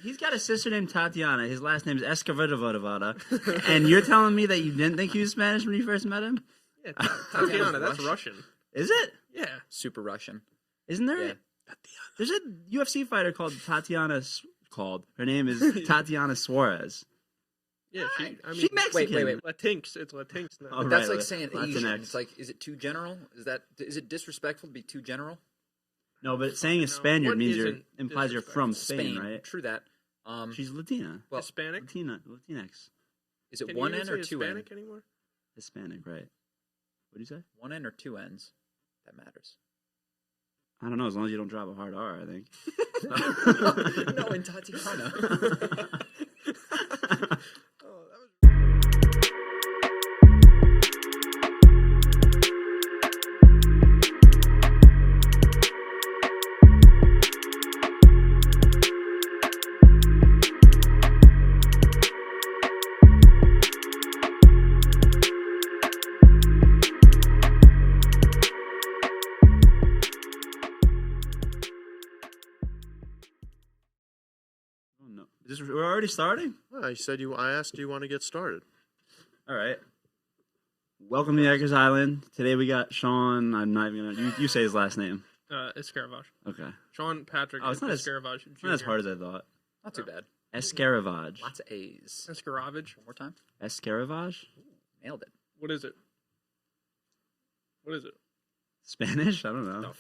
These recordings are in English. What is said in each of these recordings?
He's got a sister named Tatiana. His last name is Escaravage. And you're telling me that you didn't think he was Spanish when you first met him? Yeah, Tatiana, that's Russian. Is it? Yeah. Super Russian. Isn't there? Yeah. There's a UFC fighter called Tatiana. Her name is Tatiana Suarez. Yeah, I mean, She's Mexican. Wait. Latinx. It's Latinx now. Oh, But that's right, like saying Latinx. Asian. It's like, is it too general? Is it disrespectful to be too general? No, but saying a No, Spaniard what means isn't implies you're from Spain, Spain, right? True that. She's Latina. Well, Hispanic? Latinx. is it Can one you N even or say two Hispanic N? anymore? Hispanic, right? What do you say? One N or two N's? That matters. I don't know, as long as you don't drop a hard R, I think. No, in Tatiana. Oh, no. We're already starting? I said I asked, do you want to get started? All right. Welcome to Yikers Island. Today we got Sean. I'm not even going to... You say his last name. Escaravage. Okay. Sean Patrick Oh, it's not Escaravage. Not as hard as I thought. Not too bad. Escaravage. Lots of A's. Escaravage. One more time. Escaravage? Nailed it. What is it? What is it? Spanish? I don't know. No.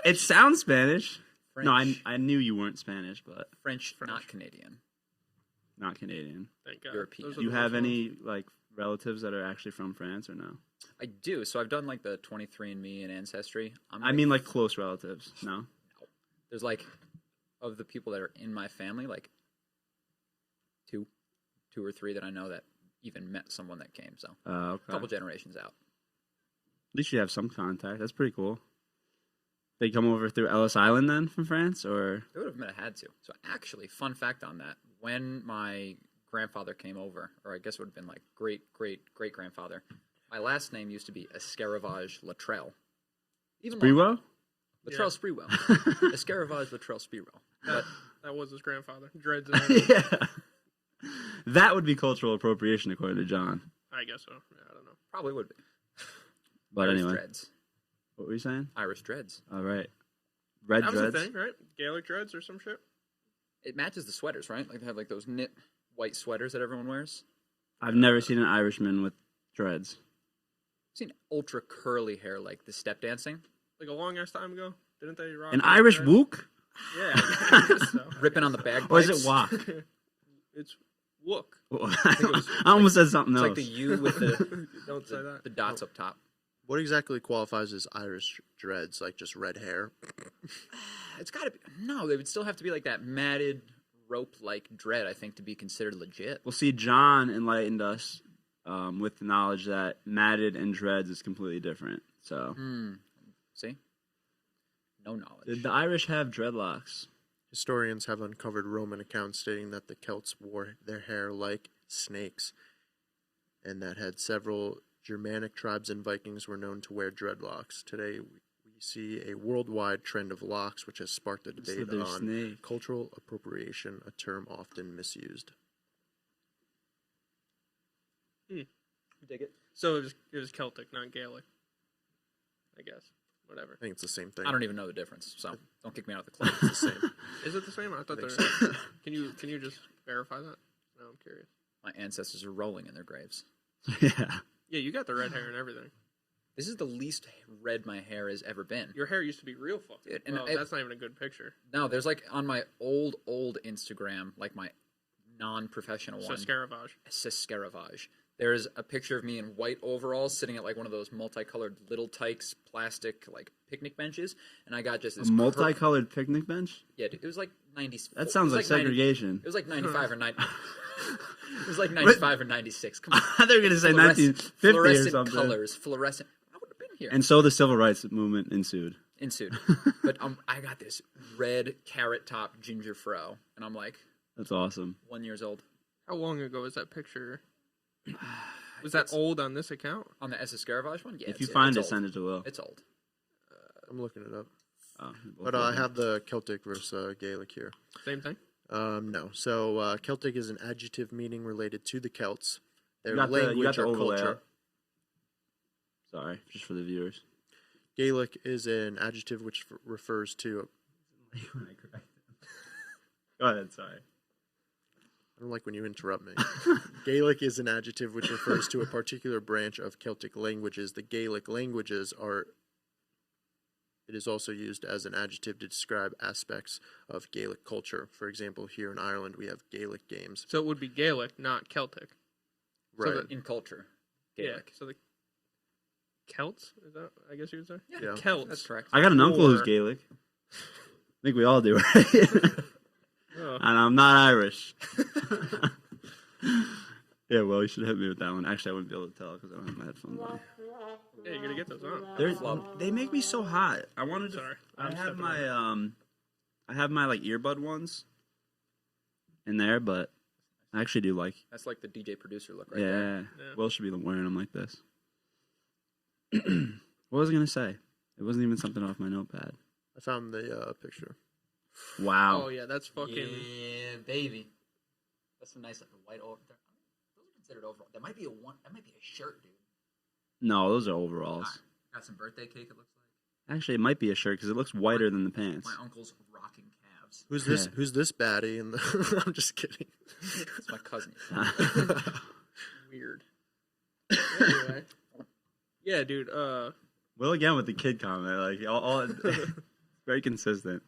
It sounds Spanish. French. No, I knew you weren't Spanish, but French, not Canadian. not Canadian. Thank God. European. Those are Do you the have worst any like relatives that are actually from France or no? I do. So I've done like the 23andMe and Ancestry. I mean like close relatives. No. There's like, of the people that are in my family, like two or three that I know that even met someone that came. So Okay. a couple generations out. At least you have some contact. That's pretty cool. They come over through Ellis Island then from France, or They would have had to. So actually, fun fact on that: when my grandfather came over, or I guess it would have been like great grandfather, my last name used to be Escaravage Latrell. Even Sprewell? Latrell Sprewell. Escaravage Latrell Sprewell. But That was his grandfather. Dreads and everything. Yeah. That would be cultural appropriation according to John. I guess so. Yeah, I don't know. probably would be. But Irish anyway, dreads. what were you saying? Irish dreads. All right. Red That was dreads. the thing, right? Gaelic dreads or some shit? It matches the sweaters, right? Like they have like those knit white sweaters that everyone wears. I've never seen an Irishman with dreads. I've seen ultra curly hair like the step dancing. Like a long ass time ago? Didn't they rock An those Irish dreads? wook? Yeah. I guess so. Ripping on the bagpipes. Or is it wok? It's wook. I almost said something It's else. like the U with the Don't say that. the dots up top. What exactly qualifies as Irish dreads? Like just red hair? It's got to be. No, they would still have to be like that matted rope-like dread, I think, to be considered legit. Well, see, John enlightened us with the knowledge that matted and dreads is completely different. So, See? No knowledge. did the Irish have dreadlocks? Historians have uncovered Roman accounts stating that the Celts wore their hair like snakes, and that had several Germanic tribes and Vikings were known to wear dreadlocks. Today, we see a worldwide trend of locks, which has sparked a So debate they're on snake. cultural appropriation, a term often misused. You dig it? So it was Celtic, not Gaelic. I guess. Whatever. I think it's the same thing. I don't even know the difference, so don't kick me out of the club. It's the same. Is it the same? I thought think they're. Can you just verify that? No, I'm curious. My ancestors are rolling in their graves. Yeah. Yeah, you got the red hair and everything. This is the least red my hair has ever been. Your hair used to be real fucking. Dude, and Well, I- that's not even a good picture. No, there's like on my old Instagram, like my non-professional So one, Scaravage. Escaravage. There's a picture of me in white overalls sitting at like one of those multicolored little tykes plastic like picnic benches, and I got just this A multicolored picnic bench? Yeah, dude, it was like 90s. That sounds like segregation. It was like 95 or 90. It was like 95 or 96. Come on. I thought they were going to say 1950 or fluorescent something. colors, fluorescent. I would have been here. And so the civil rights movement ensued. But I got this red carrot top ginger fro, and I'm like That's awesome. 1 year old. How long ago is that picture? Was that old on this account? On the SS Escaravage one? Yeah. If you find it's it, old. send it to Will. It's old. I'm looking it up. Oh, But I have the Celtic versus Gaelic here. Same thing? No. So Celtic is an adjective meaning related to the Celts, their You got language the or overlay culture. up. Sorry, just for the viewers. Gaelic is an adjective which refers to. Go ahead. Sorry. I don't like when you interrupt me. Gaelic is an adjective which refers to a particular branch of Celtic languages. The Gaelic languages are. It is also used as an adjective to describe aspects of Gaelic culture. For example, here in Ireland, we have Gaelic games. So it would be Gaelic, not Celtic. Right. So In culture, Yeah. Gaelic. So the Celts, is that? I guess you would say. Yeah. Celts. That's correct. I got an uncle who's Or- Gaelic. I think we all do, right? Oh. And I'm not Irish. Yeah, well, you should hit me with that one. Actually, I wouldn't be able to tell because I don't have my headphones on. Yeah, you're gonna get those on. They make me so hot. I wanted to. Sorry. I I'm have stepping my I have my like earbud ones in there, but I actually do like. That's like the DJ producer look right there. Yeah, Yeah. Will should be wearing them like this. What was I gonna say? It wasn't even something off my notepad. I found the picture. Wow. Oh yeah, that's fucking. Yeah, baby. That's some nice white over. Those are considered overall. That might be a one. That might be a shirt, dude. No, those are overalls. Got some birthday cake. It looks like. Actually, it might be a shirt because it looks whiter than the pants. My uncle's rocking calves. Who's this? Yeah. Who's this baddie? In the I'm just kidding. It's my cousin. Weird. Anyway. Yeah, dude. Will again with the kid comment, like all very consistent.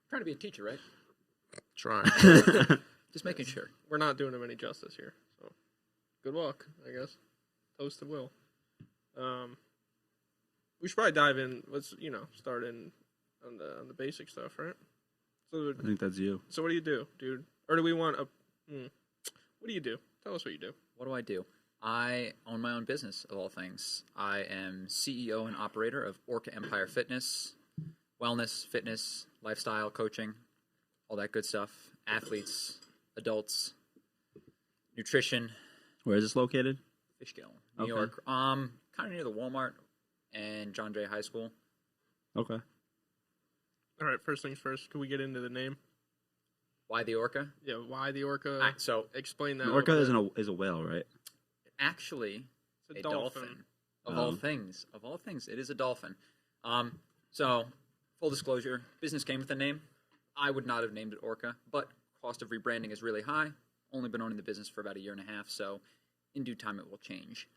Trying to be a teacher, right? Trying. Just making sure. We're not doing him any justice here. So, good luck, I guess. Toast to Will. We should probably dive in. Let's start in on the basic stuff, right? So, I think that's you. what do you do, dude? Or do we want a? What do you do? Tell us what you do. What do? I own my own business, of all things. I am CEO and operator of Orca Empire Fitness, wellness, fitness, lifestyle coaching, all that good stuff. Athletes, adults, nutrition. Where is this located? Fishkill, New Okay. York. Kind of near the Walmart and John Jay High School. Okay. All right. First things first. Can we get into the name? Why the Orca? Yeah. Why the orca? All right, so Explain that. An a orca little bit. is a whale, right? actually, It's a dolphin. Of all things, it is a dolphin. So, full disclosure, business came with a name. I would not have named it Orca, but cost of rebranding is really high. Only been owning the business for about a year and a half, so in due time it will change.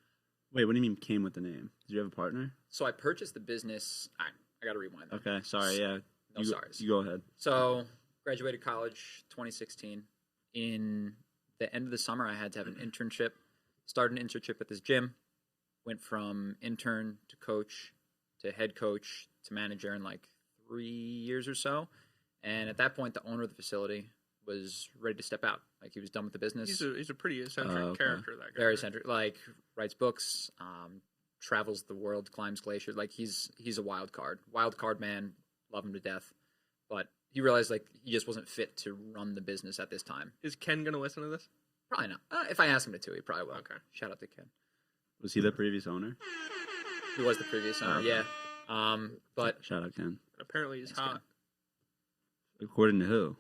Wait, what do you mean came with the name? Did you have a partner? So I purchased the business. I got to rewind that. Okay, sorry, yeah. No you, sorries. You go ahead. So, graduated college 2016. In the end of the summer, I had to have an internship. Started an internship at this gym. Went from intern to coach to head coach to manager in like 3 years or so. And at that point, the owner of the facility was ready to step out. Like, he was done with the business. He's a pretty eccentric Okay. character. That guy. Very eccentric. Like, writes books, travels the world, climbs glaciers. Like, he's a wild card. Wild card man. Love him to death. But he realized, like, he just wasn't fit to run the business at this time. Is Ken gonna listen to this? Probably not. If I ask him to, he probably will. Okay. Shout out to Ken. Was he the previous owner? He was the previous owner, Okay. yeah. But Shout out, Ken. Apparently he's Thanks, hot. According to who?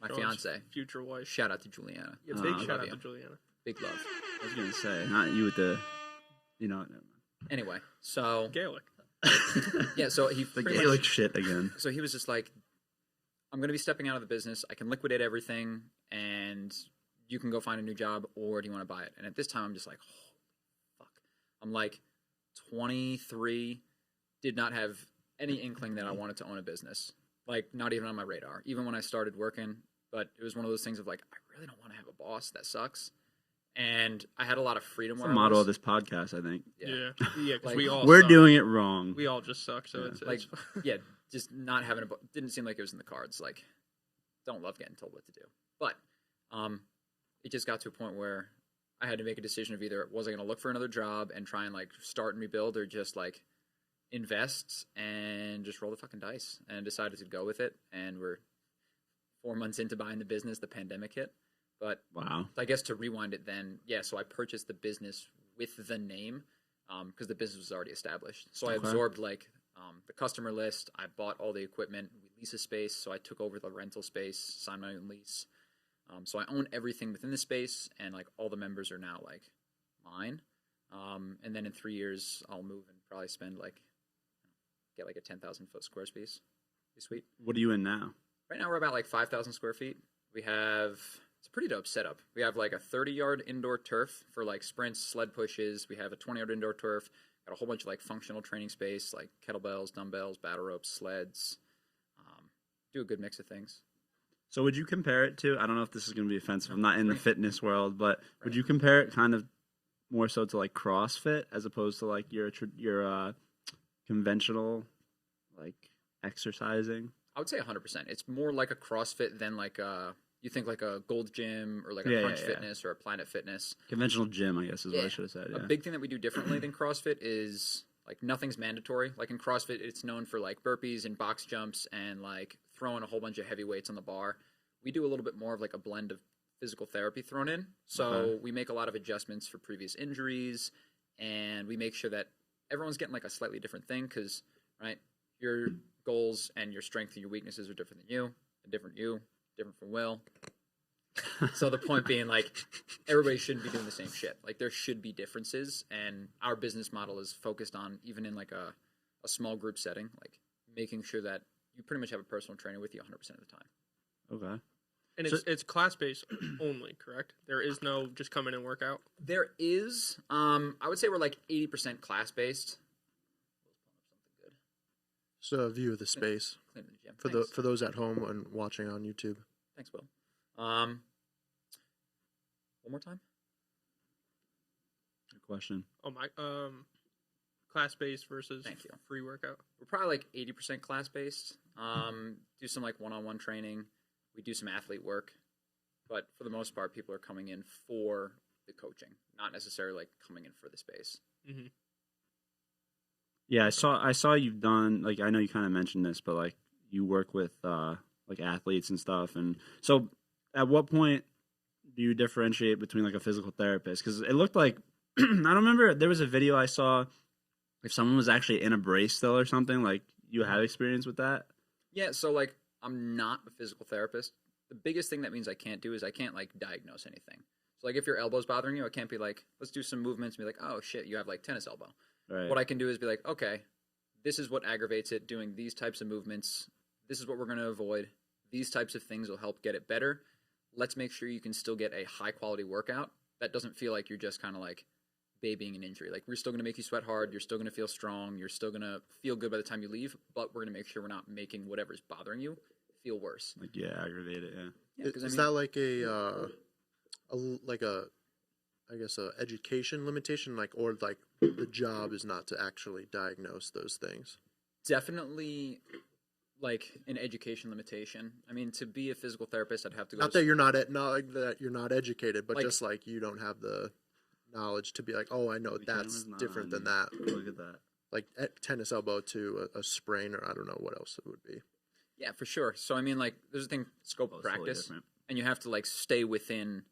my Sean's fiance. future wife. Shout out to Juliana. Yeah, Oh, big I shout love out you. to Juliana. Big love. I was gonna say, not you with the, never mind. Anyway, so Gaelic. yeah, so he The pretty Gaelic much- shit again. so he was just like, I'm going to be stepping out of the business. I can liquidate everything, and you can go find a new job, or do you want to buy it? And at this time, I'm just like, oh, fuck. I'm like 23, did not have any inkling that I wanted to own a business. Like, not even on my radar. Even when I started working, but it was one of those things of like, I really don't want to have a boss. That sucks. And I had a lot of freedom. It's where the I motto was. of this podcast, I think. Yeah. Because Like, we all We're suck. doing it wrong. We all just suck. So Yeah. it's Like, yeah, just not having a didn't seem like it was in the cards. Like, don't love getting told what to do. But it just got to a point where I had to make a decision of either was I going to look for another job and try and like start and rebuild, or just like invest and just roll the fucking dice. And I decided to go with it. And we're 4 months into buying the business. The pandemic hit. But Wow. I guess to rewind it then, yeah, so I purchased the business with the name because the business was already established. So I Okay. absorbed like the customer list. I bought all the equipment. We lease a space, so I took over the rental space, signed my own lease. So I own everything within the space, and like all the members are now like mine. And then in 3 years, I'll move and probably spend like get like a 10,000 foot square space. Be sweet. What are you in now? Right now we're about like 5,000 square feet. We have it's a pretty dope setup. We have like a 30-yard indoor turf for like sprints, sled pushes. We have a 20-yard indoor turf. Got a whole bunch of like functional training space, like kettlebells, dumbbells, battle ropes, sleds. Do a good mix of things. So would you compare it to, I don't know if this is going to be offensive, I'm not in the fitness world, but would you compare it kind of more so to like CrossFit as opposed to like your conventional like exercising? I would say 100%. It's more like a CrossFit than like you think like a Gold Gym or like a Crunch Fitness or a Planet Fitness. Conventional gym, I guess is what I should have said. Yeah. A big thing that we do differently than CrossFit is like nothing's mandatory. Like in CrossFit, it's known for like burpees and box jumps and like throwing a whole bunch of heavy weights on the bar. We do a little bit more of like a blend of physical therapy thrown in. So we make a lot of adjustments for previous injuries, and we make sure that everyone's getting like a slightly different thing because, right, your goals and your strengths and your weaknesses are different than you, different from Will. So the point being, like, everybody shouldn't be doing the same shit. Like, there should be differences, and our business model is focused on, even in like a small group setting, like making sure that you pretty much have a personal trainer with you 100% of the time. Okay. And it's class-based only, correct? There is no just come in and work out? There is. I would say we're like 80% class-based. So a view of the space for those at home and watching on YouTube. Thanks, Will. One more time. Good question. Oh my, class-based versus Thank you. free workout? We're probably like 80% class-based. Do some like one-on-one training. We do some athlete work. But for the most part, people are coming in for the coaching, not necessarily like coming in for the space. Mm-hmm. Yeah, I saw you've done, like, I know you kind of mentioned this, but like you work with like athletes and stuff. And so at what point do you differentiate between like a physical therapist? Because it looked like, I don't remember, there was a video I saw if someone was actually in a brace still or something, like you have experience with that? Yeah, so like I'm not a physical therapist. The biggest thing that means I can't do is I can't like diagnose anything. So like if your elbow's bothering you, I can't be like, let's do some movements and be like, oh shit, you have like tennis elbow. Right. What I can do is be like, okay, this is what aggravates it, doing these types of movements. This is what we're going to avoid. These types of things will help get it better. Let's make sure you can still get a high-quality workout that doesn't feel like you're just kind of like babying an injury. Like, we're still going to make you sweat hard. You're still going to feel strong. You're still going to feel good by the time you leave, but we're going to make sure we're not making whatever's bothering you feel worse. Like, yeah, aggravate it, yeah. Is that like I guess a education limitation, like, or like the job is not to actually diagnose those things? Definitely like an education limitation. I mean, to be a physical therapist, I'd have to go. Not that you're not that you're not educated, but like, just like you don't have the knowledge to be like, oh, I know that's different than that. Look at that. Like tennis elbow to a sprain, or I don't know what else it would be. Yeah, for sure. So I mean, like, there's a thing, scope of practice, and you have to like stay within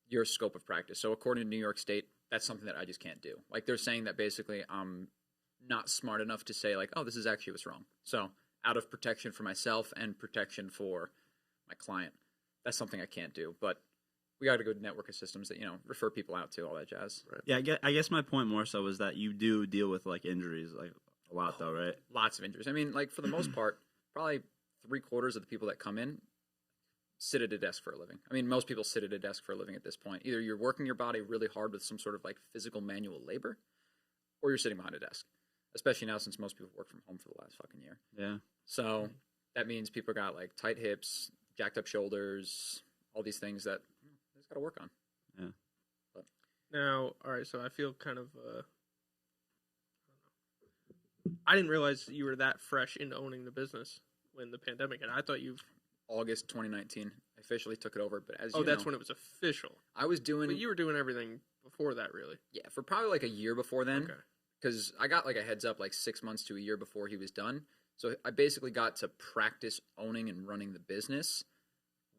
your scope of practice. So according to New York State, that's something that I just can't do. Like, they're saying that basically I'm not smart enough to say like, oh, this is actually what's wrong. So out of protection for myself and protection for my client, that's something I can't do. But we got a good network of systems that, you know, refer people out to, all that jazz. Right. Yeah, I guess my point more so is that you do deal with like injuries like a lot though, right? Lots of injuries. I mean, like, for the most part, probably 3/4 of the people that come in sit at a desk for a living. I mean, most people sit at a desk for a living at this point. Either you're working your body really hard with some sort of like physical manual labor, or you're sitting behind a desk. Especially now, since most people work from home for the last fucking year. Yeah. So that means people got like tight hips, jacked up shoulders, all these things that they just got to work on. Yeah. But now, all right. So I feel kind of. I didn't realize you were that fresh into owning the business when the pandemic hit. I thought August 2019, I officially took it over. But as that's when it was official. I was doing. But you were doing everything before that, really. Yeah, for probably like a year before then. Okay. Because I got like a heads up like 6 months to a year before he was done. So I basically got to practice owning and running the business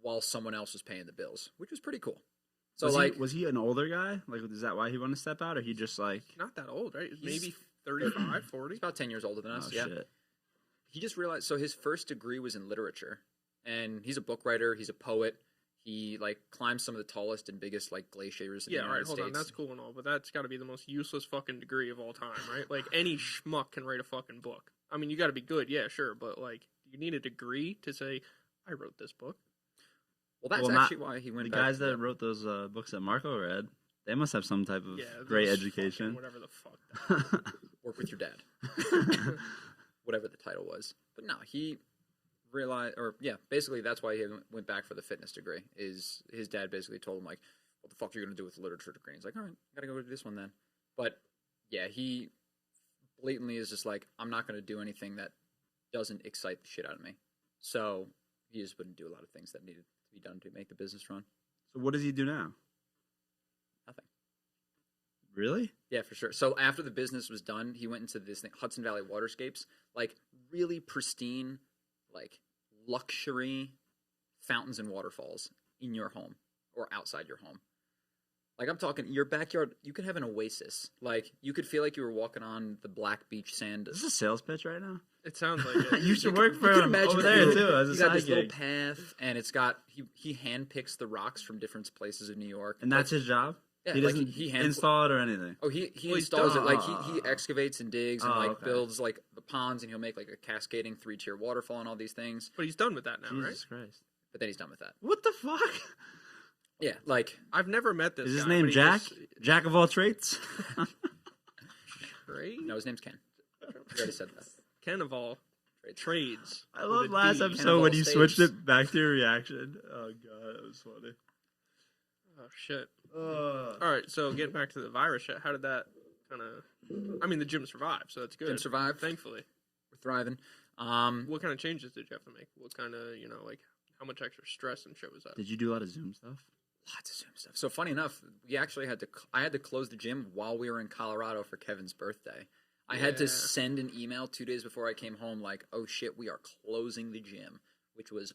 while someone else was paying the bills, which was pretty cool. So was he an older guy? Like, is that why he wanted to step out, or he just like not that old, right? Maybe 35, 40. He's about 10 years older than us. Oh, yeah. Shit. he just realized. So his first degree was in literature, and he's a book writer. He's a poet. He like climbs some of the tallest and biggest like glaciers in the United hold States. on, that's cool and all, but that's got to be the most useless fucking degree of all time, right? Like any schmuck can write a fucking book. I mean, you got to be good, yeah, sure, but like you need a degree to say I wrote this book. Well, that's actually why he went. The back guys to that wrote those books that Marco read, they must have some type of great those education. fucking whatever the fuck. Work with your dad. Whatever the title was. But no, he realized, or yeah, basically that's why he went back for the fitness degree. Is his dad basically told him like, what the fuck are you going to do with the literature degree? He's like, all right, gotta go do this one then. But yeah, he blatantly is just like, I'm not going to do anything that doesn't excite the shit out of me. So he just wouldn't do a lot of things that needed to be done to make the business run. So what does he do now? Nothing. Really? Yeah, for sure. So after the business was done, he went into this thing, Hudson Valley Waterscapes, like really pristine, like luxury fountains and waterfalls in your home or outside your home. Like I'm talking your backyard, you could have an oasis. Like you could feel like you were walking on the black beach sand. Is this a sales pitch right now? It sounds like it. You should work for him over there too as a You got side this little gig. path, and it's got he handpicks the rocks from different places of New York, And that's his job? Yeah, He like doesn't he hand install it or anything? Oh, he Well, he's installs it done. like he excavates and digs and like okay. builds like the ponds, and he'll make like a cascading 3-tier waterfall and all these things. But he's done with that now, Jesus right? Christ. But then he's done with that. What the fuck? Yeah, like I've never met this Is his guy, name but he Jack? just- Jack of all trades? Trade? no, his name's Ken. We already said that. Ken of all trades. I with love a last D. episode when you Staves. switched it back to your reaction. Oh god, that was funny. Oh shit. All right, so getting back to the virus shit, how did that kind of? I mean, the gym survived, so that's good. Gym survived. thankfully. We're thriving. What kind of changes did you have to make? What kind of, like how much extra stress and shit was that? Did you do a lot of Zoom stuff? Lots of Zoom stuff. So funny enough, we actually I had to close the gym while we were in Colorado for Kevin's birthday. I had to Yeah. send an email 2 days before I came home like, oh shit, we are closing the gym, which was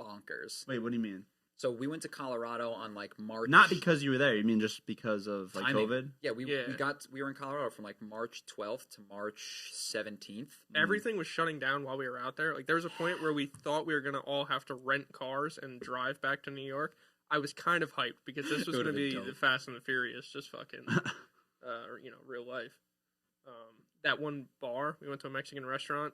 bonkers. Wait, what do you mean? So we went to Colorado on like March. Not because you were there. You mean just because of like Timing. COVID? Yeah, we were in Colorado from like March 12th to March 17th. Everything was shutting down while we were out there. Like there was a point where we thought we were gonna all have to rent cars and drive back to New York. I was kind of hyped because this was It gonna would've been be dope. the Fast and the Furious, just fucking, real life. That one bar, we went to a Mexican restaurant.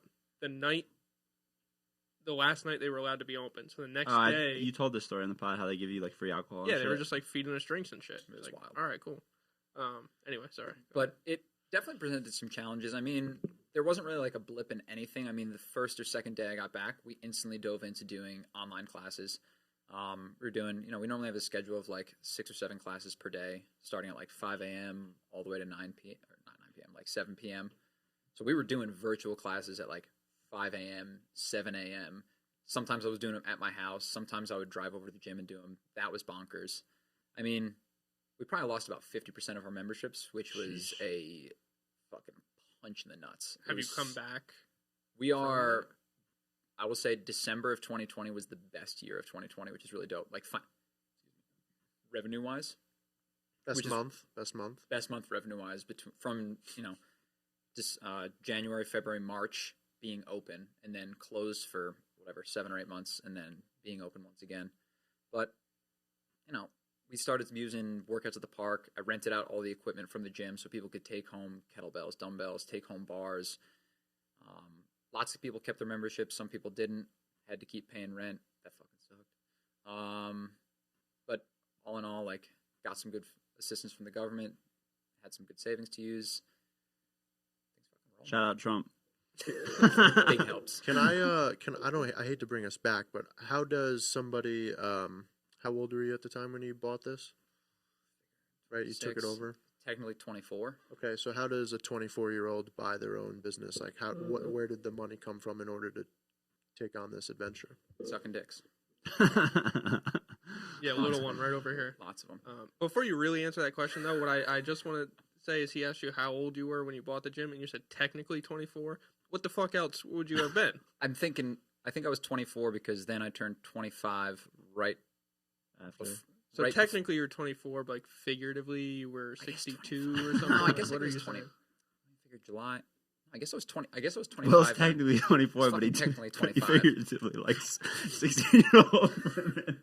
The last night they were allowed to be open. So the next day, you told this story in the pod how they give you like free alcohol. yeah, and they were shit. just like feeding us drinks and shit. It was Like, wild. all right, cool. Anyway, sorry. But it definitely presented some challenges. I mean, there wasn't really like a blip in anything. I mean, the first or second day I got back, we instantly dove into doing online classes. We were doing, we normally have a schedule of like 6 or 7 classes per day, starting at like 5 a.m. all the way to 9 p.m. or not 9 p.m., like 7 p.m. So we were doing virtual classes at like 5 a.m., 7 a.m. Sometimes I was doing them at my house. Sometimes I would drive over to the gym and do them. That was bonkers. I mean, we probably lost about 50% of our memberships, which was a fucking punch in the nuts. Have you come back? We are, I will say December of 2020 was the best year of 2020, which is really dope. Like, revenue-wise, Best month revenue-wise, from, January, February, March being open, and then closed for, 7 or 8 months, and then being open once again. But, we started using workouts at the park. I rented out all the equipment from the gym so people could take home kettlebells, dumbbells, take home bars. Lots of people kept their memberships. Some people didn't. Had to keep paying rent. That fucking sucked. But all in all, like, got some good assistance from the government. Had some good savings to use. Things fucking Shout out Trump. rolled. Big helps. I hate to bring us back, but how does somebody, how old were you at the time when you bought this? Right, you took it 6, over? Technically 24. Okay, so how does a 24-year-old buy their own business? Like, where did the money come from in order to take on this adventure? Sucking dicks. Yeah, little one right over here. Lots of them. Before you really answer that question, though, what I just want to say is he asked you how old you were when you bought the gym, and you said technically 24. What the fuck else would you have been? I think I was 24 because then I turned 25 right After. So right technically you're 24, but like figuratively you were 62 or something. No, I guess what it are was you 20. saying? I figured July. I guess it was 20. I guess it was 25. Well, it's technically 24, It's but he fucking technically he 25. figuratively likes 16-year-old women.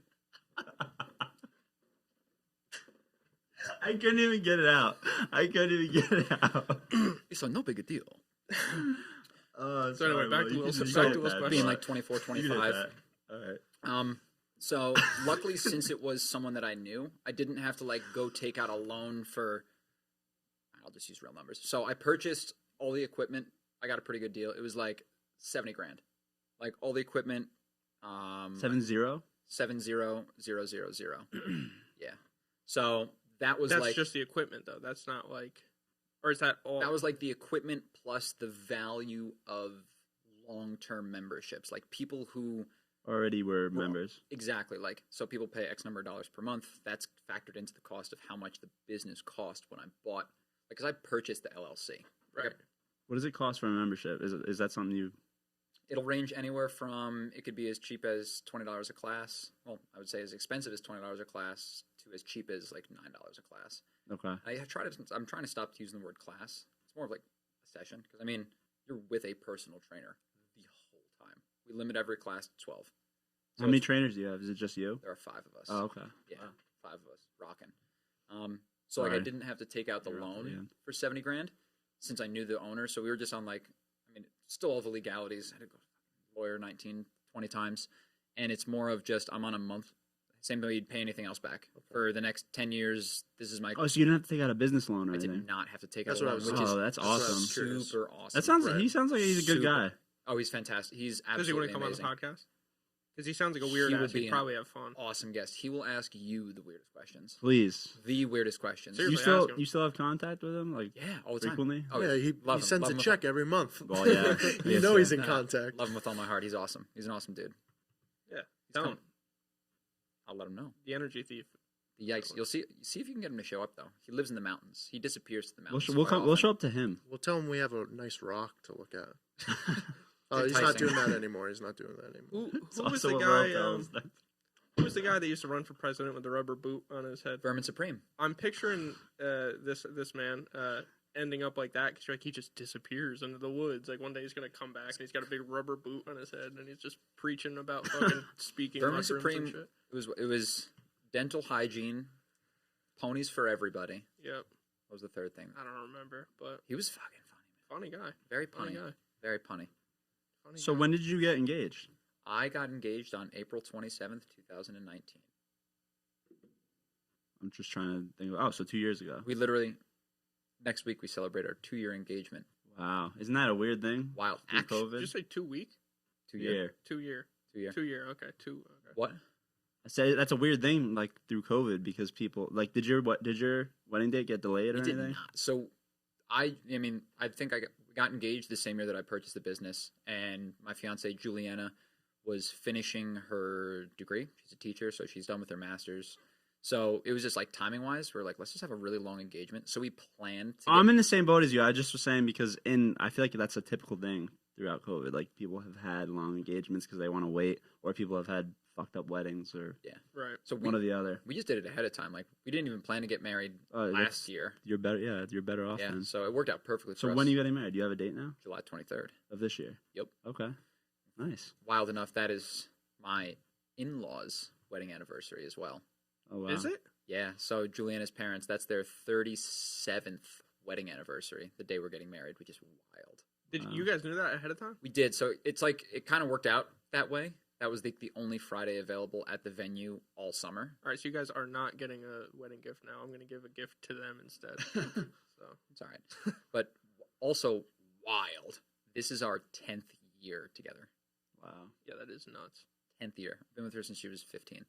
I couldn't even get it out. So no big a deal. So anyway, back to Will's question. Being like 24, You can 25. hit that. All right. So luckily, since it was someone that I knew, I didn't have to like go take out a loan for. I'll just use real numbers. So I purchased all the equipment. I got a pretty good deal. It was like $70,000, like all the equipment. 7-0. 70000. Yeah. So that was That's like just the equipment, though. That's not like, or is that all? that was like the equipment plus the value of long-term memberships, like people who Already were members. exactly like so people pay X number of dollars per month. That's factored into the cost of how much the business cost when I bought, because I purchased the LLC. right. What does it cost for a membership? Is that something you? It'll range anywhere from it could be as cheap as $20 a class. Well, I would say as expensive as $20 a class to as cheap as like $9 a class. Okay. I'm trying to stop using the word class. It's more of like a session because I mean you're with a personal trainer the whole time. We limit every class to 12. How many trainers do you have? Is it just you? There are 5 of us. Oh, okay. Yeah, 5 of us rocking. So like I Sorry. didn't have to take out the You're up to the loan end. for $70,000 since I knew the owner. So we were just on like, I mean, still all the legalities. I had to go to the lawyer 19, 20 times, and it's more of just I'm on a month. Same way you'd pay anything else back for the next 10 years. This is my. Oh, so you didn't have to take out a business loan or I anything? did not have to take out That's a what I loan, was which Oh, is that's what I was awesome. curious. super awesome. That sounds. Right. He sounds like he's a good Super. guy. Oh, he's fantastic. He's Does he want absolutely to come amazing. on the podcast? Because he sounds like a weird He ass. would be He'd an probably have fun. Awesome guest. He will ask you the weirdest questions. Please. The weirdest questions. Seriously. ask him. You still have contact with him, like Yeah, all the time. frequently? Oh, Yeah, he love him. sends Love a him with check every month. Well, yeah. You Yes, know yeah. he's in Nah, contact. Love him with all my heart. He's awesome. He's an awesome dude. Yeah. He's Tell him. coming. I'll let him know. The energy thief. The yikes! You'll see if you can get him to show up though. He lives in the mountains. He disappears to the We'll, mountains. we'll quite come. We'll often. show up to him. We'll tell him we have a nice rock to look at. Oh, he's not Enticing. doing that anymore. He's not doing that anymore. Who was the guy? Who was the guy that used to run for president with the rubber boot on his head? Vermin Supreme. I'm picturing this man ending up like that because like he just disappears into the woods. Like one day he's gonna come back and he's got a big rubber boot on his head and he's just preaching about fucking speaking. Vermin mushrooms Supreme. and shit. It was dental hygiene, ponies for everybody. Yep. What was the third thing? I don't remember, but He was fucking funny. funny guy. Very Funny punny. guy. Very punny. Funny So guy. when did you get engaged? I got engaged on April 27th, 2019. I'm just trying to think. So 2 years ago. We literally next week we celebrate our 2-year engagement. Wow, isn't that a weird thing? Wow. Through Actually, COVID. Did you say 2 week? 2 year. 2 year. 2 year. 2 year. Okay. 2. Okay. What? I said that's a weird thing, like through COVID, because people like did your wedding date get delayed or It did anything? not. So, I mean, I think we got engaged the same year that I purchased the business, and my fiance Juliana was finishing her degree. She's a teacher, so she's done with her master's. So it was just like timing wise, we're like, let's just have a really long engagement. So we planned. I'm in the same boat as you. I just was saying because I feel like that's a typical thing throughout COVID. Like people have had long engagements because they want to wait, or people have had fucked up weddings, or Right. So one or the other. we just did it ahead of time. Like we didn't even plan to get married That's- last year. You're better. Yeah, you're better off. Yeah, Then. so it worked out perfectly for So us. when are you getting married? Do you have a date now July 23rd. of this year? Yep. Okay. Nice. Wild enough, that is my in-laws' wedding anniversary as well. Oh wow. Is it? Yeah, so Juliana's parents, that's their 37th wedding anniversary, the day we're getting married, which is wild. Did Wow. you guys knew that ahead of time? We did, so it's like, it kind of worked out that way. That was the only Friday available at the venue all summer. All right. So you guys are not getting a wedding gift now. I'm gonna give a gift to them instead. So It's all right. But also wild. This is our 10th year together. Wow. yeah, that is nuts. 10th year. I've been with her since she was 15.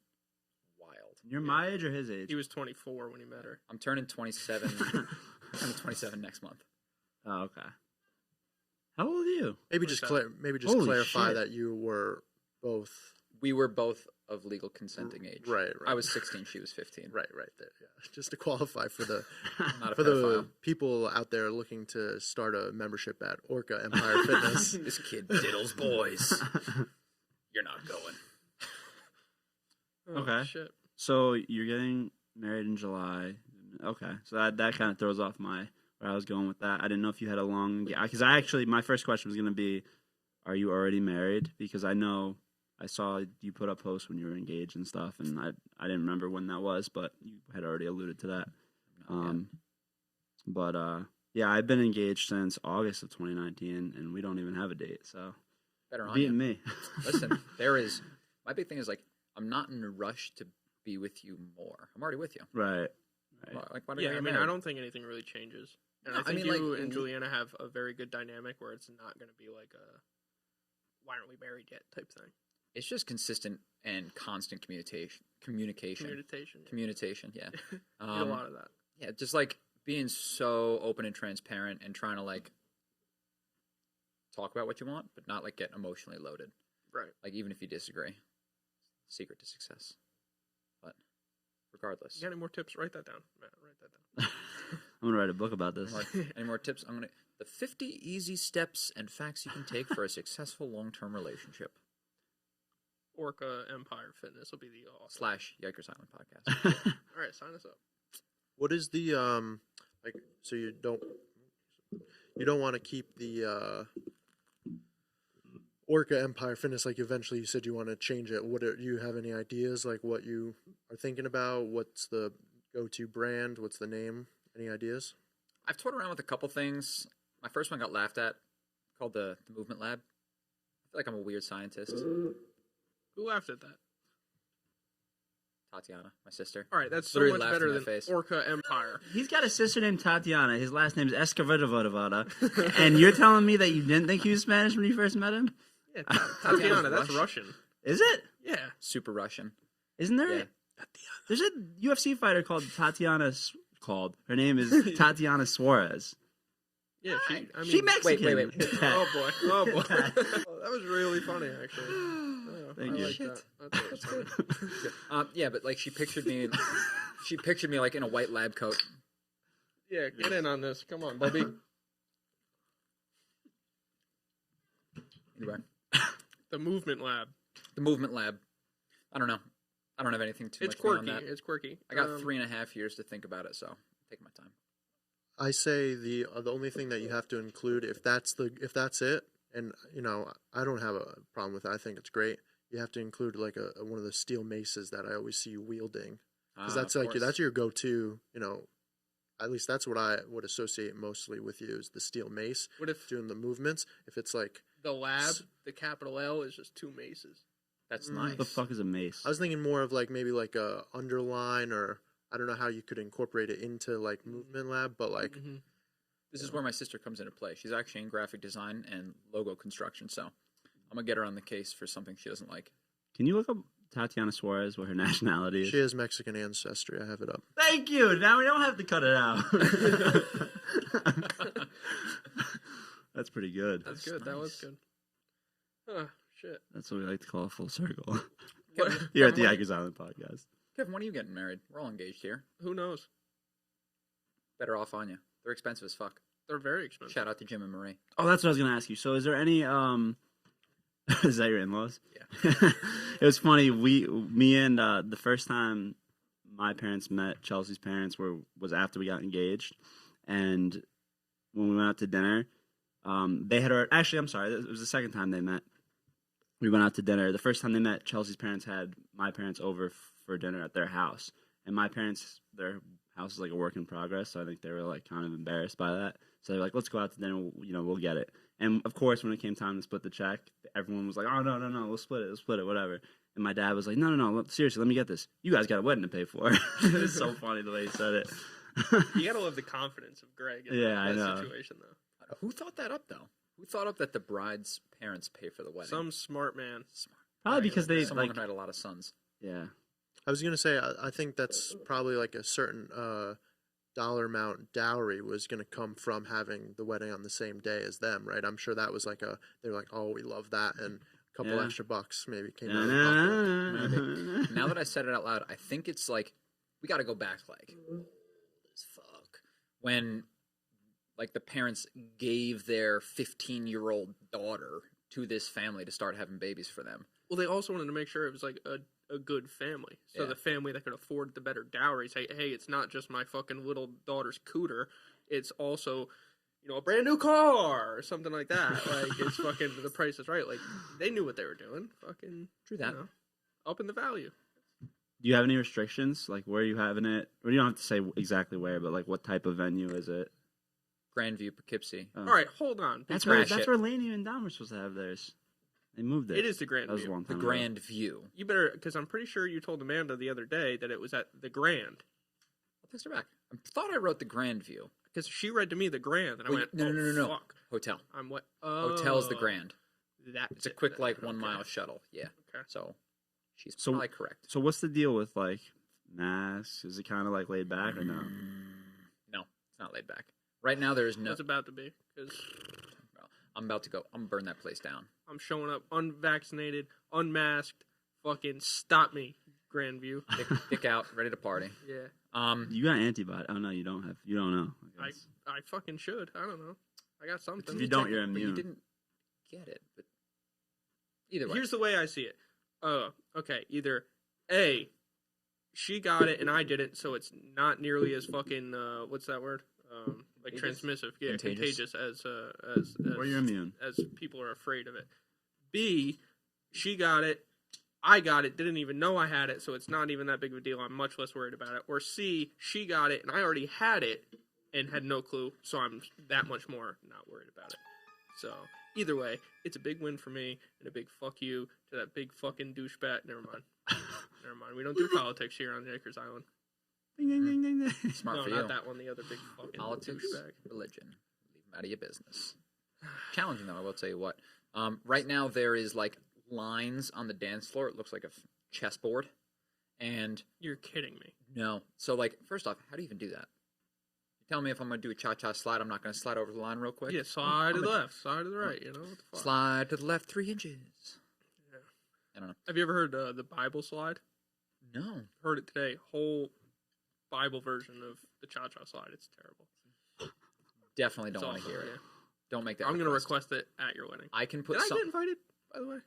Wild. You're my age or his age? He was 24 when he met her. I'm turning 27. I'm 27 next month. Oh, okay. How old are you? Maybe What just is that? Holy clarify shit. that you were both We were both of legal consenting age. right. I was 16, she was 15. right there. Yeah, just to qualify for the Not a for the pedophile. people out there looking to start a membership at Orca Empire Fitness. This kid diddles boys. You're not going. Oh, Okay. Shit. So you're getting married in July. Okay. So that kind of throws off my where I was going with that. I didn't know if you had a long, because my first question was going to be, are you already married? Because I know I saw you put up posts when you were engaged and stuff, and I didn't remember when that was, but you had already alluded to that. Yeah, I've been engaged since August of 2019, and we don't even have a date, so Better on beating you. me. Listen, my big thing is, like, I'm not in a rush to be with you more. I'm already with you. Right. Like, why do Yeah, I I get mean, married? I don't think anything really changes. And No, I think I mean, you like, and Juliana have a very good dynamic where it's not going to be like a "why aren't we married yet" type thing. It's just consistent and constant communication. Communication, yeah. Need a lot of that. Yeah, just like being so open and transparent and trying to like talk about what you want, but not like get emotionally loaded. Right. Like even if you disagree, secret to success. But regardless, You got any more tips? Write that down, Matt. Write that down. I'm going to write a book about this. any more tips? The 50 easy steps and facts you can take for a successful long-term relationship. Orca Empire Fitness will be the awesome. / Yikers Island podcast. All right, sign us up. What is the like? So you don't want to keep the Orca Empire Fitness, like eventually you said you want to change it. Do you have any ideas, like what you are thinking about? What's the go-to brand? What's the name? Any ideas? I've toyed around with a couple things. My first one got laughed at, called the Movement Lab. I feel like I'm a weird scientist. Who laughed at that? Tatiana, my sister. All right, that's so Literally much laughed in better my than face. Orca Empire. He's got a sister named Tatiana. His last name is Escaravage. And you're telling me that you didn't think he was Spanish when you first met him? Yeah, Tatiana, that's Russian. Is it? Yeah. Super Russian. Isn't there? Yeah. There's a UFC fighter called Tatiana. Her name is Tatiana Suarez. Yeah, She Mexican. Wait. Oh boy. Oh, that was really funny, actually. Oh, Thank I you. like that. That's good. Yeah, but like she pictured me like in a white lab coat. Yeah, get in on this. Come on, Bubby. Anyway, The Movement Lab. the Movement Lab. I don't know. I don't have anything too It's much beyond quirky. that. It's quirky. I got 3.5 years to think about it, so I'm taking my time. I say the only thing that you have to include, if that's it, and I don't have a problem with it. I think it's great. You have to include like one of the steel maces that I always see you wielding, because that's of like course. that's your go-to. At least that's what I would associate mostly with you, is the steel mace. What if Doing the movements? If it's like, the lab, the capital L, is just 2 maces? That's Mm. nice. What the fuck is a mace? I was thinking more of like maybe like a underline, or I don't know how you could incorporate it into like Movement Lab, but like Mm-hmm. This is where my sister comes into play. She's actually in graphic design and logo construction, so I'm gonna get her on the case for something she doesn't like. Can you look up Tatiana Suarez, what her nationality is? she has Mexican ancestry. I have it up. Thank you. Now we don't have to cut it out. That's pretty good. That's good. That was good. Oh, shit. That's what we like to call a full circle. What? Here at the Yikers Island podcast. Kevin, when are you getting married? We're all engaged here. Who knows? Better off on you. They're expensive as fuck. They're very expensive. Shout out to Jim and Marie. Oh, that's what I was gonna ask you. So, is there any is that your in-laws? Yeah. It was funny. Me and the first time my parents met Chelsea's parents was after we got engaged, and when we went out to dinner, they had actually, I'm sorry, it was the second time they met. We went out to dinner. The first time they met, Chelsea's parents had my parents over for dinner at their house, and their house is like a work in progress, so I think they were like kind of embarrassed by that. So they're like, let's go out to dinner, we'll get it. And of course, when it came time to split the check, everyone was like, oh, no, we'll split it, whatever. And my dad was like, no, seriously, let me get this. You guys got a wedding to pay for. It's so funny the way he said it. You gotta love the confidence of Greg in Yeah, that I know. situation, though. Who thought that up, though? Who thought up that the bride's parents pay for the wedding? Some smart man. Smart. Probably because they, Someone like, who had a lot of sons. yeah. I was gonna say I think that's probably like a certain dollar amount dowry was gonna come from having the wedding on the same day as them, right? I'm sure that was like they were like, oh, we love that, and a couple Yeah. extra bucks maybe came out of the pocket. Maybe. Now that I said it out loud, I think it's like we got to go back like as fuck when like the parents gave their 15-year-old daughter to this family to start having babies for them. Well, they also wanted to make sure it was like a good family. So Yeah. the family that could afford the better dowries. Hey, it's not just my fucking little daughter's cooter. it's also, a brand new car or something like that. Like, it's fucking, the price is right. Like, they knew what they were doing. Fucking, True that. Up in the value. Do you have any restrictions? Like, where are you having it? Or you don't have to say exactly where, but, like, what type of venue is it? Grandview, Poughkeepsie. Oh. All right, hold on. That's Crash where it. Laney and Dom were supposed to have theirs. They moved it. It is the Grand That was a View. long The time ago. Grand View. You better, because I'm pretty sure you told Amanda the other day that it was at the Grand. I'll text her back. I thought I wrote the Grand View. Because she read to me the Grand, and I Well, went, no. fuck. Hotel. I'm what? Oh. Hotel's the Grand. That's It's a quick, it. like, 1 Okay. mile shuttle. Yeah. Okay. So, she's So- probably correct. So what's the deal with, like, masks? Is it kind of, like, laid back or no? No, it's not laid back. Right now, there is no... It's about to be, because I'm about to go. I'm gonna burn that place down. I'm showing up unvaccinated, unmasked, fucking stop me, Grandview. Dick out, ready to party. Yeah. You got antibody. Oh, no, you don't have. You don't know. I guess. I fucking should. I don't know. I got something. If you don't, you're But immune. you didn't get it. But either way, Here's the way I see it. Okay. Either A, she got it and I didn't, so it's not nearly as fucking what's that word? Like Contagious? transmissive, yeah, Contagious? contagious Or you're immune. as people are afraid of it. B, she got it, I got it, didn't even know I had it, so it's not even that big of a deal. I'm much less worried about it. Or C, she got it and I already had it and had no clue, so I'm that much more not worried about it. So either way, it's a big win for me and a big fuck you to that big fucking douchebag. Never mind. Never mind. We don't do politics here on Yikers Island. Ding, ding, ding, ding, ding. smart No, for not you. that one. The other big fucking Politics, douchebag. religion, leave them out of your business. Challenging though, I will tell you what. Right now there is like lines on the dance floor. It looks like a chessboard, and You're kidding me. no. So like, first off, how do you even do that? You tell me if I'm gonna do a cha-cha slide. I'm not gonna slide over the line real quick. Yeah, side to I'm the a- left, side to the right. You know what the fuck? Slide to the left 3 inches. Yeah. I don't know. Have you ever heard the Bible slide? No. Heard it today. Whole Bible version of the cha-cha slide. It's terrible. Definitely It's don't want to awful, hear it. yeah. Don't make that. I'm gonna request it at your wedding. I can put Did I some get invited? By the way,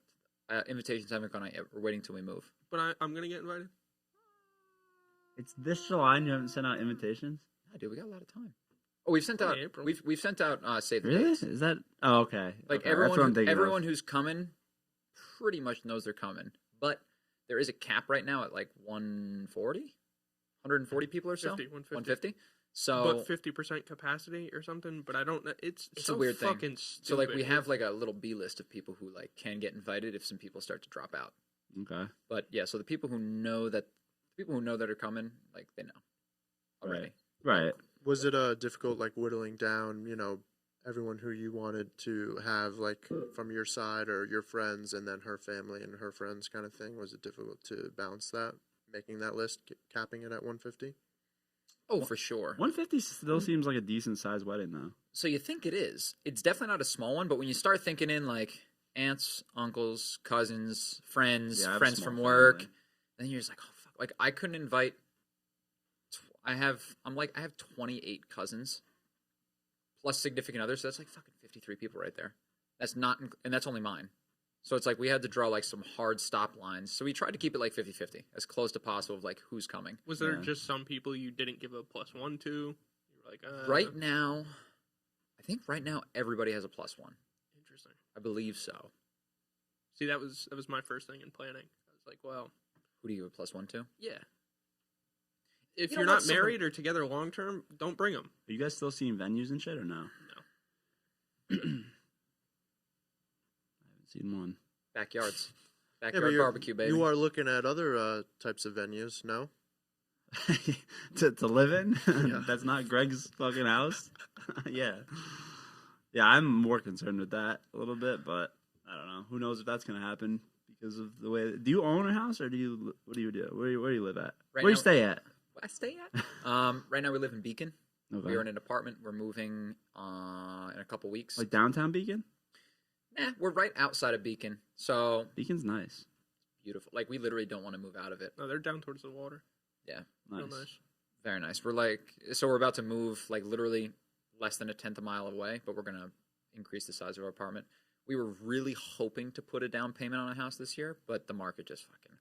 invitations haven't gone out yet. We're waiting till we move. but I'm gonna get invited. It's this July and you haven't sent out invitations? Yeah, dude, we got a lot of time. Oh, we've sent out. Yeah, April. We've sent out save the Really? dates. Is that? Oh, okay. Like Okay, that's what I'm thinking of. everyone who's coming, pretty much knows they're coming. But there is a cap right now at like 140 people or so. 150. 150. So But 50% capacity or something. But I don't know. It's It's a so weird thing. fucking stupid. so like we have like a little B list of people who like can get invited if some people start to drop out. Okay. But yeah, so the people who know that are coming, like they know already. Right. Was it difficult, like whittling down, everyone who you wanted to have, like from your side or your friends, and then her family and her friends, kind of thing? Was it difficult to balance that, making that list, capping it at 150? Oh, for sure. 150 still seems like a decent sized wedding, though. So you think it is? It's definitely not a small one, but when you start thinking in like aunts, uncles, cousins, friends, Yeah, I have a friends small from family. work, then you're just like, oh fuck! Like I couldn't invite. I have 28 cousins, plus significant others. So that's like fucking 53 people right there. That's not, and that's only mine. So it's like we had to draw like some hard stop lines. So we tried to keep it like 50-50, as close to possible of like who's coming. Was there Yeah. just some people you didn't give a +1 to? You were like, Right now, I think right now everybody has a +1. Interesting. I believe so. See, that was my first thing in planning. I was like, well, Who do you give a +1 to? yeah. If You you're don't not want someone- married or together long term, don't bring them. Are you guys still seeing venues and shit or no? No. I haven't seen one. Backyards. Yeah, Backyard but you're- barbecue, baby. You are looking at other types of venues, no? to live in? Yeah. That's not Greg's fucking house? Yeah. Yeah, I'm more concerned with that a little bit, but I don't know. Who knows if that's going to happen because of the way... Do you own a house or do you... What do you do? Where do you live at? Right Where do you now- stay at? Where I stay at? Right now we live in Beacon. Okay. We're in an apartment. We're moving in a couple weeks. Like downtown Beacon? We're right outside of Beacon. So Beacon's nice. beautiful. Like we literally don't want to move out of it. No, they're down towards the water. Yeah. Real Nice. nice. Very nice. We're about to move like literally less than a 10th of a mile away, but we're going to increase the size of our apartment. We were really hoping to put a down payment on a house this year, but the market just fucking...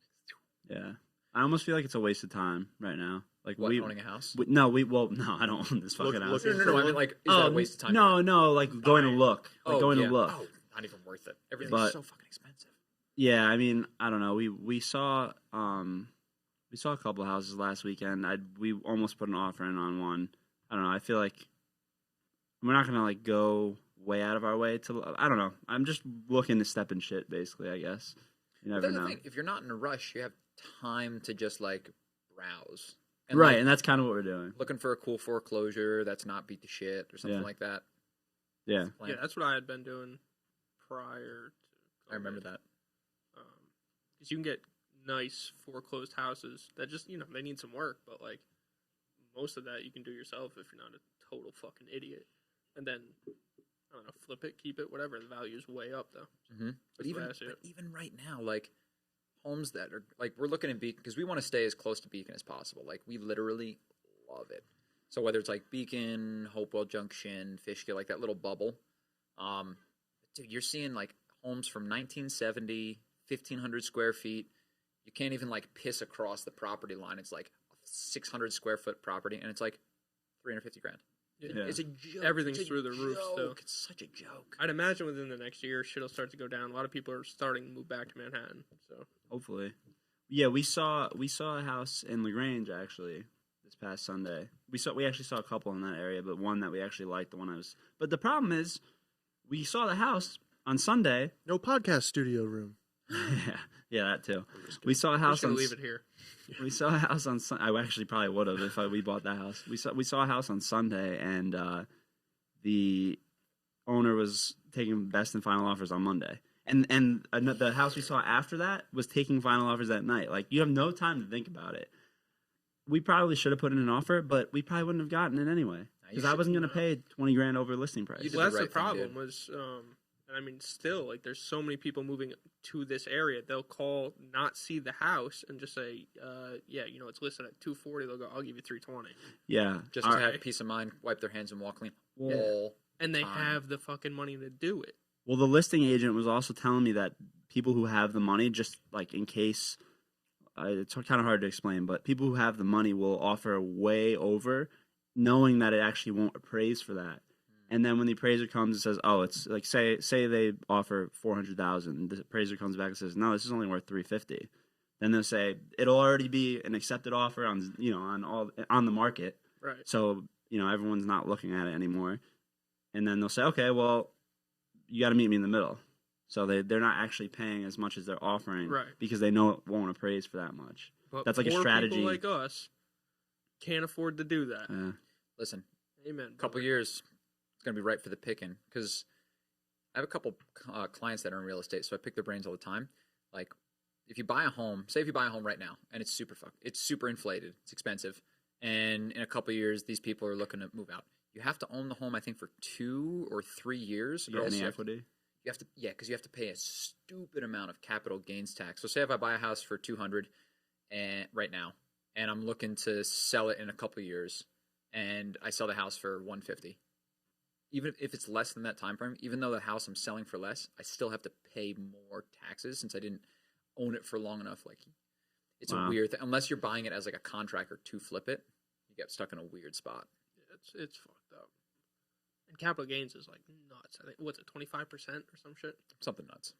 Yeah. I almost feel like it's a waste of time right now. Like What, owning a house? No, I don't own this fucking house. looking- No, I mean, like, is that a waste of time? No, like going to look, like going to look. Oh, not even worth it. Everything's But- so fucking expensive. Yeah, I mean, I don't know. We saw a couple houses last weekend. We almost put an offer in on one. I don't know. I feel like we're not gonna like go way out of our way to. I don't know. I'm just looking to step in shit, basically. I guess you never That's know. the thing. If you're not in a rush, you have time to just like browse. Right, like, and that's kind of what we're doing. looking for a cool foreclosure that's not beat to shit or something Yeah. like that. Yeah. Yeah, that's what I had been doing prior to. I remember that. Because you can get nice foreclosed houses that just they need some work, but like most of that you can do yourself if you're not a total fucking idiot. And then I don't know, flip it, keep it, whatever. The value's way up though. Mm-hmm. But That's even the way I see it. even right now, like homes that are like we're looking at Beacon because we want to stay as close to Beacon as possible. Like we literally love it. So whether it's like Beacon, Hopewell Junction, Fishkill, like that little bubble, dude, you're seeing like homes from 1970, 1,500 square feet. You can't even like piss across the property line. It's like a 600 square foot property, and it's like 350 grand. Yeah. It's a joke. Everything's It's a through the roof still. joke. It's such a joke. I'd imagine within the next year shit'll start to go down. A lot of people are starting to move back to Manhattan. So Hopefully. Yeah, we saw a house in LaGrange actually this past Sunday. We actually saw a couple in that area, but one that we actually liked. The one I was. But the problem is, we saw the house on Sunday. No podcast studio room. yeah, that too. We saw a house on. leave it here. We saw a house on. I actually probably would have if we bought that house. We saw a house on Sunday, and the owner was taking best and final offers on Monday. And the house we saw after that was taking final offers that night. Like you have no time to think about it. We probably should have put in an offer, but we probably wouldn't have gotten it anyway because I wasn't going to pay $20 grand over listing price. did Well, that's the the right thing, problem. dude. Was and I mean, still, like, there's so many people moving to this area. They'll call, not see the house, and just say, yeah, it's listed at $240. They'll go, I'll give you $320. Yeah, Just to have peace of mind, wipe their hands and walk clean. Yeah. All And they time. have the fucking money to do it. Well, the listing agent was also telling me that people who have the money, just like in case, it's kind of hard to explain, but people who have the money will offer way over, knowing that it actually won't appraise for that. And then when the appraiser comes and says, "Oh, it's like say they offer $400,000," the appraiser comes back and says, "No, this is only worth $350." Then they'll say it'll already be an accepted offer on on the market, Right. so everyone's not looking at it anymore. And then they'll say, "Okay, well, you got to meet me in the middle." So they're not actually paying as much as they're offering, Right. because they know it won't appraise for that much. But That's like a poor strategy. people like us can't afford to do that. Listen, Amen. a couple years, it's going to be right for the picking because I have a couple clients that are in real estate, so I pick their brains all the time. Like, if you buy a home, say if you buy a home right now, and it's super inflated, it's expensive, and in a couple years, these people are looking to move out. You have to own the home, I think, for 2 or 3 years. You get any equity? Because you have to pay a stupid amount of capital gains tax. So say if I buy a house for $200 and right now, and I'm looking to sell it in a couple years, and I sell the house for $150. Even if it's less than that time frame, even though the house I'm selling for less, I still have to pay more taxes since I didn't own it for long enough. Like, it's a weird thing. Unless you're buying it as like a contractor to flip it, you get stuck in a weird spot. It's fucked up. And capital gains is like nuts. I think, what's it, 25% or some shit? Something nuts.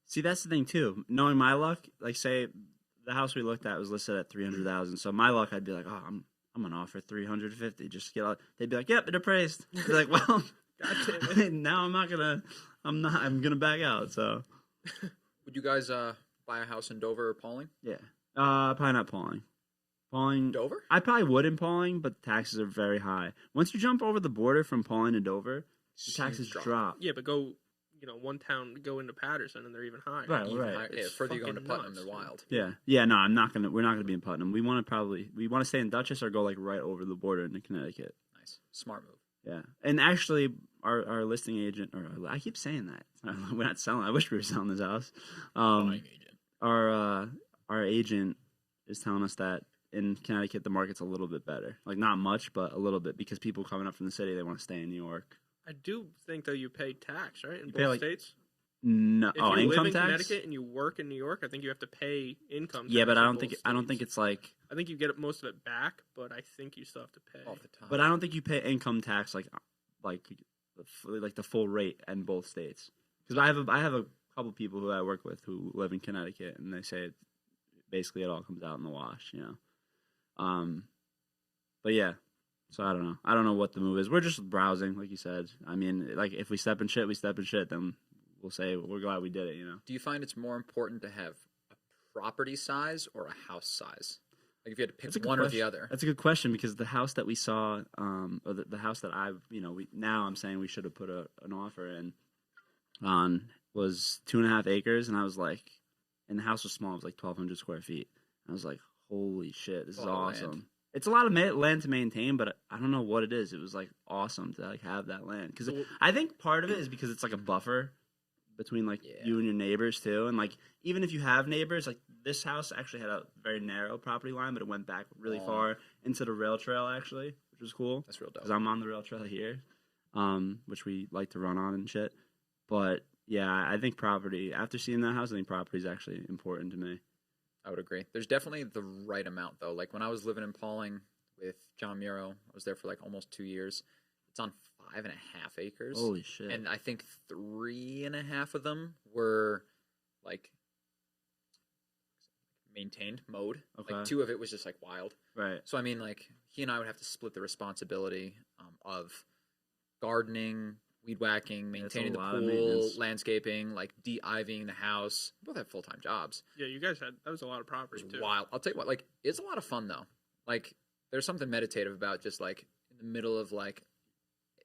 See, that's the thing too. Knowing my luck, like say the house we looked at was listed at $300,000. So my luck, I'd be like, "Oh, I'm gonna offer $350 just to get out." They'd be like, "Yep, it appraised." I'd be like, "Well, now I'm gonna back out." So Would you guys buy a house in Dover or Pauling? yeah, probably not Pauling. Pauling, Dover? I probably would in Pauling, but the taxes are very high. Once you jump over the border from Pauling to Dover, the taxes drop. Yeah, but go, one town, go into Patterson, and they're even higher. Right, Even right. higher. Yeah, It's further you go into fucking Putnam, nuts, they're dude. wild. Yeah. No, we're not gonna be in Putnam. We want to stay in Dutchess or go like right over the border into Connecticut. Nice. Smart move. Yeah, and actually, our listing agent, or I keep saying that we're not selling. I wish we were selling this house. Buying agent. Our agent is telling us that in Connecticut the market's a little bit better, like not much, but a little bit, because people coming up from the city, they want to stay in New York. I do think, though, you pay tax, right? In You pay, both like, states? No, If oh, you live income in tax. Connecticut and you work in New York, I think you have to pay income. Yeah, tax but in I don't both think states. it's like. I think you get most of it back, but I think you still have to pay. all the time. But I don't think you pay income tax like the full rate in both states. Because I have a couple people who I work with who live in Connecticut, and they say basically it all comes out in the wash, you know. But yeah, so I don't know. I don't know what the move is. We're just browsing, like you said. I mean, like if we step in shit, we step in shit. Then we'll say we're glad we did it, you know. Do you find it's more important to have a property size or a house size? Like if you had to That's a pick good one or question. the other. That's a good question because the house that we saw, or the house that now I'm saying we should have put an offer in on was 2.5 acres, and I was like, and the house was small, it was like 1,200 square feet. And I was like, holy shit, this is A lot of awesome. land. It's a lot of land to maintain, but I don't know what it is. It was like awesome to like have that land because I think part of it is because it's like a buffer between like you and your neighbors too, and like even if you have neighbors, like this house actually had a very narrow property line, but it went back really far into the rail trail actually, which was cool. That's real dope. Because I'm on the rail trail here, which we like to run on and shit. But yeah, I think property. After seeing that house, I think property is actually important to me. I would agree. There's definitely the right amount though. Like when I was living in Pauling with John Muro, I was there for like almost 2 years. It's on 5.5 acres. Holy shit! And I think 3.5 of them were like maintained, mowed. Okay. Like 2 of it was just like wild. Right. So I mean, like he and I would have to split the responsibility of gardening, weed whacking, maintaining the a lot of pool, maintenance. landscaping, like de-iving the house. We both have full-time jobs. Yeah, you guys had that was a lot of property It was too. wild. I'll tell you what, like it's a lot of fun though. Like there's something meditative about just like in the middle of like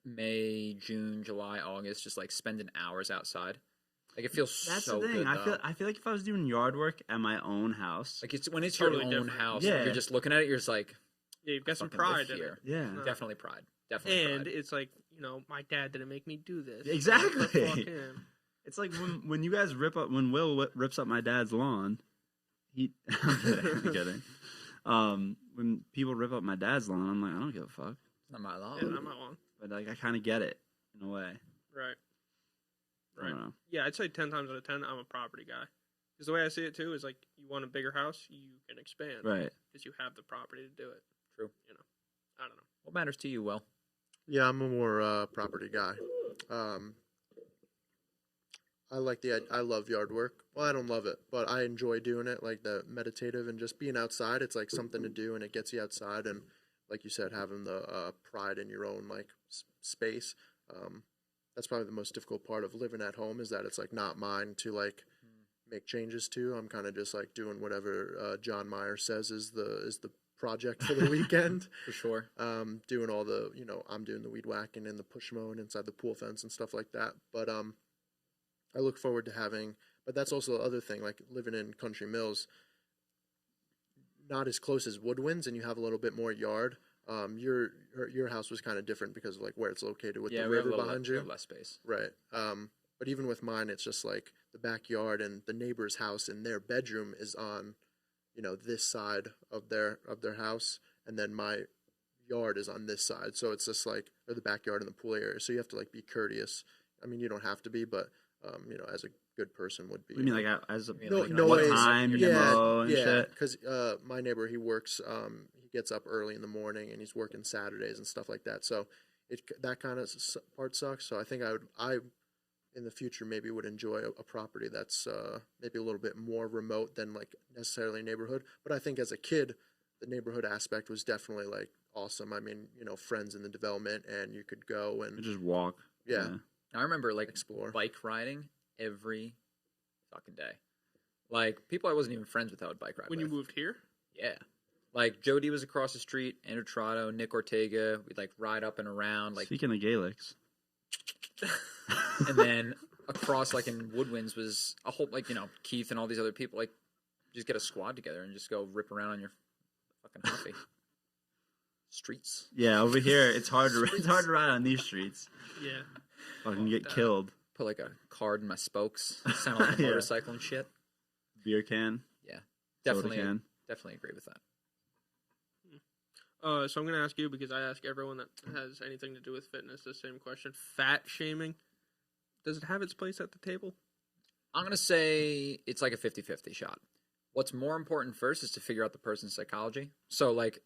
May, June, July, August, just like spending hours outside. Like it feels That's so the thing. good. I feel like if I was doing yard work at my own house, like it's when it's Totally your own different. house. Yeah. Like, you're just looking at it. You're just like, Yeah, you've got some fucking live pride in it. here. yeah, No. Definitely pride. Definitely And pride. it's like, my dad didn't make me do this. Exactly. What the fuck him? it's like when you guys when Will rips up my dad's lawn, I'm kidding. When people rip up my dad's lawn, I'm like, I don't give a fuck. It's not my law. Yeah, I'm not wrong. But like, I kind of get it in a way. Right. I Right. don't know. Yeah, I'd say 10 times out of 10, I'm a property guy. Because the way I see it too is like, you want a bigger house, you can expand. Right. Because you have the property to do it. True. I don't know. What matters to you, Will? Yeah, I'm a more property guy. I love yard work. Well, I don't love it, but I enjoy doing it, like the meditative and just being outside. It's like something to do, and it gets you outside. And like you said, having the pride in your own like space. That's probably the most difficult part of living at home is that it's like not mine to like make changes to. I'm kind of just like doing whatever John Mayer says is the project for the weekend. For sure. Doing all the, I'm doing the weed whacking and the push mowing inside the pool fence and stuff like that. But I look forward to having, but that's also the other thing, like living in Country Mills, not as close as Woodwinds, and you have a little bit more yard. Your house was kind of different because of like where it's located with Yeah, the we have river a little behind we you. have less space. Right. But even with mine, it's just like the backyard and the neighbor's house, and their bedroom is on, this side of their house, and then my yard is on this side. So it's just like, or the backyard and the pool area. So you have to like be courteous. I mean, you don't have to be, but as a good person would be. You mean like as a No- like, no what ways. time you Yeah, mow and yeah. shit? Because my neighbor, he works. He gets up early in the morning, and he's working Saturdays and stuff like that. So that kind of part sucks. So I think I in the future maybe would enjoy a property that's maybe a little bit more remote than like necessarily neighborhood. But I think as a kid, the neighborhood aspect was definitely like awesome. I mean, friends in the development, and you could go and You just walk. yeah. I remember like Explore. bike riding every fucking day. Like people I wasn't even friends with, I would bike ride When with. you moved here? Yeah. Like Jody was across the street, Andrew Trotto, Nick Ortega. We'd like ride up and around, like, Speaking of Gaelics, and then across like in Woodwinds was a whole like Keith and all these other people. Like, just get a squad together and just go rip around on your fucking Huffy streets. yeah, over here it's hard to ride on these streets. Yeah. Fucking get killed. Put like a card in my spokes, sound like a Yeah. motorcycle and shit. Beer can, Yeah, soda definitely, can. definitely agree with that. So I'm going to ask you, because I ask everyone that has anything to do with fitness the same question. Fat shaming, does it have its place at the table? I'm going to say it's like a 50-50 shot. What's more important first is to figure out the person's psychology. So, like,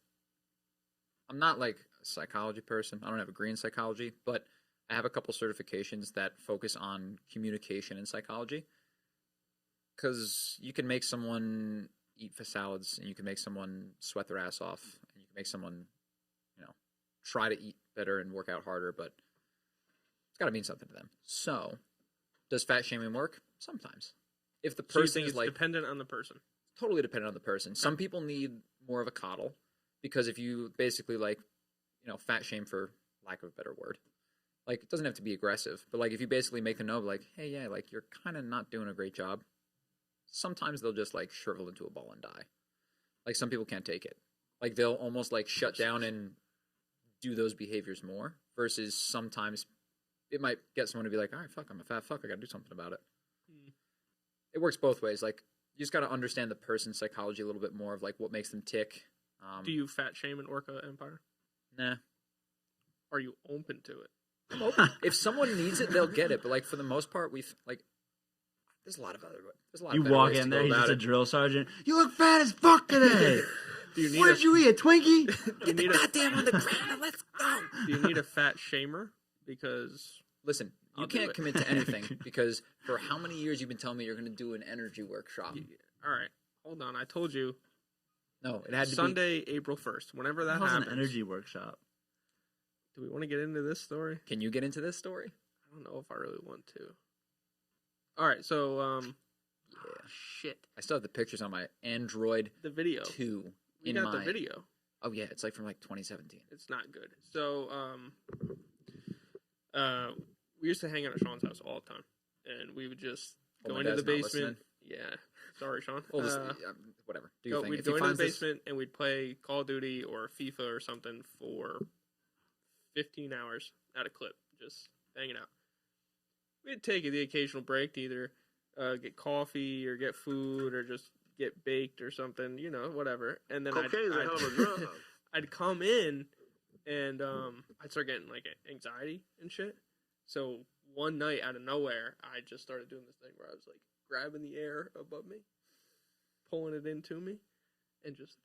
I'm not, like, a psychology person. I don't have a degree in psychology, but I have a couple certifications that focus on communication and psychology. Because you can make someone eat for salads, and you can make someone sweat their ass off, and you can make someone, try to eat better and work out harder, but it's got to mean something to them. So, does fat shaming work? Sometimes. If the So you person think is it's like dependent on the person. totally dependent on the person. Some people need more of a coddle because if you basically fat shame for lack of a better word, like it doesn't have to be aggressive, but like if you basically make them know like, hey, yeah, like you're kind of not doing a great job. Sometimes they'll just like shrivel into a ball and die. Like some people can't take it. Like they'll almost like shut down and do those behaviors more versus sometimes it might get someone to be like, all right, fuck, I'm a fat fuck. I got to do something about it. It works both ways. Like you just got to understand the person's psychology a little bit more of like what makes them tick. Do you fat shame in Orca Empire? Nah. Are you open to it? I'm open. If someone needs it, they'll get it. But like for the most part, there's a lot of You better walk ways in to there, go he's about just a it. drill sergeant. You look fat as fuck today. Do you need What did you eat, a Twinkie? you need a Goddamn on the ground, let's go. Do you need a fat shamer? Because Listen, you I'll do can't it. commit to anything because for how many years you've been telling me you're going to do an energy workshop? all right, hold on. I told you No, it had to be. Sunday, April 1st. Whenever that That was happens. an energy workshop. Do we want to get into this story? Can you get into this story? I don't know if I really want to. All right, so Yeah. shit. I still have the pictures on my Android The video. 2 We in got my. the video. Oh yeah, it's like from like 2017. It's not good. So we used to hang out at Sean's house all the time, and we would just Oh, go my into the dad's not basement. Yeah, sorry, Sean. Well, whatever. Do your thing. We'd If go he into the finds this- basement and we'd play Call of Duty or FIFA or something for 15 hours at a clip, just hanging out. We'd take the occasional break to either get coffee or get food or just get baked or something, whatever. And then Cocaine's a hell of a drug. I'd come in and I'd start getting like anxiety and shit. So one night out of nowhere, I just started doing this thing where I was like grabbing the air above me, pulling it into me, and just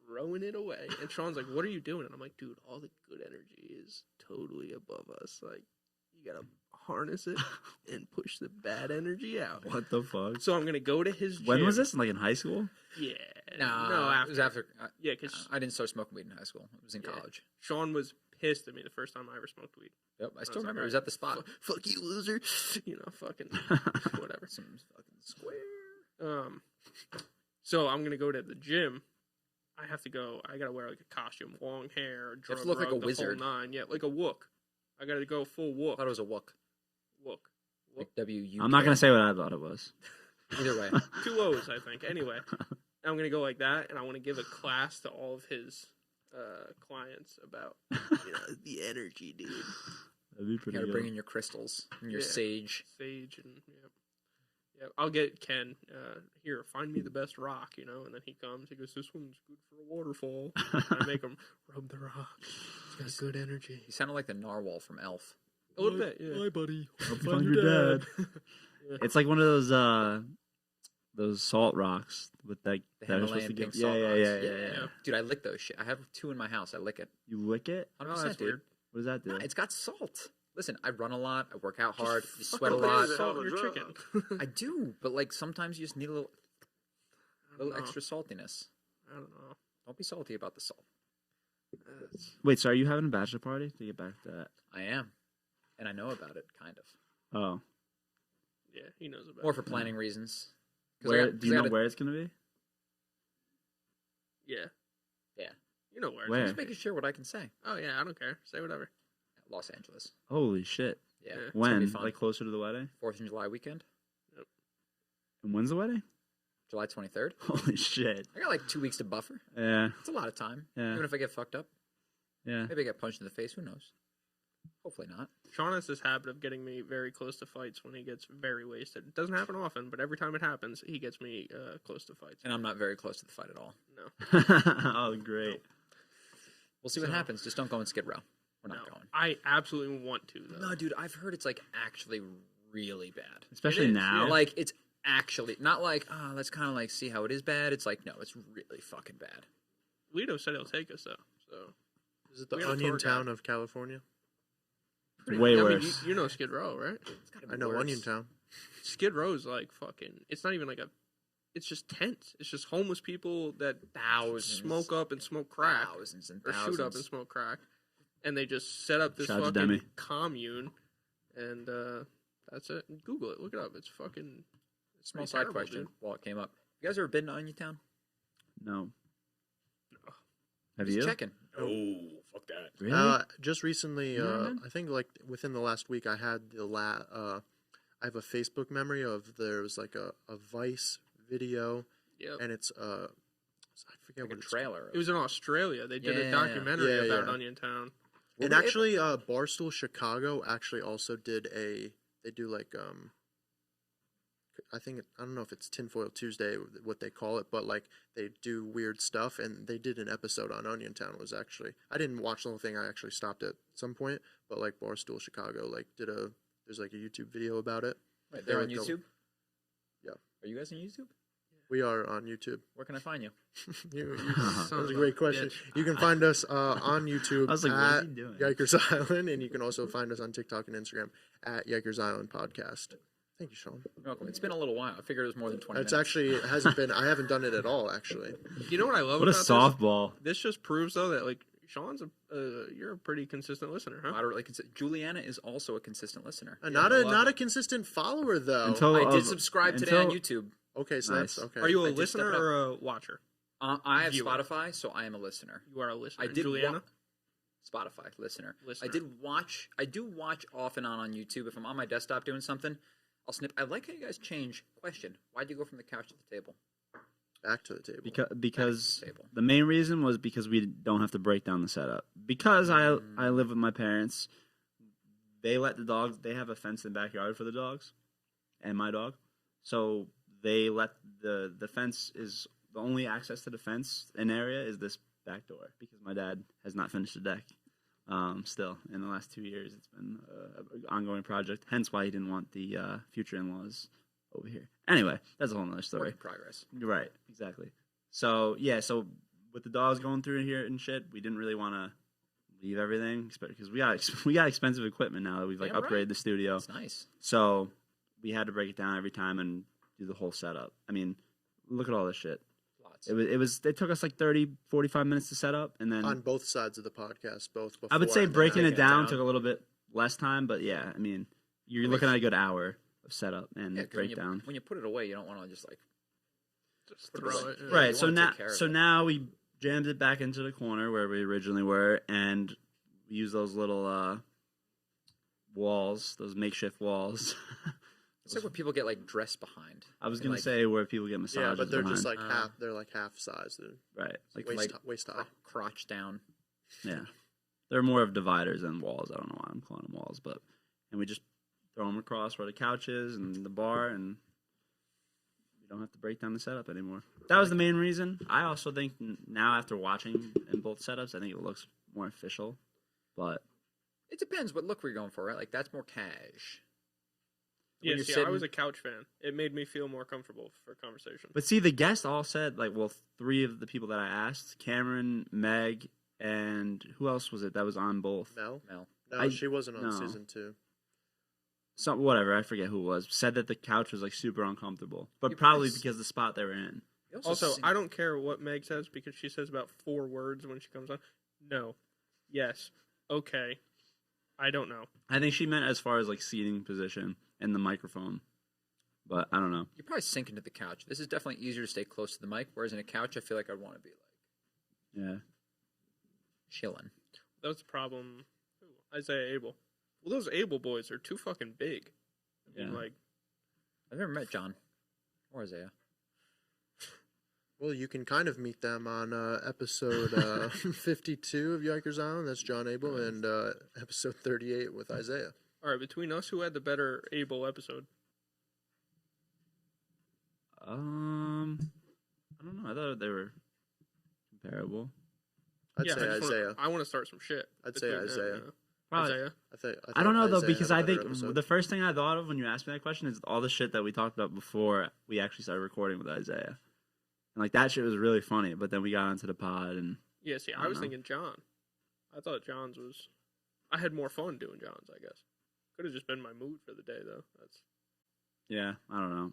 throwing it away. And Sean's like, "What are you doing?" And I'm like, "Dude, all the good energy is totally above us. Like, you gotta harness it and push the bad energy out." What the fuck? So I'm gonna go to his gym. When was this? Like in high school? Yeah. Nah, no, after. it was after. Yeah, because I didn't start smoking weed in high school. It was in Yeah. college. Sean was pissed at me the first time I ever smoked weed. Yep, I was still like, remember. It was at the spot. Fuck you, loser. Fucking whatever. Some fucking square. So I'm gonna go to the gym. I have to go. I gotta wear like a costume, long hair, have drug to look like a rug, the wizard. whole nine. Yeah, like a wook. I gotta go full wook. I thought it was a wook. Wook. Like W-U. I'm not gonna say what I thought it was. Either way. 2 O's, I think. Anyway, I'm gonna go like that, and I want to give a class to all of his clients about the energy, dude. That'd be You pretty gotta good. bring in your crystals and your Yeah. sage. Sage and yeah. I'll get Ken here. Find me the best rock, and then he comes. He goes, "This one's good for a waterfall." I make him rub the rock. It's got good energy. He sounded like the narwhal from Elf. A little bit, yeah. buddy. Hope you find your dad. It's like one of those salt rocks with that. The that are supposed Himalayan to pink get. salt Yeah. rocks. Yeah. Dude, I lick those shit. I have 2 in my house. I lick it. You lick it? 100%, Oh, that's dude. weird. What does that do? Nah, it's got salt. Listen, I run a lot. I work out hard. You Fucking sweat a put lot. salt in your Drug. chicken. I do, but like sometimes you just need a little I don't know. extra saltiness. I don't know. Don't be salty about the salt. Wait, so are you having a bachelor party? To get back to that. I am, and I know about it, kind of. Oh, Yeah, he knows about More it. for planning reasons. 'Cause where? I got- Do you 'cause I know gotta- where it's gonna be? Yeah. Yeah. You know where. Where? Just making sure what I can say. Oh, yeah, I don't care. Say whatever. Los Angeles. Holy shit! Yeah. Yeah. it's gonna be When? fun. Like closer to the wedding? 4th of July weekend, And when's the wedding? July 23rd. Holy shit! I got like 2 weeks to buffer. Yeah, It's a lot of time. Yeah. Even if I get fucked up, yeah. maybe I get punched in the face. Who knows? Hopefully not. Sean has this habit of getting me very close to fights when he gets very wasted. It doesn't happen often, but every time it happens, he gets me close to fights. And I'm not very close to the fight at all. No. Oh, great. We'll see what So- happens. Just don't go in Skid Row. We're not No. going. I absolutely want to, though. No, dude, I've heard it's like actually really bad. Especially It is, now. yeah. Like it's actually not like let's kind of like see how it is bad. It's like no, it's really fucking bad. Lito said he'll take us though. So Is it the We got a onion tour town guide. of California? Way I mean, worse. you know Skid Row, right? It's gotta be I know worse. Onion Town. Skid Row's like fucking. It's not even like a. It's just tents. It's just homeless people that Thousands. smoke up and smoke crack, Thousands and or thousands. shoot up and smoke crack, and they just set up this Shout out to fucking Demi. commune, and that's it. Google it. Look it up. It's fucking. Small pretty side terrible, question dude. while it came up. You guys ever been to Onion Town? No. Have Just you? checking. Oh, fuck that. Really? Just recently, You never been? I think like within the last week, I had I have a Facebook memory of there was like a Vice video, Yep. and it's I forget Like what a it's trailer. It was in Australia. They did Yeah, a documentary yeah, about yeah. Onion Town. And actually, Barstool Chicago actually also did they do like I don't know if it's Tinfoil Tuesday, what they call it, but like they do weird stuff, and they did an episode on Onion Town. It was actually, I didn't watch the whole thing. I actually stopped at some point, but like Barstool Chicago like there's like a YouTube video about it. Wait, they're on like YouTube? Yeah. Are you guys on YouTube? We are on YouTube. Where can I find you? That Son was a of great question. bitch. You can find us on YouTube I was like, what is at he doing? Yikers Island, and you can also find us on TikTok and Instagram at Yikers Island Podcast. Thank you, Sean. You're welcome. It's been a little while. I figured it was more than 20 It's minutes. actually, it hasn't been, I haven't done it at all, actually. You know what I love What a about softball. this? This just proves though that like Sean's you're a pretty consistent listener, huh? Moderately Juliana is also a consistent listener. Not I a love not a it. consistent follower, though. Until I did of- subscribe today on until- YouTube. Okay, so Nice. that's okay. Are you I a did listener step it up. or a watcher? I have Viewer. Spotify, so I am a listener. You are a listener. I did Juliana. Spotify listener. Listener. I do watch off and on YouTube. If I'm on my desktop doing something, I'll snip. I like how you guys change. Question: why'd you go from the couch to the table? Back to the table. Because Table. the main reason was because we don't have to break down the setup. Because I live with my parents, they let the dogs. They have a fenced in backyard for the dogs, and my dog. So they let the fence is the only access to the fence in area is this back door because my dad has not finished the deck. Still, in the last 2 years, it's been an ongoing project. Hence, why he didn't want the future in-laws over here. Anyway, that's a whole nother Work story. in progress. Right, exactly. So yeah, so with the dogs going through here and shit, we didn't really want to leave everything because we got expensive equipment now that we've like Yeah, upgraded right. the studio. That's nice. So we had to break it down every time and do the whole setup. I mean, look at all this shit. Lots. It took us like 30, 45 minutes to set up, and then On both sides of the podcast, both before I would say and breaking then it breaking it down down. took a little bit less time, but yeah, I mean, you're Well, looking at a good hour of setup and Yeah, 'cause breakdown. when you put it away, you don't want to just like Just put throw away. it. yeah. Right. you So wanna now, take care of it. now we jammed it back into the corner where we originally were, and we used those little walls, those makeshift walls. It's like what people get like dressed behind. I was And, gonna like, say where people get massages. yeah, but they're just behind. like half. They're like half size. They're right, like waist high. crotch down. yeah. They're more of dividers than walls. I don't know why I'm calling them walls, but and we just throw them across where the couch is and the bar, and we don't have to break down the setup anymore. That was the main reason. I also think now after watching in both setups, I think it looks more official, but. It depends what look we're going for, right? Like that's more cash. Yeah, When you're see, I sitting- was a couch fan. It made me feel more comfortable for conversation. But see, the guests all said, like, well, 3 of the people that I asked, Cameron, Meg, and who else was it that was on both? Mel? Mel. No, she wasn't on no. season 2. Whatever, I forget who it was, said that the couch was, like, super uncomfortable. But You probably probably because the spot they were in. You Also, sing- I don't care what Meg says because she says about 4 words when she comes on. No. Yes. Okay. I don't know. I think she meant as far as, like, seating position and the microphone. But I don't know. you probably sink into the couch. This is definitely easier to stay close to the mic, whereas in a couch, I feel like I'd want to be like Yeah. chilling. That was the problem. Ooh, Isaiah Abel. Well, those Abel boys are too fucking big. I mean, Yeah. like, I've never met John or Isaiah. Well, you can kind of meet them on episode 52 of Yikers Island. That's John Abel, and episode 38 with Isaiah. all right, between us, who had the better Abel episode? I don't know. I thought they were comparable. I'd say I just Isaiah. I want to start some shit. I'd say between them, Isaiah. yeah. Probably. Isaiah. I don't know though, Isaiah because had a I better think episode. the first thing I thought of when you asked me that question is all the shit that we talked about before we actually started recording with Isaiah. And like that shit was really funny, but then we got onto the pod and Yeah, see, I don't was know. thinking John. I thought John's was. I had more fun doing John's, I guess. Could have just been my mood for the day, though. That's. yeah, I don't know.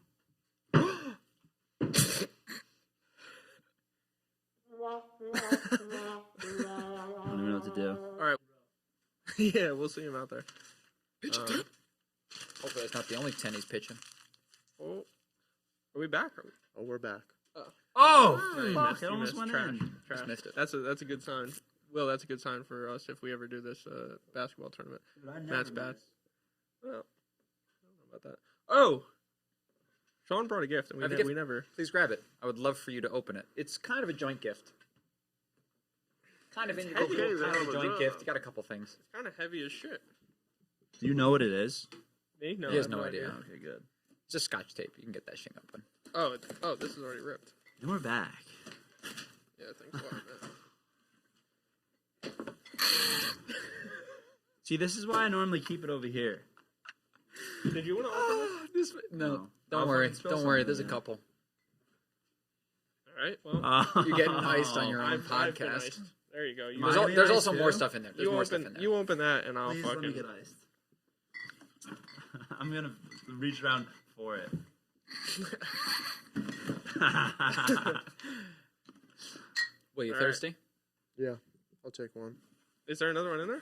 I don't even know what to do. All right. Yeah, we'll see him out there. Hopefully, it's not the only 10 he's pitching. Oh, are we back? Are we? Oh, we're back. Oh, No, you fuck! missed, It you almost missed. went Trash. in. Trash. missed it. That's a good sign. Will, that's a good sign for us if we ever do this basketball tournament. That's bad. Well, I don't know about that. Oh, Sean brought a gift, and I have a gift. we never. Please grab it. I would love for you to open it. It's kind of a joint gift. Kind of individual, heavy. kind of a joint gift. You got a couple things. It's kind of heavy as shit. Do you know what it is? Me? No, He I has have no idea. Okay, good. It's just Scotch tape. You can get that shit open. Oh, this is already ripped. And we're back. Yeah, thanks a lot, man. See, this is why I normally keep it over here. Did you want to open this? No, I'll don't worry. fucking spill Don't worry. something There's a in. couple. All right. Well, You're getting iced on your own I've been podcast. iced. There you go. You, Mine? There's, Mine there's be also iced more too? stuff in there. There's you more open stuff in there. you open that, and I'll Please let me fucking. get iced. I'm gonna reach around for it. Wait, you All right. thirsty? Yeah, I'll take one. Is there another one in there?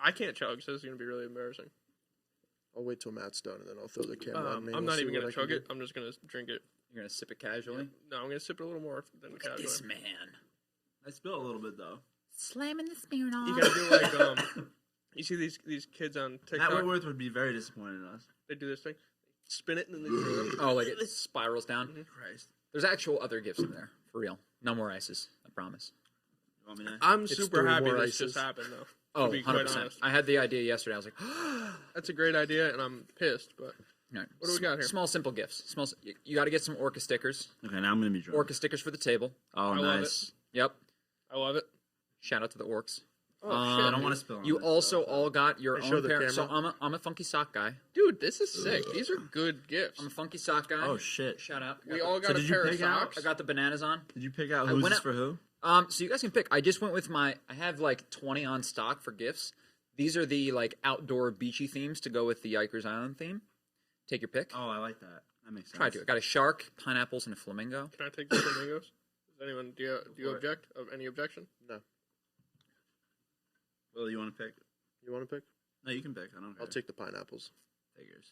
I can't chug, so this is gonna be really embarrassing. I'll wait till Matt's done, and then I'll throw the camera on me. I'm We'll not see even what gonna I can chug do. it. I'm just gonna drink it. You're gonna sip it casually. No, I'm gonna sip it a little more than Look at this casually. man. I spilled a little bit though. Slamming the spoon on. You gotta do like you see these kids on Matt TikTok. Whitworth would be very disappointed in us. They do this thing, spin it, and then they throw it. Oh, like it spirals down. Christ. There's actual other gifts in there, for real. No more ices, I promise. You want me to? I'm It's super 3 happy more this ices. just happened, though. Oh, To be quite 100%. honest. I had the idea yesterday. I was like, That's a great idea, and I'm pissed. But all right, What do we got here? Small, simple gifts. You got to get some Orca stickers. Okay, now I'm gonna be drunk. Orca stickers for the table. Oh, I love nice. Yep. I love it. Shout out to the orcs. Oh Um, shit! I don't want to spill. On You this, also though. all got your Hey, show own the pair. So camera. I'm a funky sock guy. Dude, this is sick. These are good gifts. I'm a funky sock guy. Oh shit! Shout out. We all got did a you pair of pick out- socks. I got the bananas on. Did you pick out I who's went this out- for who? So you guys can pick. I just went with I have like 20 on stock for gifts. These are the like outdoor beachy themes to go with the Yikers Island theme. Take your pick. Oh, I like that. That makes sense. Try to. I got a shark, pineapples, and a flamingo. Can I take the flamingos? Does anyone do you for it. object? Of any objection? No. Will, you want to pick? You want to pick? No, you can pick. I don't care. I'll take the pineapples. Figures.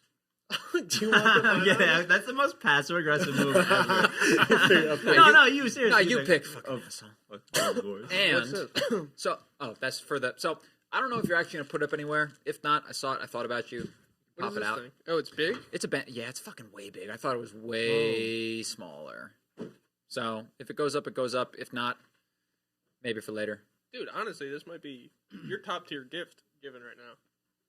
Do you want the Yeah, that's the most passive aggressive move ever. pineapples? No, you seriously. No, you pick. Fucking Oh, asshole. fuck yours. And so, that's for the. So I don't know if you're actually gonna put it up anywhere. If not, I saw it. I thought about you. What Pop is it this out. thing? Oh, it's big. It's a yeah, it's fucking way big. I thought it was way smaller. So if it goes up, it goes up. If not, maybe for later. Dude, honestly, this might be your top tier gift given right now.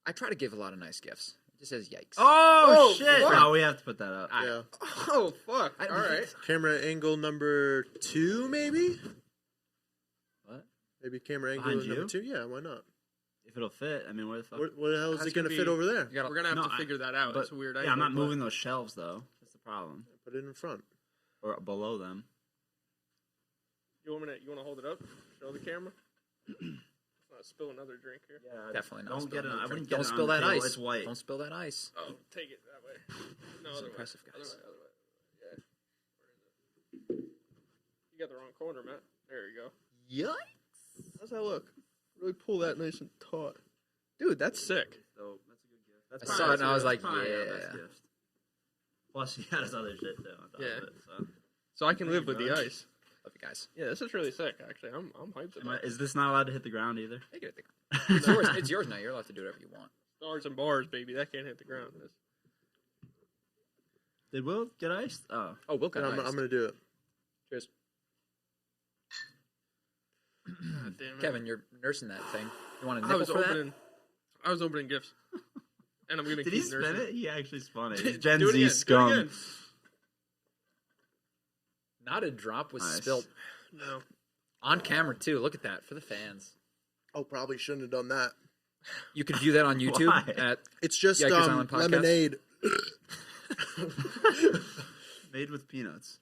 I try to give a lot of nice gifts. It just says yikes. Oh, Oh, shit! fuck. No, we have to put that up. Yeah. Oh fuck! I- All right. Camera angle number 2, maybe? What? Maybe camera angle Behind number you? 2? Yeah, why not? If it'll fit, I mean, where the fuck? What the hell is That's it going to gonna fit be- over there? You gotta, We're gonna have No, to figure that out. but- It's a weird Yeah, idea. I'm not but- moving those shelves though. That's the problem. Put it in front. Or below them. You want to hold it up? Show the camera. Let's not spill another drink here. Yeah, definitely not. Don't spill get it. no I drink. wouldn't get Don't it spill on the that table. ice. It's white. Don't spill that ice. Oh, take it that way. No, It's other impressive, way. guys. Other way. Yeah. Where is it? You got the wrong corner, Matt. There you go. Yikes! How's that look? Really pull that nice and taut. Dude, that's sick. So that's a good gift. That's I probably- saw it and I was that's like, probably our yeah. best gift. Plus, he had his other shit too. On top Yeah. of it, so. So I can Thank live you, with the brother. ice. Love you guys. Yeah, this is really sick. Actually, I'm hyped about it. Is this not allowed to hit the ground either? Take it. It's yours. It's yours now. You're allowed to do whatever you want. Stars and bars, baby. That can't hit the ground. Did Will get iced? Oh. Oh, Will got And I'm iced. going to do it. Cheers. God damn it. Kevin, you're nursing that thing. You want a I nickel was for that? opening gifts, and I'm gonna Did keep he spin nursing it? He actually spun it. Do He's it Gen again, Z do it scum. again. Not a drop was Nice. spilled No. on camera too. Look at that for the fans. Oh, probably shouldn't have done that. You can view that on YouTube Why? at It's just Yikers Island Podcast. lemonade. Made with peanuts.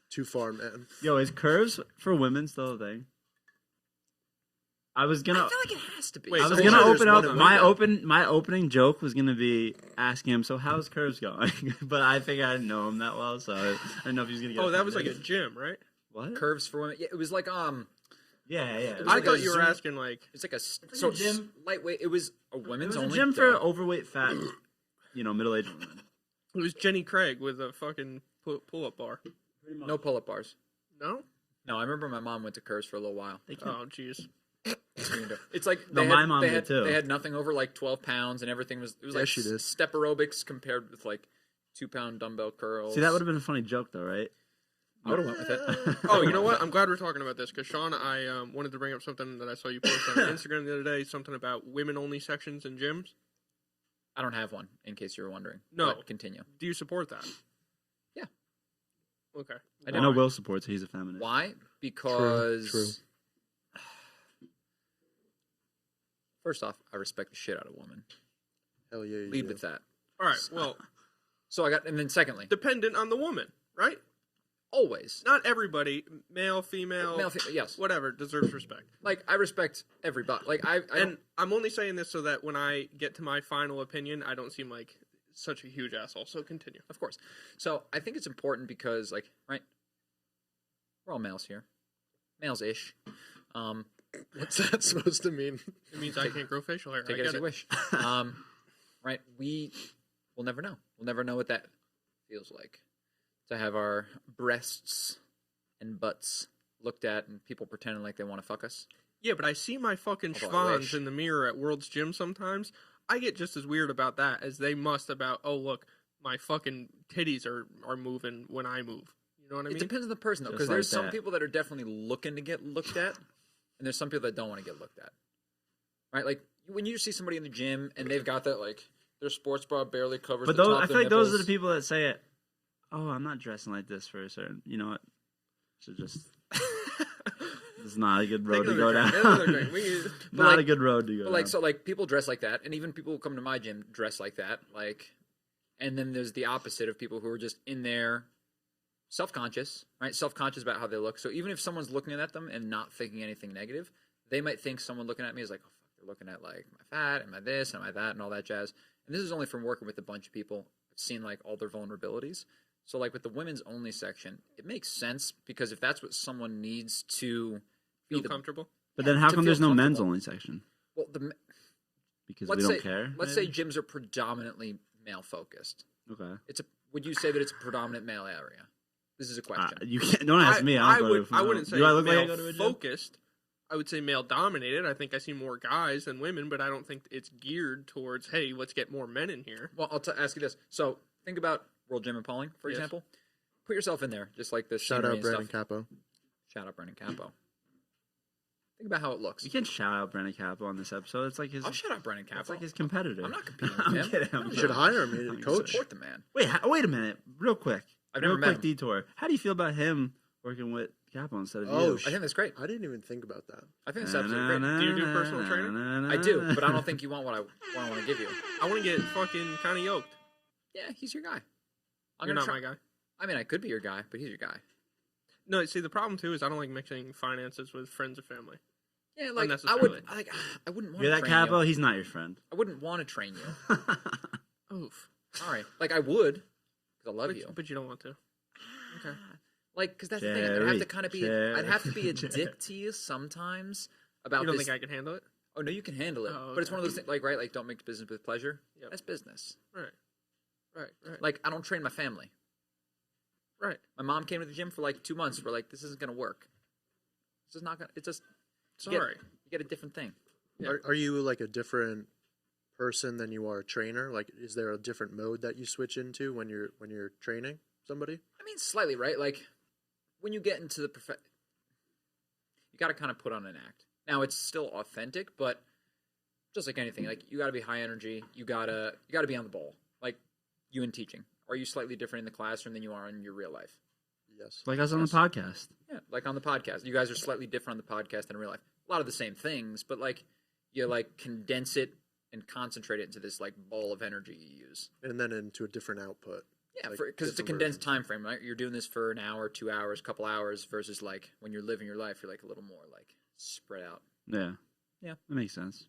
Too far, man. Yo, is curves for women still a thing? I was I gonna. feel like it has to be. Wait, I was so gonna there's open one up in my window. my opening joke was gonna be asking him. So how's curves going? But I think I didn't know him that well, so I didn't know if he was gonna get. Oh, that was like a offended. gym, right? What? Curves for women. Yeah, it was like Yeah. was I like thought a you were Zoom- asking like. It's like a a gym. lightweight. It was a It women's was a only gym for duh. overweight, fat, middle-aged women. It was Jenny Craig with a fucking pull-up bar. No pull-up bars. No? No, I remember my mom went to Curves for a little while. They can't- Oh, jeez. It's like No, they my had, mom they did had, too. They had nothing over like 12 pounds, and everything was Yeah, like she did. step aerobics compared with like 2-pound dumbbell curls. See, that would have been a funny joke, though, right? I would have went with it. Oh, you know what? I'm glad we're talking about this because Sean, I wanted to bring up something that I saw you post on Instagram the other day. Something about women-only sections in gyms. I don't have one, in case you were wondering. No. But continue. Do you support that? Yeah. Okay. I I know Why? Will supports it. He's a feminist. Why? Because True. first off, I respect the shit out of women. Hell yeah, you Lead do. with that. All right. Well, So I got, and then secondly, dependent on the woman, right? always Not everybody, male, female, yes, whatever, deserves respect. like I respect everybody. Like I And I'm only saying this so that when I get to my final opinion, I don't seem like such a huge asshole. So continue. of course. So I think it's important because, like, right, we're all males here, males-ish. What's that supposed to mean? It means I can't grow facial hair. Take I it as get you wish. Right, we'll never know. We'll never know what that feels like to have our breasts and butts looked at and people pretending like they want to fuck us. Yeah, but I see my fucking Although I schwans wish. in the mirror at World's Gym sometimes. I get just as weird about that as they must about, oh, look, my fucking titties are moving when I move. You know what I It mean? depends on the person, though, Just because like there's some that. people that are definitely looking to get looked at, and there's some people that don't want to get looked at. Right? Like, when you see somebody in the gym and they've got that, like, their sports bra barely covers But the those, top I of feel their like those are the nipples. people that say it. Oh, I'm not dressing like this for a certain. You know what? Should just. It's not a good road to go down. Not like- a good road to go But like, down. so like people dress like that, and even people who come to my gym dress like that. Like, and then there's the opposite of people who are just in there, self-conscious, right? Self-conscious about how they look. So even if someone's looking at them and not thinking anything negative, they might think someone looking at me is like, oh fuck, they're looking at like my fat and my this and my that and all that jazz. And this is only from working with a bunch of people. I've seen like all their vulnerabilities. So like with the women's only section, it makes sense because if that's what someone needs to be Feel the comfortable? But then how to come feel there's no men's comfortable. only section? well, Because let's we don't say, care. Let's say gyms are predominantly male focused. Okay. Would you say that it's a predominant male area? This is a question. You can't. Don't ask me. I'll go to, I wouldn't say Do I look like I male go to a gym? focused. I would say male dominated. I think I see more guys than women, but I don't think it's geared towards, hey, let's get more men in here. Well, I'll ask you this. So think about World Gym and Pauling, for Yes. example. Put yourself in there, just like this. Shout scenery out and Brandon stuff. Capo. Shout out Brandon Capo. Think about how it looks. You can't shout out Brandon Capo on this episode. It's like his. I'll shout out Brandon Capo. It's like his competitor. I'm not competing with I'm him. kidding. No, I'm You no. should hire him, I'm a coach. Support the man. Wait a minute, real quick. I've real never met quick him. detour. How do you feel about him working with Capo instead of Oh, you? I think that's great. I didn't even think about that. I think that's absolutely great. Do you do personal training? I do, but I don't think you want what I want to give you. I want to get fucking kind of yoked. Yeah, he's your guy. I'm You're gonna not try. my guy. I mean, I could be your guy, but he's your guy. No, see, the problem too is I don't like mixing finances with friends or family. Yeah, like I Unnecessarily. wouldn't want You're to that train Capo. you. He's not your friend. I wouldn't want to train you. Oof. All right, like I would, because I love you. But you don't want to. Okay. Like, because that's the thing. I'd have to kind of be. I'd have to be a Jerry. dick to you sometimes about You don't this. think I can handle it? Oh no, you can handle it. Oh, But it's okay. one of those things, like right, like don't make business with pleasure. Yep. That's business. Right. Like I don't train my family. Right. My mom came to the gym for like 2 months. We're like, this isn't gonna work. This is not gonna. It's just Sorry. you get a different thing. Yeah. Are you like a different person than you are a trainer? Like, is there a different mode that you switch into when you're training somebody? I mean, slightly, right? Like when you get into the you got to kind of put on an act. Now it's still authentic, but just like anything, like you got to be high energy. You gotta be on the ball. Like you in teaching, are you slightly different in the classroom than you are in your real life? Yes. Like us on the podcast. Yeah, like on the podcast, you guys are slightly different on the podcast than in real life. a lot of the same things, but like you like condense it and concentrate it into this like ball of energy you use. And then into a different output. Yeah, like because it's a different condensed versions. time frame, right? You're doing this for an hour, 2 hours, couple hours, versus like when you're living your life, you're like a little more like spread out. Yeah. Yeah. That makes sense.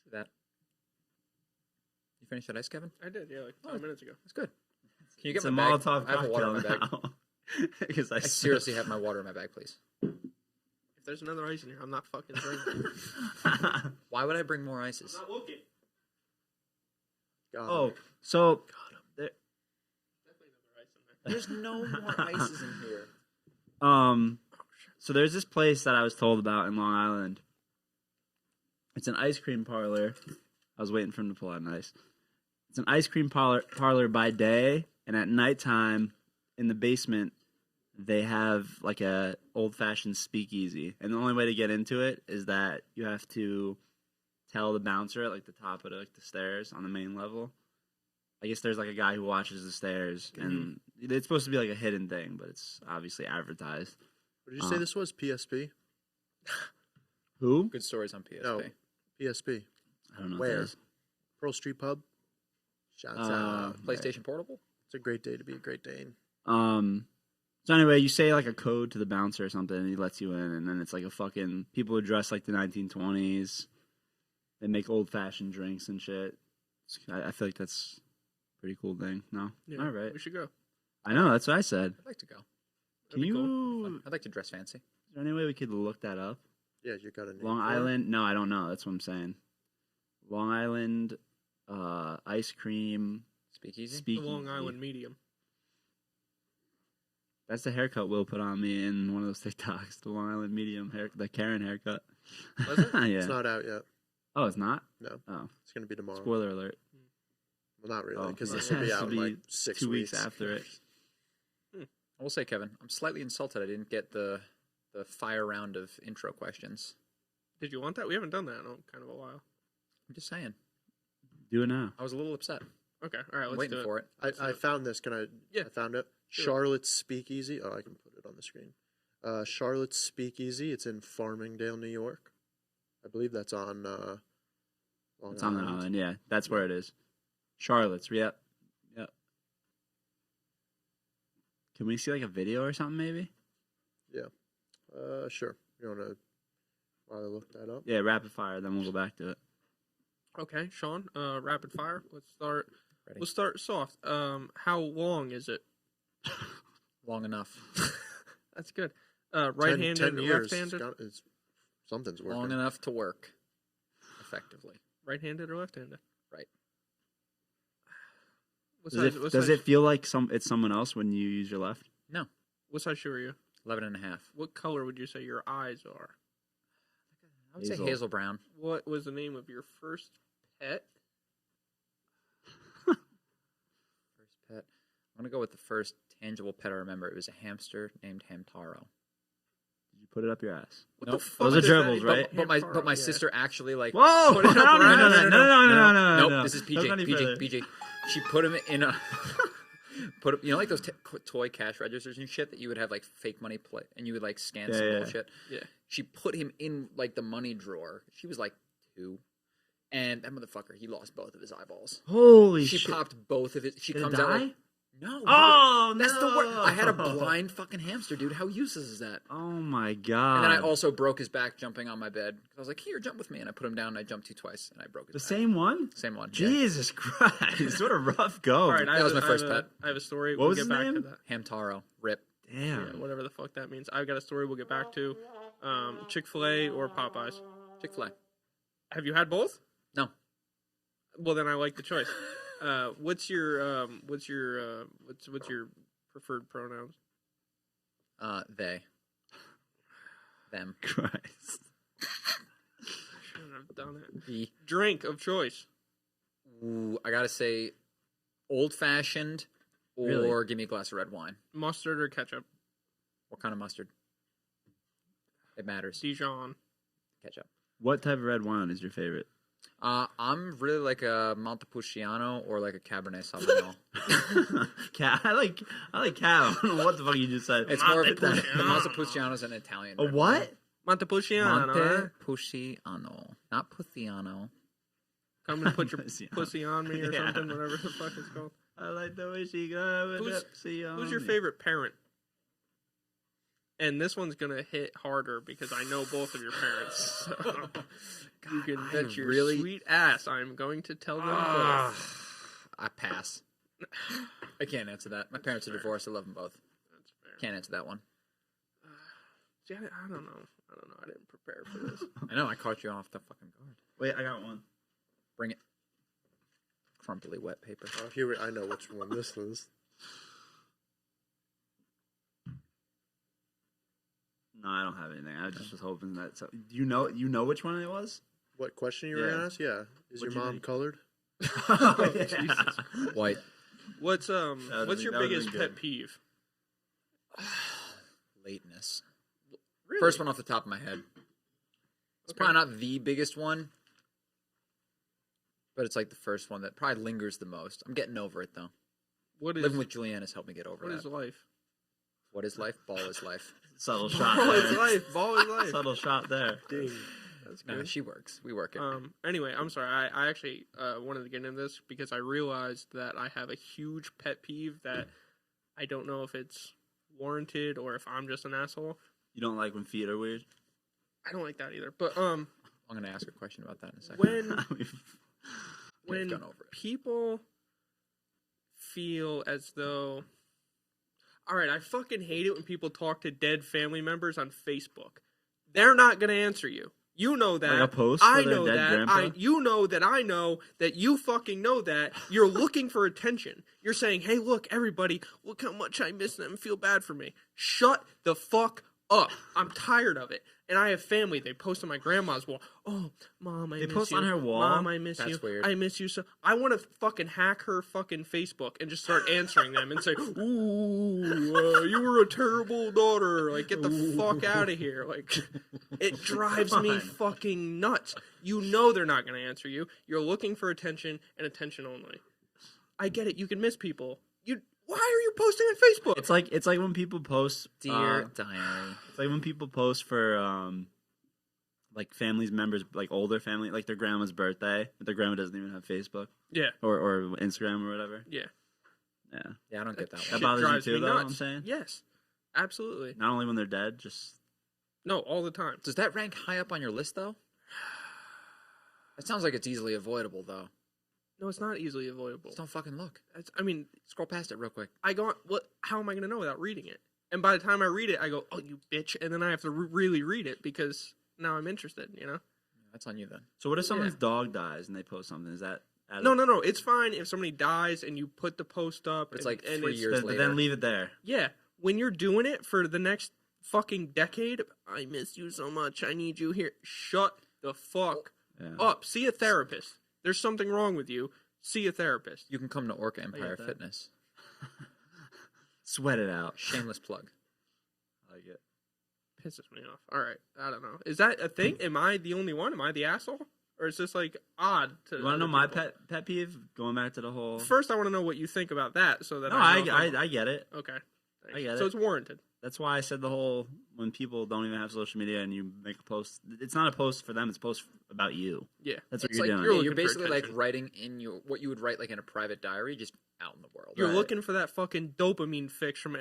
True that. You finished that ice, Kevin? I did, yeah, like 5 minutes ago. That's good. Can you It's get a my bag? Molotov I have water in my cocktail bag. now. Because I seriously have my water in my bag, please. If there's another ice in here, I'm not fucking drinking. Why would I bring more ices? I'm not looking. Got Oh, it. so Definitely another ice in there. There's no more ices in here. so there's this place that I was told about in Long Island. It's an ice cream parlor. I was waiting for him to pull out an ice. It's an ice cream parlor by day, and at nighttime, in the basement, they have like a old-fashioned speakeasy. And the only way to get into it is that you have to tell the bouncer at like the top of the stairs on the main level. I guess there's like a guy who watches the stairs, and it's supposed to be like a hidden thing, but it's obviously advertised. What did you say this was? PSP? Who? Good stories on PSP. No. PSP. I don't know. Where? What that is. Pearl Street Pub? Shouts out. PlayStation Portable? It's a great day to be a Great Dane. So anyway, you say like a code to the bouncer or something, and he lets you in, and then it's like a fucking people who dress like the 1920s. They make old-fashioned drinks and shit. I feel like that's a pretty cool thing. No? Yeah, All right. we should go. I know, that's what I said. I'd like to go. Can That'd be you... cool. Fun. I'd like to dress fancy. Is there any way we could look that up? Yeah, you got a name. Long for it? Island? No, I don't know. That's what I'm saying. Long Island ice cream Speakeasy? The speakeasy. Long Island medium. That's the haircut Will put on me in one of those TikToks. The Long Island medium hair, the Karen haircut. Was it? Yeah. It's not out yet. Oh, it's not? No. Oh, It's going to be tomorrow. spoiler alert. Well, not really, Oh, because well, this will be this out will in be like 6 2 weeks after it. I will say, Kevin, I'm slightly insulted I didn't get the fire round of intro questions. Did you want that? We haven't done that in kind of a while. I'm just saying. Do it now. I was a little upset. Okay, all right, I'm let's waiting do it. for it. I found this. Can I? Yeah. I found it. Sure. Charlotte's Speakeasy. Oh, I can put it on the screen. Charlotte's Speakeasy. It's in Farmingdale, New York. I believe that's on Long It's on the island. Yeah, that's where it is. Charlotte's. Yep. Yep. Can we see like a video or something maybe? Sure. You want to while I look that up? Yeah, rapid fire. Then we'll go back to it. Okay, Sean, rapid fire. Let's start. Ready? We'll start soft. How long is it? Long enough. That's good. Right-handed 10 or years. left-handed? Something's working. Long enough to work effectively. Right-handed or left-handed? Right. What Does size, what does size, it feel like it's someone else when you use your left? No. what size shoe are you? 11 and a half. What color would you say your eyes are? I would say Hazel. hazel brown. What was the name of your first pet? First pet. I'm going to go with the first tangible pet I remember. It was a hamster named Hamtaro. Did you put it up your ass? What Nope. the fuck Those are is that dribbles, even? right? But my Yeah. sister actually like Whoa! put it No, up no, around- no, no, no, no, Nope, no. this is Don't go any further. PJ. She put him in a put you know like those toy cash registers and shit that you would have like fake money play and you would like scan some yeah. bullshit. Yeah. She put him in like the money drawer. She was like 2, and that motherfucker he lost both of his eyeballs. Holy She shit! popped both of his. She Did it comes out die? like, no. Oh That's no! the word. I had a blind fucking hamster, dude. How useless is that? Oh my god! And then I also broke his back jumping on my bed. I was like, "Here, jump with me," and I put him down. and I jumped 2 twice, and I broke his the back. same one. Same one. Yeah. Jesus Christ! What a rough go. All right, That was my first pet. I have a story. What we'll was get his back name? to that. Hamtaro. Rip. Damn. Yeah, whatever the fuck that means. I've got a story we'll get back to. Chick-fil-A or Popeyes? Chick-fil-A. Have you had both? No. Well, then I like the choice. What's your preferred pronouns? They. Them. Christ. Shouldn't have done it. The. Drink of choice. Ooh, I gotta say, old-fashioned, or Really? give me a glass of red wine. Mustard or ketchup? What kind of mustard? It matters. Dijon. Ketchup. What type of red wine is your favorite? I'm really like a Montepulciano or like a Cabernet Sauvignon. I like cow. I don't know what the fuck you just said. It's more of a Montepulciano. Montepulciano is an Italian. A red what? wine. Montepulciano, eh? Montepulciano, not Pussiano. Come and put your Pussy on. pussy on me or Yeah. something, whatever the fuck it's called. I like the way she got Who's your favorite parent? And this one's gonna hit harder because I know both of your parents. So you can bet your sweet ass I'm going to tell them both. I pass. I can't answer that. My parents are divorced. I love them both. That's fair. Can't answer that one. See, I don't know. I didn't prepare for this. I know. I caught you off the fucking guard. Wait, I got one. Bring it. Crumply wet paper. Oh, here I know which one this is. No, I don't have anything. I just was hoping that. So, you know which one it was? What question you were gonna ask? Yeah. Is What'd your you mom think? colored? Oh, yeah. White. What's would've your been biggest good. pet peeve? Lateness. Really? First one off the top of my head. It's Okay. probably not the biggest one, but it's like the first one that probably lingers the most. I'm getting over it though. What is Living with Julianne has helped me get over what that. is life? What is life? Ball is life. Subtle shot Ball is there. life. Ball is life. Subtle shot there. Ding. That's No, good. she works. We work it. Anyway, I'm sorry. I actually wanted to get into this because I realized that I have a huge pet peeve that I don't know if it's warranted or if I'm just an asshole. You don't like when feet are weird? I don't like that either. But I'm gonna ask a question about that in a second. when gone over it. people feel as though, all right, I fucking hate it when people talk to dead family members on Facebook. They're not gonna answer you. You know that. Like a post I for their know dead that. grandpa? You know that I know that you fucking know that. You're looking for attention. You're saying, hey, look, everybody, look how much I miss them. Feel bad for me. Shut the fuck up. I'm tired of it. And I have family. They post on my grandma's wall. Oh, Mom, I miss you. They post on her wall? Mom, I miss That's you. weird. I miss you so. I want to fucking hack her fucking Facebook and just start answering them and say, ooh, you were a terrible daughter. Like, get the fuck out of here. Like, it drives me fucking nuts. You know they're not going to answer you. You're looking for attention and attention only. I get it. You can miss people. Why are you posting on Facebook? It's like when people post Dear diary. It's like when people post for like families members, like older family, like their grandma's birthday, but their grandma doesn't even have Facebook Yeah. or Instagram or whatever. Yeah. Yeah, Yeah, I don't get that That one. bothers you drives too, me though, nuts. I'm saying? Yes. Absolutely. not only when they're dead, just No, all the time. Does that rank high up on your list though? That sounds like it's easily avoidable though. No, it's not easily avoidable. Just don't fucking look. I mean, Scroll past it real quick. I go, what? How am I going to know without reading it? And by the time I read it, I go, oh, you bitch. And then I have to really read it because now I'm interested, you know? That's on you then. So what if someone's dog dies and they post something? Is that No. It's fine if somebody dies and you put the post up. It's and, like and 3 years But later. then leave it there. Yeah. When you're doing it for the next fucking decade, I miss you so much. I need you here. Shut the fuck Yeah. up. See a therapist. There's something wrong with you. See a therapist. You can come to Orca Empire that. Fitness. Sweat it out. Shameless plug. I like it. Pisses me off. All right. I don't know. Is that a thing? Am I the only one? Am I the asshole? Or is this like odd to You want to know other my people? pet peeve? Going back to the whole. First, I want to know what you think about that so that No, I know if I'm- I get it. Okay. Thanks. I get So it. it's warranted. That's why I said the whole when people don't even have social media and you make a post. It's not a post for them. It's a post about you. Yeah. That's what It's you're like doing. you're you're looking for basically like attention. writing in your what you would write like in a private diary, just out in the world. You're Right. looking for that fucking dopamine fix from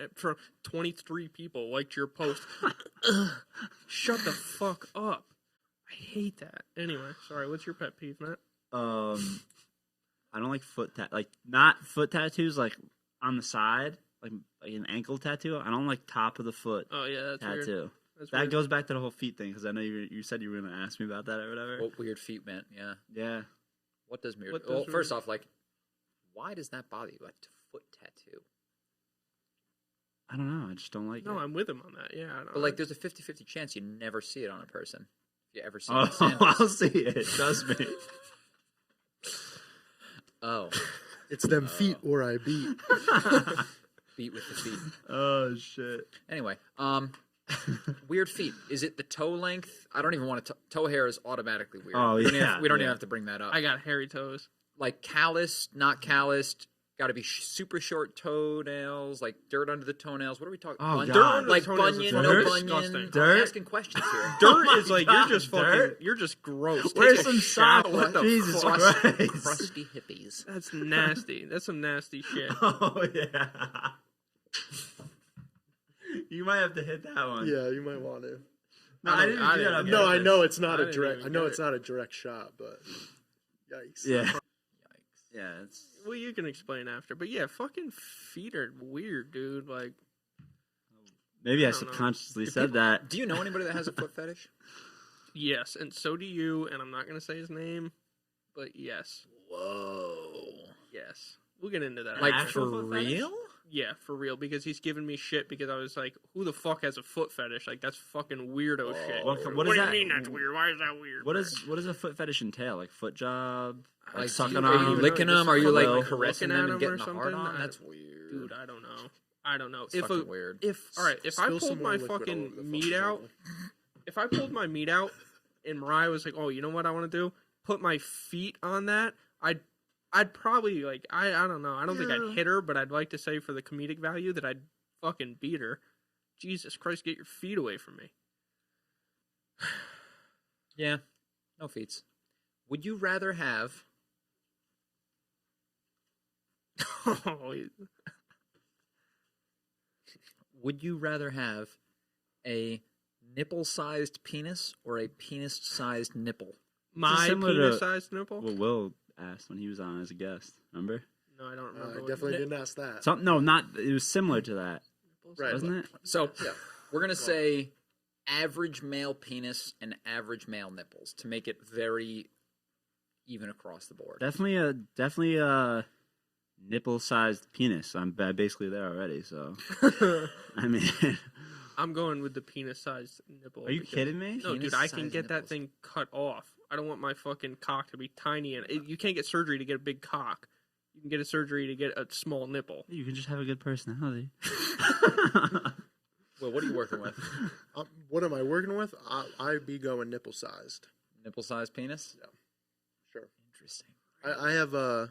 23 people liked your post. Shut the fuck up. I hate that. Anyway, sorry. What's your pet peeve, Matt? I don't like not foot tattoos like on the side, like an ankle tattoo. I don't like top of the foot Oh yeah, that's tattoo. weird. That's That weird. goes back to the whole feet thing because I know you said you were going to ask me about that or whatever. What weird feet meant, yeah. Yeah, What does weird? What does Well, weird- first off, like, why does that bother you? Like foot tattoo. I don't know. I just don't like No, it. I'm with him on that. Yeah, I don't But like, there's a 50-50 chance you never see it on a person. If you ever see it Oh, in sandals. I'll see it. Trust me. Oh, It's them feet or I beat. beat with the feet. Oh shit. Anyway, weird feet. Is it the toe length? I don't even want to. Toe hair is automatically weird. Oh, we don't yeah, we don't even yeah. have to bring that up. I got hairy toes. Like calloused, not calloused, Got to be super short toenails, like dirt under the toenails. What are we talking? Oh, Bunion? God. Like Toenails is bunion, fucking no disgusting. bunion. Dirt? I'm asking questions here. Dirt Oh is my like God, you're just fucking. dirt? You're just gross. Where's Take a some shower. socks? What the Jesus fuck? Christ. Crusty hippies. That's nasty. That's some nasty shit. Oh yeah. You might have to hit that one. Yeah, you might want to. No, I didn't do that on No, I purpose. know it's not I a didn't direct. even I know get it's it. not a direct shot, but yikes. Yeah. Yikes. Yeah. It's Well, you can explain after, but yeah, fucking feet are weird, dude. Like, maybe I don't know. subconsciously said that. Do you know anybody that has a foot fetish? yes, and so do you. And I'm not gonna say his name, but yes, Whoa. yes, we'll get into that. Like after. for foot fetish? real? Yeah, for real, because he's giving me shit because I was like, who the fuck has a foot fetish? Like, that's fucking weirdo shit. What What is do that? you mean that's weird? Why is that weird? What does a foot fetish entail? Like foot job? Like sucking are you on? licking them? Are you Like, like like caressing looking at them and them or getting the hard something? on? I- That's weird. Dude, I don't know. I don't know. It's fucking weird. All right, if I Spill some pulled more my liquid all over fucking the fucking meat out, table. if I pulled my meat out and Mariah was like, "Oh, you know what I want to do? Put my feet on that." I'd probably like I don't know. I don't think I'd hit her, but I'd like to say for the comedic value that I'd fucking beat her. Jesus Christ, get your feet away from me. Yeah. No feats. Would you rather have Would you rather have a nipple-sized penis or a penis-sized nipple? My similar to- penis-sized nipple? What Will asked when he was on as a guest. Remember? No, I don't remember. I what- definitely didn't ask that. Something? No, not. It was similar to that, Right. wasn't it? So, Yeah. we're going to say average male penis and average male nipples to make it very even across the board. Definitely a nipple-sized penis. I'm basically there already. So I mean, I'm going with the penis-sized nipple. are you because- kidding me? No, dude, I can Penis-sized get that nipples. thing cut off. I don't want my fucking cock to be tiny. And you can't get surgery to get a big cock. You can get a surgery to get a small nipple. You can just have a good personality. Well, what are you working with? What am I working with? I'd be going nipple sized. Nipple-sized penis? Sure. Interesting. I have the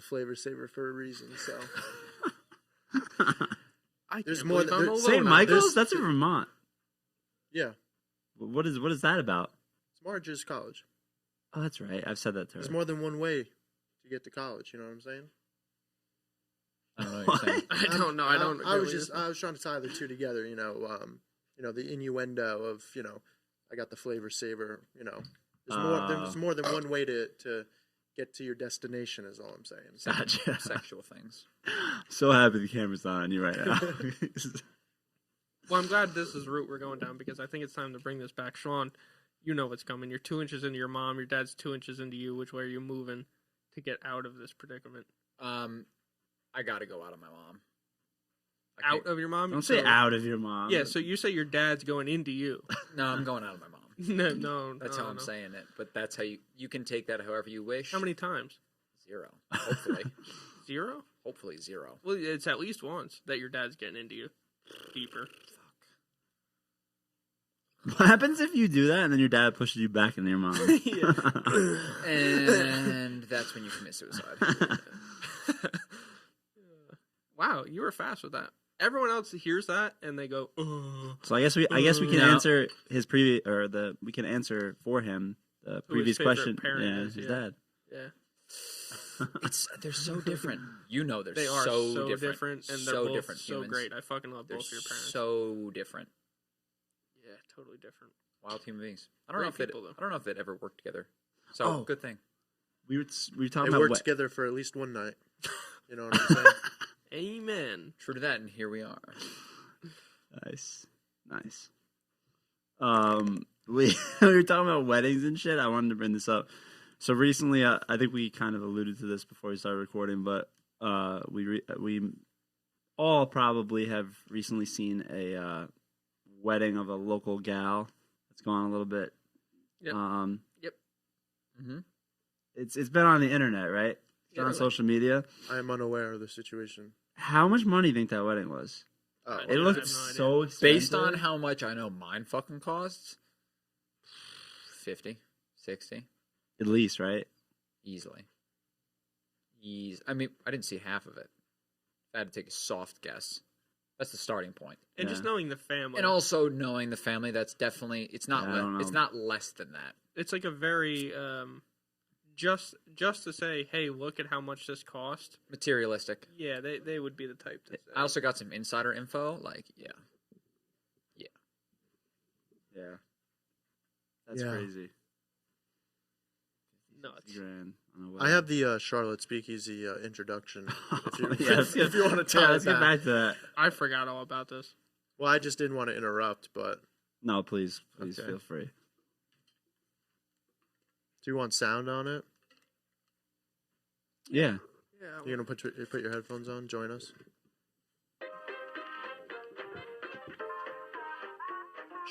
flavor saver for a reason. So I There's can't more believe than- I'm there's- alone St. on Michael's? this. That's in Vermont. yeah, What is that about? it's Marge's college. Oh, that's right. I've said that to her. There's more than one way to get to college. You know what I'm saying? I don't know what you're saying. I don't know. I don't. I was really- just I was trying to tie the two together. The innuendo of I got the flavor saver. There's more than one way to get to your destination. Is all I'm saying. Gotcha. Sexual things. So happy the camera's not on you right now. Well, I'm glad this is the route we're going down because I think it's time to bring this back. Sean, you know what's coming. You're 2 inches into your mom. Your dad's 2 inches into you. Which way are you moving to get out of this predicament? I got to go out of my mom. Out of your mom? Don't say So- out of your mom. Yeah, so you say your dad's going into you. No, I'm going out of my mom. no. That's no, how I'm no. saying it. But that's how you can take that however you wish. How many times? 0. Hopefully. 0? Hopefully 0. Well, it's at least once that your dad's getting into you deeper. What happens if you do that and then your dad pushes you back into your mom? And that's when you commit suicide. Wow, you were fast with that. Everyone else hears that and they go, "Ugh." So I guess we can No. answer his previous we can answer for him the previous favorite question. parent Yeah, is, his yeah. dad. Yeah. They're so different. They're They are so different, and they're so both different so humans. great. I fucking love They're both of your parents. so different. Yeah, totally different. Wild human beings. I don't know Great if people, though. I don't know if they'd ever work together. So Oh. good thing. We were They talking about worked what? together for at least one night. You know what I'm saying? Amen. True to that, and here we are. Nice. We were talking about weddings and shit. I wanted to bring this up. So recently, I think we kind of alluded to this before we started recording, but we all probably have recently seen a wedding of a local gal that's gone a little bit. Yep. Yep. Mm-hmm. It's been on the internet, right? It's Yeah, on like- social media. I am unaware of the situation. How much money do you think that wedding was? Oh, It I looked have no idea. so expensive. Based on how much I know mine fucking costs, 50, 60, at least, right? easily. I mean, I didn't see half of it. I had to take a soft guess. That's the starting point. And just knowing the family. And also knowing the family, that's definitely it's not it's not less than that. It's like a very just to say, hey, look at how much this cost. Materialistic. Yeah, they would be the type to say. I also got some insider info, like Yeah. That's crazy. Nuts. Grand on a I wedding. have the Charlotte Speakeasy introduction. If you, Yeah, if you want to tell let's get back to that. I forgot all about this. Well, I just didn't want to interrupt, but No, please Okay. feel free. do you want sound on it? Yeah. Yeah. You're gonna put your headphones on. Join us.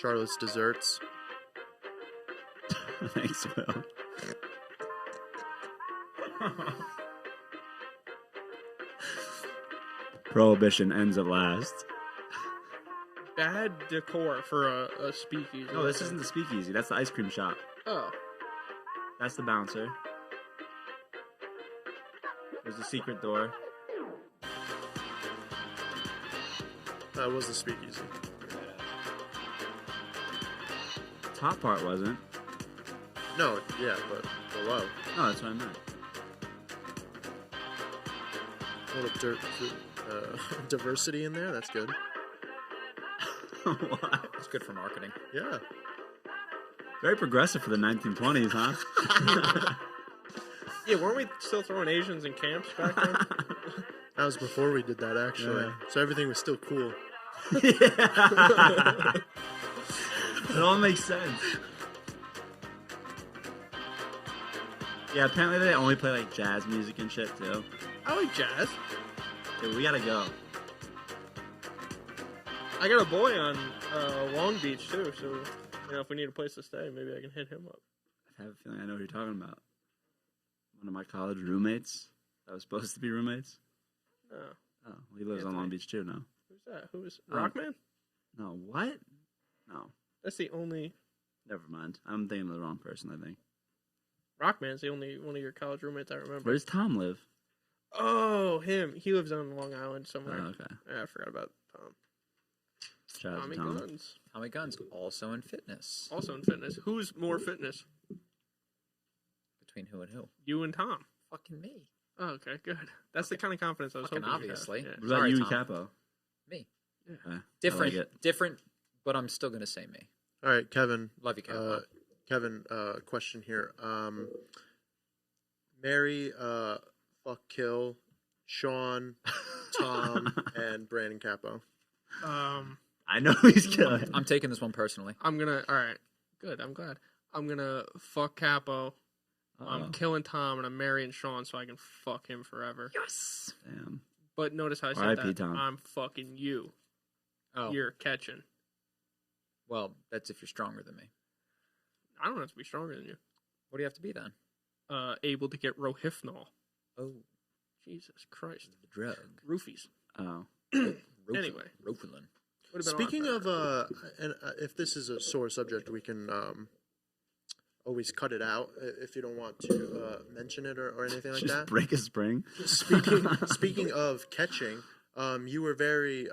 Charlotte's desserts. Thanks, Will. Prohibition ends at last. Bad decor for a speakeasy. No, this isn't the speakeasy. That's the ice cream shop. Oh. That's the bouncer. There's a secret door. That was the Speakeasy. Top part wasn't. No, yeah, but below. No, that's what I meant. A little diversity in there. That's good. What? it's good for marketing. Yeah. Very progressive for the 1920s, huh? Yeah, weren't we still throwing Asians in camps back then? That was before we did that, actually. Yeah. So everything was still cool. Yeah. It all makes sense. Yeah, apparently they only play like jazz music and shit too. I like jazz. Dude, we gotta go. I got a boy on Long Beach too, so if we need a place to stay, maybe I can hit him up. I have a feeling I know who you're talking about. One of my college roommates that was supposed to be roommates. No. Oh, he lives on Long Beach too now. Who's that? Who's Oh. Rockman? No, what? No, That's the only never mind. I'm thinking of the wrong person, I think. Rockman's the only one of your college roommates I remember. Where does Tom live? Oh, him. He lives on Long Island somewhere. Oh, okay. Yeah, I forgot about Tom. Shout out Tommy to Tom. Guns. Tommy Guns, also in fitness. Also in fitness. Who's more fitness? Between who and who? You and Tom. Fucking me. Oh, okay, good. That's the kind of confidence I was Fucking hoping you'd have. obviously. Yeah. What about Sorry, you and Tom. Capo? Me. Yeah. Okay, Different, I like it. different, but I'm still gonna say me. All right, Kevin. Love you, Kevin. Kevin, question here. Marry, fuck, kill, Sean, Tom, and Brandon Capo. I know he's killing. I'm taking this one personally. I'm gonna. All right, good. I'm glad. I'm gonna fuck Capo. I'm killing Tom, and I'm marrying Sean so I can fuck him forever. Yes. Damn. But notice how I said R.I.P. that. Tom. I'm fucking you. Oh, You're catching. well, that's if you're stronger than me. I don't have to be stronger than you. What do you have to be then? Able to get Rohypnol. Oh, Jesus Christ. the drug. Roofies. Oh. Anyway. Rofulin. Would've been Speaking a lot better. of, and if this is a sore subject, we can always cut it out if you don't want to mention it or anything like Just that. break a spring. Speaking of catching, you were very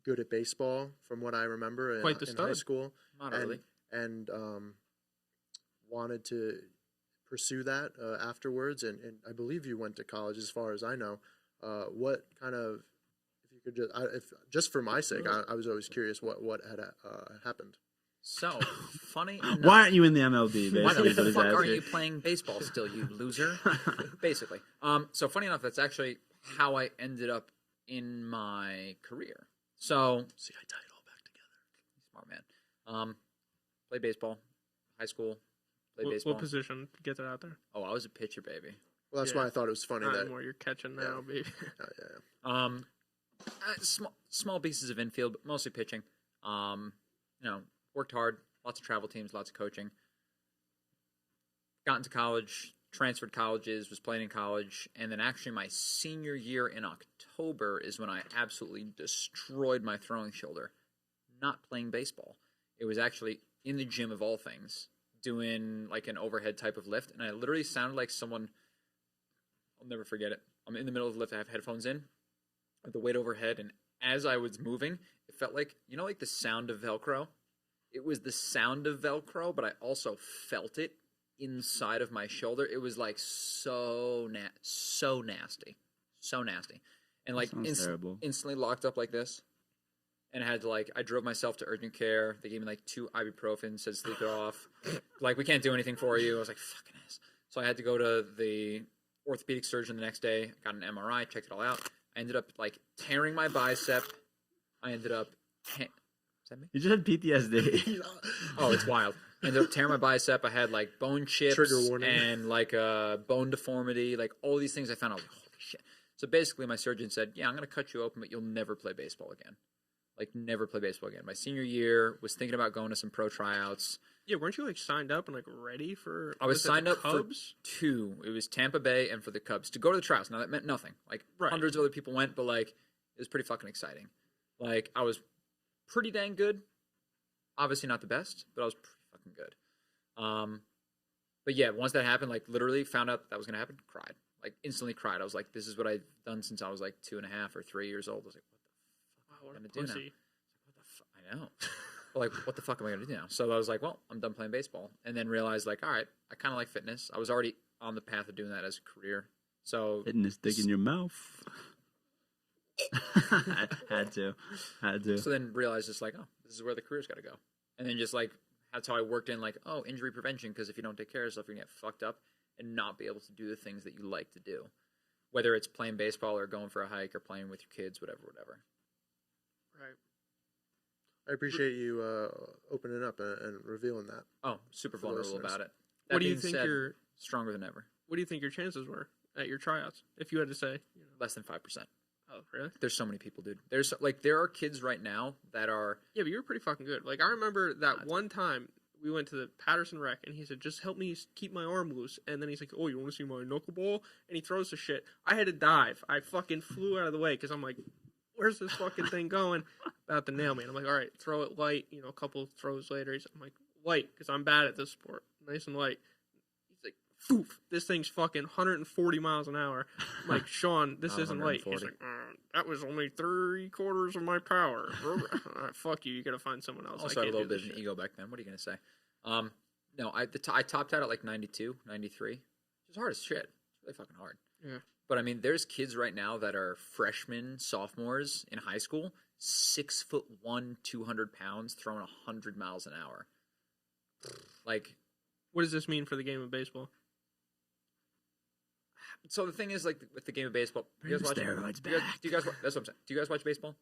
good at baseball, from what I remember Quite the in high stud. school, Not really. and wanted to pursue that afterwards. And I believe you went to college, as far as I know. What kind of, if you could just for my sake, I was always curious what had happened. So funny. Enough, Why aren't you in the MLB? Why Basically, the is fuck what he's aren't you asking. playing baseball still, you loser? Basically. So funny enough, that's actually how I ended up in my career. So See, I tie it all back together. smart man. Played baseball, high school. Played baseball. What position? Get that out there. Oh, I was a pitcher, baby. Well, that's Yeah. why I thought it was funny Not that. anymore. You're catching now, baby. Yeah. Small pieces of infield, but mostly pitching. Worked hard, lots of travel teams, lots of coaching. Got into college, transferred colleges, was playing in college, and then actually my senior year in October is when I absolutely destroyed my throwing shoulder. Not playing baseball. It was actually in the gym of all things, doing like an overhead type of lift, and I literally sounded like someone I'll never forget it. I'm in the middle of the lift. I have headphones in. I have the weight overhead, and as I was moving, it felt like, you know, like the sound of Velcro? It was the sound of Velcro, but I also felt it inside of my shoulder. It was like so nasty. So nasty. And like terrible. instantly locked up like this. And I had to like, I drove myself to urgent care. They gave me like 2 ibuprofen, said sleep it off. Like, we can't do anything for you. I was like, fucking ass. So I had to go to the orthopedic surgeon the next day. Got an MRI, checked it all out. I ended up like tearing my bicep. I ended up. Is that me? You just had PTSD. Oh, it's wild. I ended up tearing my bicep. I had like bone chips Trigger warning. and like a bone deformity. Like all these things I found. I was like, holy shit. So basically, my surgeon said, "Yeah, I'm going to cut you open, but you'll never play baseball again. Like, never play baseball again." My senior year, was thinking about going to some pro tryouts. Yeah, weren't you like signed up and like ready for? I was signed up Cubs? for 2. It was Tampa Bay and for the Cubs to go to the tryouts. Now that meant nothing. Like hundreds of other people went, but like it was pretty fucking exciting. Like I was pretty dang good. Obviously not the best, but I was pretty fucking good. But yeah, once that happened, like literally found out that was gonna happen, cried. Like instantly cried. I was like, this is what I've done since I was like 2.5 or 3 years old. I was like, what am I gonna do now? What the fuck? I know. But like, what the fuck am I gonna do now? So I was like, well, I'm done playing baseball, and then realized like, all right, I kind of like fitness. I was already on the path of doing that as a career. So Fitness dick in your mouth. had to. So then realized just like, oh, this is where the career's got to go, and then just like that's how I worked in like, oh, injury prevention, because if you don't take care of yourself, you're gonna get fucked up and not be able to do the things that you like to do, whether it's playing baseball or going for a hike or playing with your kids, whatever. Right. I appreciate you opening up and revealing that. Oh, super For vulnerable listeners. about it. What do you being think said, your stronger than ever? What do you think your chances were at your tryouts? If you had to say, you know. Less than 5%. Oh, really? There's so many people, dude. There's like there are kids right now that are. Yeah, but you were pretty fucking good. Like I remember that one time we went to the Patterson Rec, and he said, "Just help me keep my arm loose." And then he's like, "Oh, you want to see my knuckleball?" And he throws the shit. I had to dive. I fucking flew out of the way because I'm like, "Where's this fucking thing going?" About to nail me. And I'm like, "All right, throw it light." You know, a couple throws later, I'm like, "Light," because I'm bad at this sport. Nice and light. He's like, "Foof, this thing's fucking 140 miles an hour." I'm like, "Sean, this isn't light." He's like, "That was only 3/4 of my power." Fuck you. You got to find someone else. Also, I had a little bit of an ego back then. What are you gonna say? No, I topped out at like 92, 93. It was hard as shit. It's really fucking hard. Yeah. But I mean, there's kids right now that are freshmen, sophomores in high school, 6'1", 200 pounds, throwing 100 miles an hour. Like, what does this mean for the game of baseball? so the thing is, like, with the game of baseball, do you guys watch? Steroids Do you guys? That's what I'm saying. Do you guys watch baseball?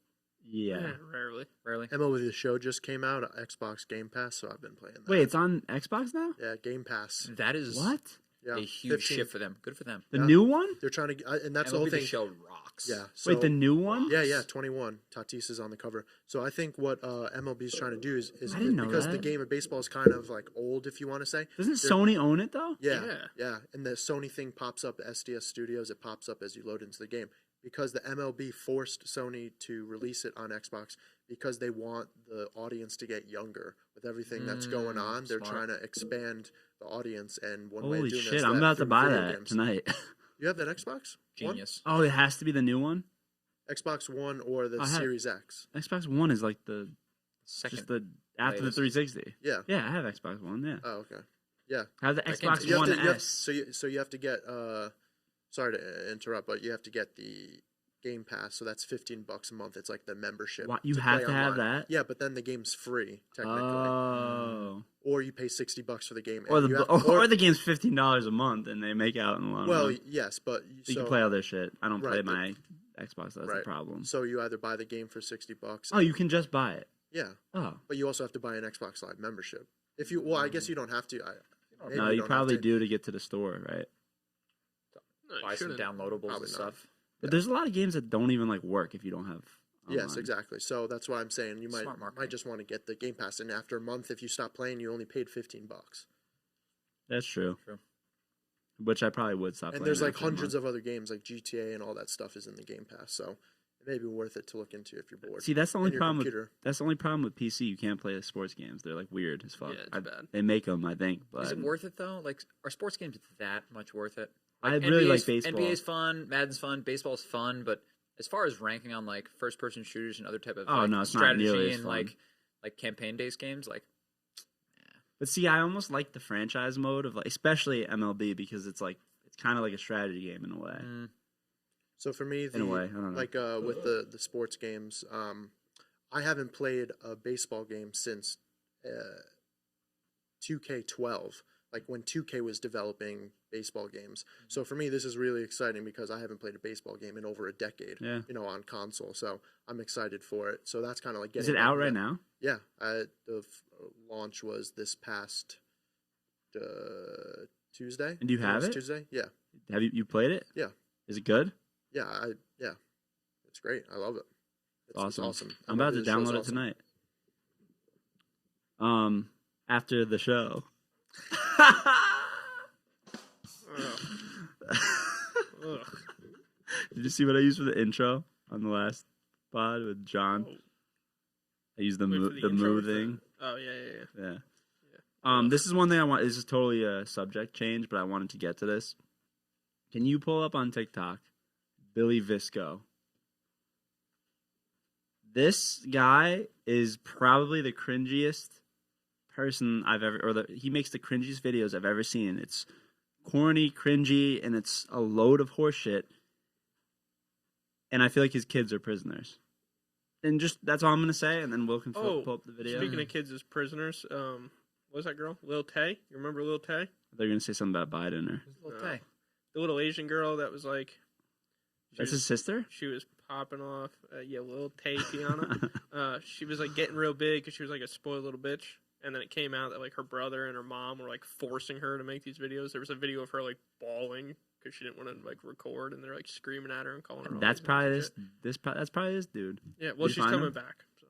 Yeah. Rarely. Rarely. MLB The Show just came out, Xbox Game Pass, so I've been playing that. Wait, it's on Xbox now? Yeah, Game Pass. That is What? Yeah, a huge shift for them. Good for them. The Yeah. new one? They're trying to, and that's the MLB whole thing. The Show rocks. Yeah. So, Wait, the new one? Yeah, 21. Tatis is on the cover. So I think what MLB is trying to do is I didn't know because the that. game of baseball is kind of like old, if you want to say. Doesn't Sony own it though? Yeah. And the Sony thing pops up, SDS Studios, it pops up as you load into the game. Because the MLB forced Sony to release it on Xbox because they want the audience to get younger. With everything that's going on, they're smart. trying to expand the audience. And one way of Holy doing shit, that is I'm about to through buy video that games. tonight. You have that Xbox One? Genius. Oh, it has to be the new one? Xbox One or the I have- Series X? Xbox One is like the Second. just the after latest. the 360. Yeah. Yeah, I have Xbox One, yeah. Oh, okay. Yeah. I have the That Xbox game's- You have One to, you have, S. so you have to get sorry to interrupt, but you have to get the Game Pass, so that's $15 a month. It's like the membership. What, you to have play to have online. that? Yeah, but then the game's free technically, Oh. or you pay $60 for the game. Or and you the have- or the game's $15 a month and they make out in a lot of well, money. yes, but You can play all their shit. I don't play Right, my Xbox, that's the right. problem. So you either buy the game for $60. Oh, you can just buy it. Yeah, Oh. but you also have to buy an Xbox Live membership. If you, well, I guess you don't have to. Maybe No, you don't have probably to. do to get to the store, right? No, you Buy some shouldn't. downloadables Probably and not. stuff. But there's a lot of games that don't even like work if you don't have Yes, online. exactly. So that's why I'm saying you Smart marketing. might just want to get the Game Pass, and after a month, if you stop playing, you only paid $15. That's true. True. Which I probably would stop And playing there's like after a hundreds month. of other games, like GTA and all that stuff is in the Game Pass. So it may be worth it to look into if you're bored. See, that's the only And your problem computer. that's the only problem with PC. You can't play the sports games. They're like weird as fuck. Yeah, it's bad. They make them, I think, but Is it worth it though? Like, are sports games that much worth it? I really like NBA's baseball. NBA's fun, Madden's fun, baseball's fun, but as far as ranking on like first person shooters and other type of No, it's not strategy nearly as and fun. like campaign based games, like But see, I almost like the franchise mode of like, especially MLB, because it's like it's kind of like a strategy game in a way. So for me, In a way, I don't know. like with the sports games, I haven't played a baseball game since 2K12, like when 2K was developing baseball games. So for me, this is really exciting because I haven't played a baseball game in over a decade, Yeah. on console. So I'm excited for it. So that's kind of like getting Is it back out into right that. now? Yeah, launch was this past Tuesday. And do you I think have was it? Tuesday? Yeah, Have you played it? Yeah. Is it good? yeah, it's great. I love it. It's Awesome. awesome. I'm about to The show's download it awesome. tonight. After the show. Ugh. Did you see what I used for the intro on the last pod with John? Oh. I used the Wait, moo for the the intro moo or for- thing. Oh yeah. Yeah. This is one thing I want. This is totally a subject change, but I wanted to get to this. Can you pull up on TikTok Billy Visco? This guy is probably the cringiest person I've ever, he makes the cringiest videos I've ever seen. It's corny, cringy, and it's a load of horseshit. And I feel like his kids are prisoners. And just, that's all I'm going to say, and then Will can pull up the video. Speaking of kids as prisoners, what was that girl? Lil Tay? You remember Lil Tay? They're going to say something about Biden or... little Tay. The little Asian girl that was like... That's his sister? She was popping off. Lil Tay Tiana. She was like getting real big because she was like a spoiled little bitch. And then it came out that like her brother and her mom were like forcing her to make these videos. There was a video of her like bawling because she didn't want to like record, and they're like screaming at her and calling her. all That's these probably names this. That's probably this dude. and shit. Yeah, well, Did you she's find coming him? back. So.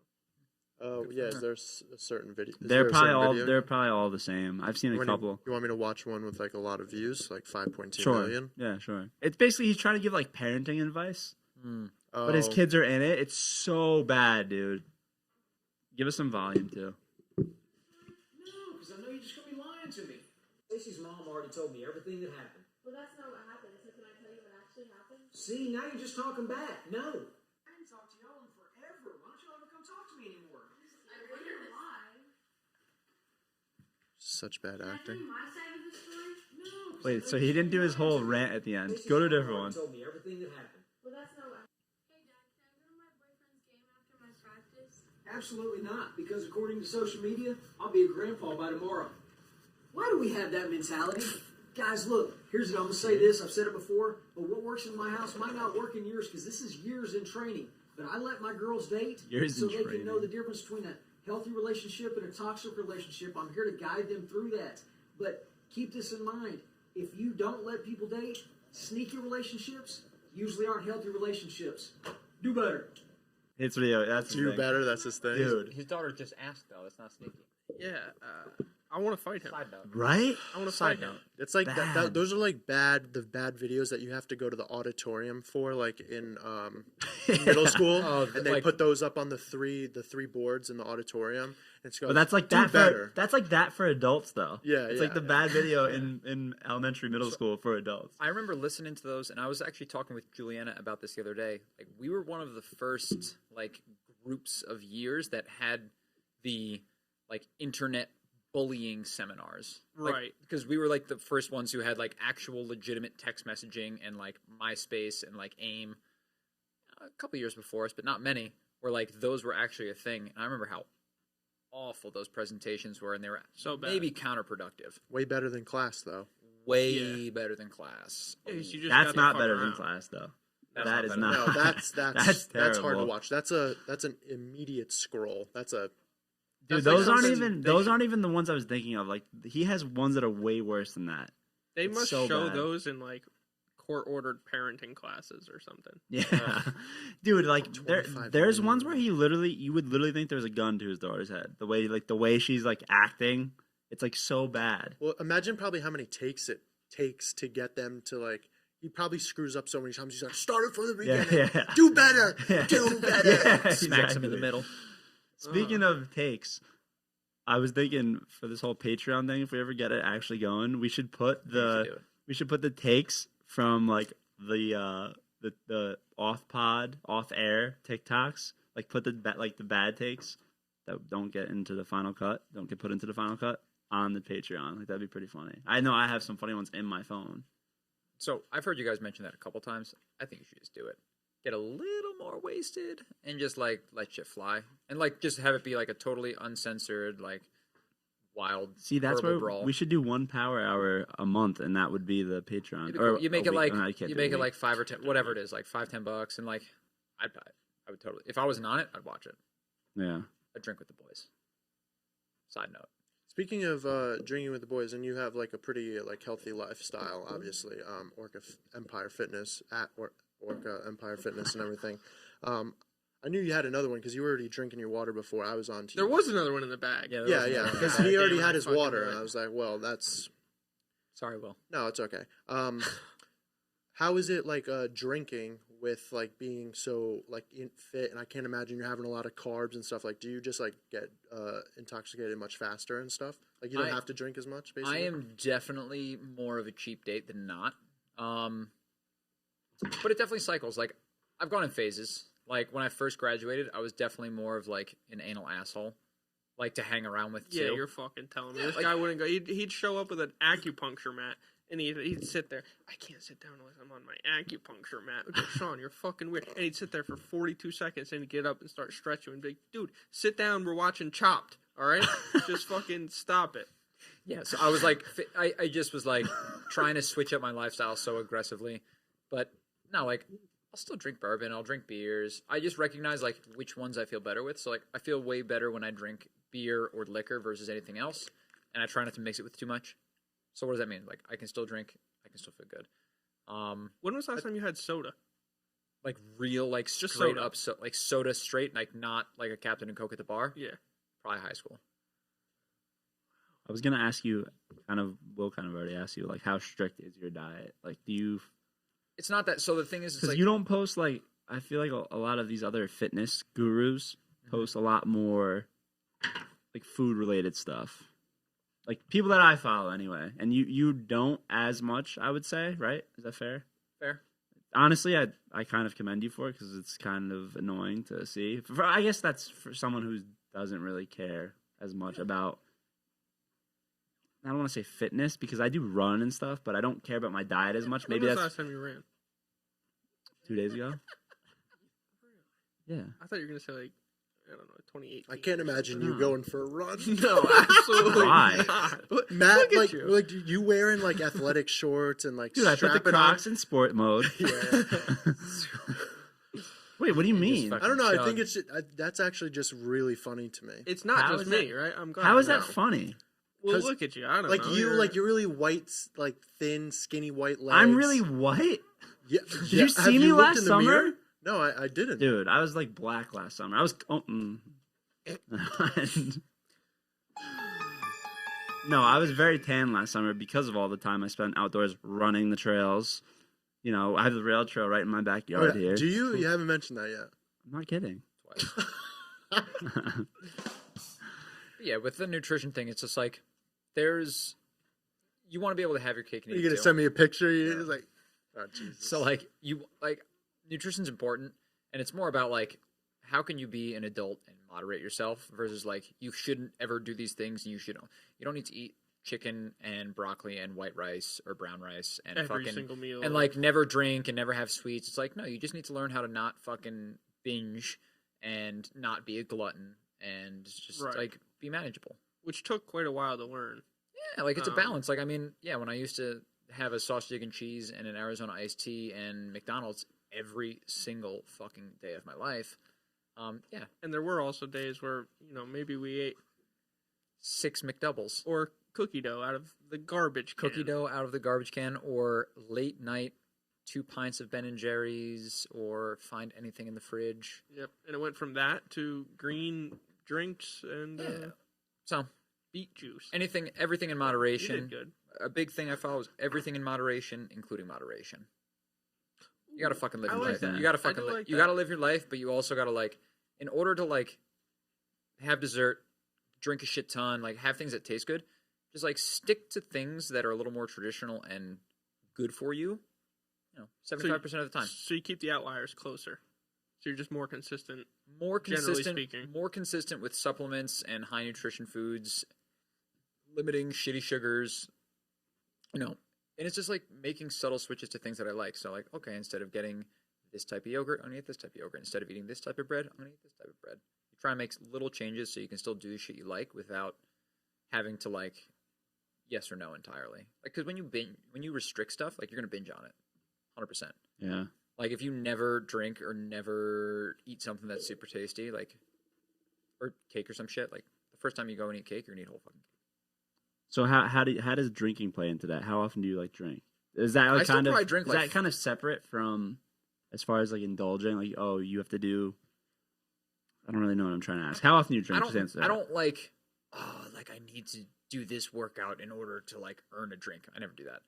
Oh yeah, is there a certain video? They're probably all the same. I've seen a couple. You want me to watch one with like a lot of views, like 5.2 Sure. million? Yeah, sure. It's basically he's trying to give like parenting advice, but his Oh. kids are in it. It's so bad, dude. Give us some volume too. No, because I know you're just going to be lying to me. Stacey's mom already told me everything that happened. Well, that's not what happened. So can I tell you what actually happened? See, now you're just talking back. No. I haven't talked to y'all in forever. Why don't y'all ever come talk to me anymore? I wonder why. Such bad Can I tell acting. you my side of the story? No. 'cause I Wait, know so you're he just didn't do gonna be his whole lying to me. rant at the end. Stacey's Go to a mom different already one. told me everything that happened. Well, that's not what. Hey, Dad, can I go to my boyfriend's game after my practice? Absolutely not, because according to social media, I'll be a grandpa by tomorrow. Why do we have that mentality? Guys, look, I'm going to say this, I've said it before, but what works in my house might not work in yours, because this is years in training. But I let my girls date Years so in they can know training. the difference between a healthy relationship and a toxic relationship. I'm here to guide them through that. But keep this in mind. If you don't let people date, sneaky relationships usually aren't healthy relationships. Do better. It's video. That's Do the thing. better. That's his thing. dude. His daughter just asked though. That's not sneaky. Yeah, I want to fight him. Side note. Right? I want to Side fight him. note. It's like Bad. those are like the bad videos that you have to go to the auditorium for, like in middle school, Oh, and they like- put those up on the three boards in the auditorium. And it's But that's like do that better. that's like that for adults though. Yeah, It's yeah, like the yeah. bad video in elementary, middle school for adults. I remember listening to those, and I was actually talking with Juliana about this the other day. Like, we were one of the first like groups of years that had the like internet bullying seminars, Like, Right. because we were like the first ones who had like actual legitimate text messaging and like MySpace and like AIM. A couple years before us, but not many. Where like those were actually a thing, and I remember how awful those presentations were, and they were So bad. maybe counterproductive. Way better than class, though. Way Yeah. better than class. Yeah, you just That's gotta not fuck better than around. class though. That's That not is better. not. No, that's that's hard to terrible. watch. That's an immediate scroll. That's a Dude, That's like those aren't something even they those should- aren't even the ones I was thinking of. Like he has ones that are way worse than that. They It's must so show bad. those in like court-ordered parenting classes or something. Yeah, dude. Like there's 25 ones where you would literally think there's a gun to his daughter's head. The way she's like acting, it's like so bad. well. Imagine probably how many takes it takes to get them to like. He probably screws up so many times. He's like, "Start it from the Yeah, beginning. yeah. Do better. Yeah. Do better." Yeah, Smacks him in the exactly. middle. Speaking of takes, I was thinking for this whole Patreon thing, if we ever get it actually going, we should put do the it. takes from like the off air TikToks. Like put the bad takes that don't get into the final cut, don't get put into the final cut on the Patreon. Like that'd be pretty funny. I know I have some funny ones in my phone. So I've heard you guys mention that a couple times. I think you should just do it. Get a little more wasted and just like let shit fly, and like just have it be like a totally uncensored like wild. See, that's verbal where brawl. we should do 1 power hour a month, and that would be the Patreon. You make a it week. like No, I can't you do a make it week. like 5 or 10, whatever it is, like $5-10, and like I'd buy it. I would totally. If I wasn't on it, I'd watch it. Yeah. I'd drink with the boys. Side note. Speaking of drinking with the boys, and you have like a pretty like healthy lifestyle, obviously. Orca Empire Fitness at Orca Empire Fitness and everything. I knew you had another one because you were already drinking your water before I was on to you. There was another one in the bag. Yeah, because he already had his water, and I was like, well, that's... Sorry, Will. No, it's okay. How is it like drinking with like being so like fit? And I can't imagine you're having a lot of carbs and stuff. Like, do you just like get intoxicated much faster and stuff? Like, you don't have to drink as much. Basically, I am definitely more of a cheap date than not. But it definitely cycles. Like, I've gone in phases. Like when I first graduated, I was definitely more of like an anal asshole, like to hang around with too. Yeah, you're fucking telling me. This guy wouldn't go. He'd show up with an acupuncture mat, and he'd sit there. I can't sit down unless I'm on my acupuncture mat. I'd go, Sean, you're fucking weird. And he'd sit there for 42 seconds, and he'd get up and start stretching and be like, dude, sit down. We're watching Chopped. All right, just fucking stop it. Yeah, so I was like, I just was like trying to switch up my lifestyle so aggressively, but no, like I'll still drink bourbon, I'll drink beers. I just recognize like which ones I feel better with. So like I feel way better when I drink beer or liquor versus anything else, and I try not to mix it with too much. So what does that mean? Like I can still drink, I can still feel good. When was the last time you had soda? Like real, like Just straight soda. up, like soda straight, like not like a Captain and Coke at the bar. Yeah. Probably high school. I was gonna ask you, Will kind of already asked you, like, how strict is your diet? Like, do you? It's not that. So the thing is, it's Because like you don't post like I feel like a lot of these other fitness gurus post a lot more like food related stuff. Like people that I follow anyway, and you don't as much. I would say, right? Is that fair? fair. Honestly, I kind of commend you for it because it's kind of annoying to see. I guess that's for someone who doesn't really care as much about. I don't want to say fitness because I do run and stuff, but I don't care about my diet as much. When Maybe was the that's last time you ran? 2 days ago. Yeah. I thought you were gonna say like, I don't know, 2018. I can't imagine you going for a run. No, absolutely Why? not. Matt, Look at like you wearing like athletic shorts and like Dude, I put the strapping on. Crocs in sport mode. Yeah. Wait, what do you mean? fucking- I don't know. I Chug. think That's that's actually just really funny to me. It's not How just is me, that- right? I'm glad. How is to that know. funny? Well, 'Cause, look at you. I don't Like know. you're really white, like thin, skinny white legs. I'm really white? Yeah. Did you see Have me looked last in the mirror? summer? No, I didn't. Dude, I was like black last summer. I was. No, I was very tan last summer because of all the time I spent outdoors running the trails. You know, I have the rail trail right in my backyard here. Do you? You haven't mentioned that yet. I'm not kidding. Yeah, with the nutrition thing, it's just like you want to be able to have your cake and eat You're it gonna too. send me a picture. You're just like, oh Jesus. So like nutrition's important, and it's more about like how can you be an adult and moderate yourself versus like you shouldn't ever do these things and you don't need to eat chicken and broccoli and white rice or brown rice and Every fucking single meal. and like never drink and never have sweets. It's like no, you just need to learn how to not fucking binge and not be a glutton and just Right. like be manageable. which took quite a while to learn. Yeah, like it's a balance. Like I mean, yeah, when I used to have a sausage, egg, and cheese and an Arizona iced tea and McDonald's every single fucking day of my life. Yeah, And there were also days where, maybe we ate 6 McDoubles. or cookie dough out of the garbage can. Cookie dough out of the garbage can, or late night 2 pints of Ben and Jerry's, or find anything in the fridge. Yep. And it went from that to green drinks and So beet juice. everything in You moderation. did good. A big thing I follow is everything in moderation, including moderation. You gotta fucking live I your like life. that. You gotta I fucking do like you that. gotta live your life, but you also gotta like, in order to like have dessert, drink a shit ton, like have things that taste good, just like stick to things that are a little more traditional and good for you, 75% of the time. So you keep the outliers closer. So you're just more consistent. More Generally consistent, speaking. more consistent with supplements and high nutrition foods, limiting shitty sugars, and it's just like making subtle switches to things that I like. So like, okay, instead of getting this type of yogurt, I'm gonna eat this type of yogurt. Instead of eating this type of bread, I'm gonna eat this type of bread. You try and make little changes so you can still do the shit you like without having to like yes or no entirely. Like, because when you restrict stuff, like you're gonna binge on it, 100%. Yeah. Like if you never drink or never eat something that's super tasty, like or cake or some shit, like the first time you go and eat cake, you're gonna eat a whole fucking cake. So how does drinking play into that? How often do you like drink? Is that like, kind of drink, is that kind of separate from as far as like indulging? Like, oh, you have to do. I don't really know what I'm trying to ask. How often do you drink? I don't like. Oh, like I need to do this workout in order to like earn a drink. I never do that.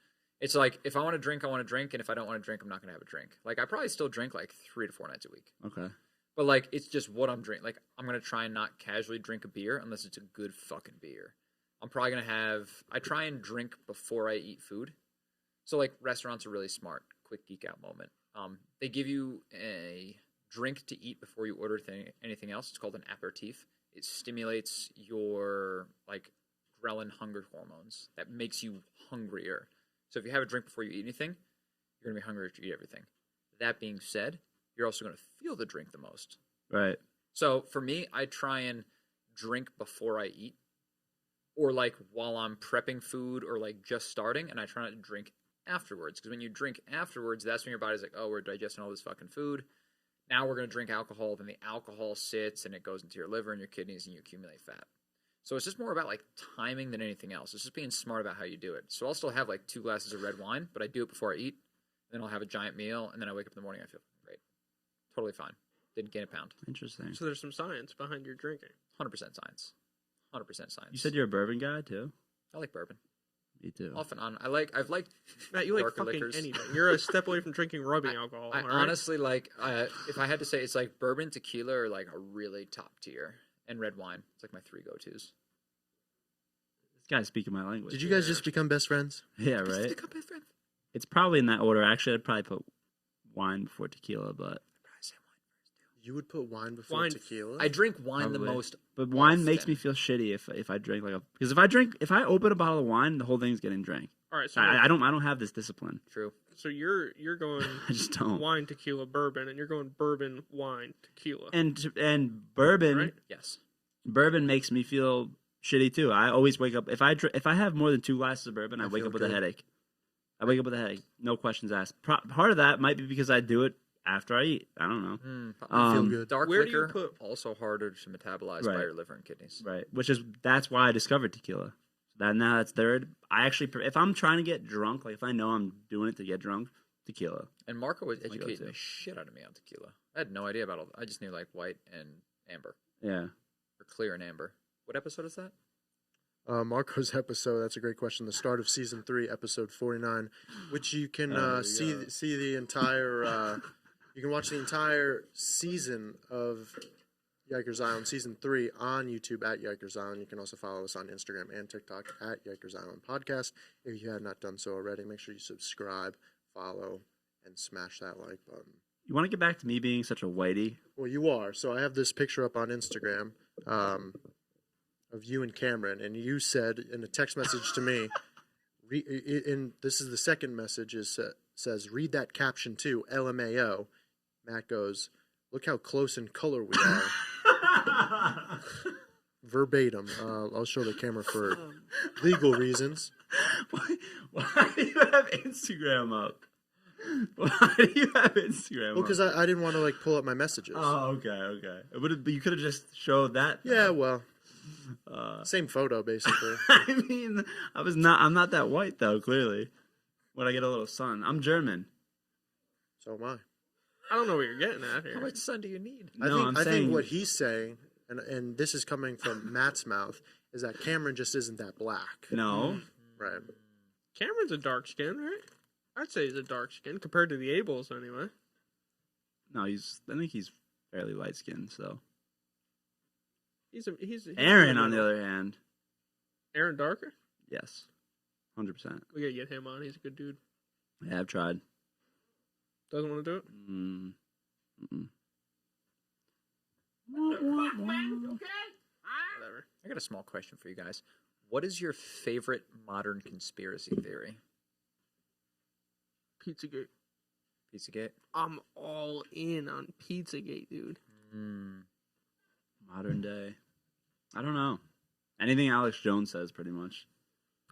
It's like if I want to drink, I want to drink, and if I don't want to drink, I'm not gonna have a drink. Like I probably still drink like 3 to 4 nights a week. Okay. But like it's just what I'm drinking. Like I'm gonna try and not casually drink a beer unless it's a good fucking beer. I'm probably gonna have. I try and drink before I eat food. So like restaurants are really smart. Quick geek out moment. They give you a drink to eat before you order anything else. It's called an aperitif. It stimulates your like ghrelin hunger hormones that makes you hungrier. So if you have a drink before you eat anything, you're gonna be hungrier to eat everything. That being said, you're also gonna feel the drink the most. Right. So for me, I try and drink before I eat, or like while I'm prepping food, or like just starting, and I try not to drink afterwards. Because when you drink afterwards, that's when your body's like, oh, we're digesting all this fucking food. Now we're going to drink alcohol. Then the alcohol sits and it goes into your liver and your kidneys and you accumulate fat. So it's just more about like timing than anything else. It's just being smart about how you do it. So I'll still have like 2 glasses of red wine, but I do it before I eat. Then I'll have a giant meal, and then I wake up in the morning. I feel great. Totally fine. Didn't gain a pound. Interesting. So there's some science behind your drinking. 100% science. 100% science. You said you're a bourbon guy too. I like bourbon. Me too. Off and on. I've liked Matt, you like darker fucking liquors. anything. You're a step away from drinking rubbing alcohol. I all right? honestly like, if I had to say, it's like bourbon, tequila, or like a really top tier, and red wine. It's like my 3 go-tos. This guy's speaking my language. Did you guys just become best friends? Yeah, right. It's probably in that order. Actually, I'd probably put wine before tequila, but You would put wine before Wine. tequila? I drink wine the Probably. most. But wine makes often. me feel shitty if I drink because if I open a bottle of wine, the whole thing's getting drank. All right, so I don't have this discipline. True. so you're going I just don't. wine, tequila, bourbon, and you're going bourbon, wine, tequila. And bourbon Right? Yes. bourbon makes me feel shitty too. I always wake up if I have more than 2 glasses of bourbon, I wake feel up with good. a headache. I wake up with a headache. No questions asked. Part of that might be because I do it after I eat. I don't know. I feel good. Dark Where do you liquor put- also harder to metabolize Right. by your liver and kidneys. Right. That's why I discovered tequila. Now that's third. I actually, if I'm trying to get drunk, like if I know I'm doing it to get drunk, tequila. And Marco was my educating go-to. the shit out of me on tequila. I had no idea about all that. I just knew like white and amber, Yeah. or clear and amber. What episode is that? Marco's episode, that's a great question. The start of season 3, episode 49, which you can see the entire. You can watch the entire season of Yikers Island, season 3, on YouTube at Yikers Island. You can also follow us on Instagram and TikTok at Yikers Island Podcast. If you have not done so already, make sure you subscribe, follow, and smash that like button. You want to get back to me being such a whitey? Well, you are. So I have this picture up on Instagram of you and Cameron, and you said in a text message to me, and this is the second message, says, read that caption too, LMAO. Matt goes, look how close in color we are. Verbatim. I'll show the camera for legal reasons. Why do you have Instagram up? Why do you have Instagram Well, up? because I didn't want to pull up my messages. Oh, okay. But you could have just showed that. Yeah, well, same photo basically. I mean, I'm not that white though. Clearly, when I get a little sun, I'm German. So am I. I don't know what you're getting at How here. much sun do you need? I think what he's saying, and this is coming from Matt's mouth, is that Cameron just isn't that black. No, Right. Cameron's a dark skin, right? I'd say he's a dark skin compared to the Abels, anyway. no, I think he's fairly light skinned. So He's Aaron, on the other hand, Aaron darker. yes, 100%. We gotta get him on. He's a good dude. Yeah, I've tried. Doesn't want to do it? Mm. Mm-mm. Whatever. I got a small question for you guys. What is your favorite modern conspiracy theory? Pizzagate. Pizzagate? I'm all in on Pizzagate, dude. Modern day. I don't know. Anything Alex Jones says, pretty much.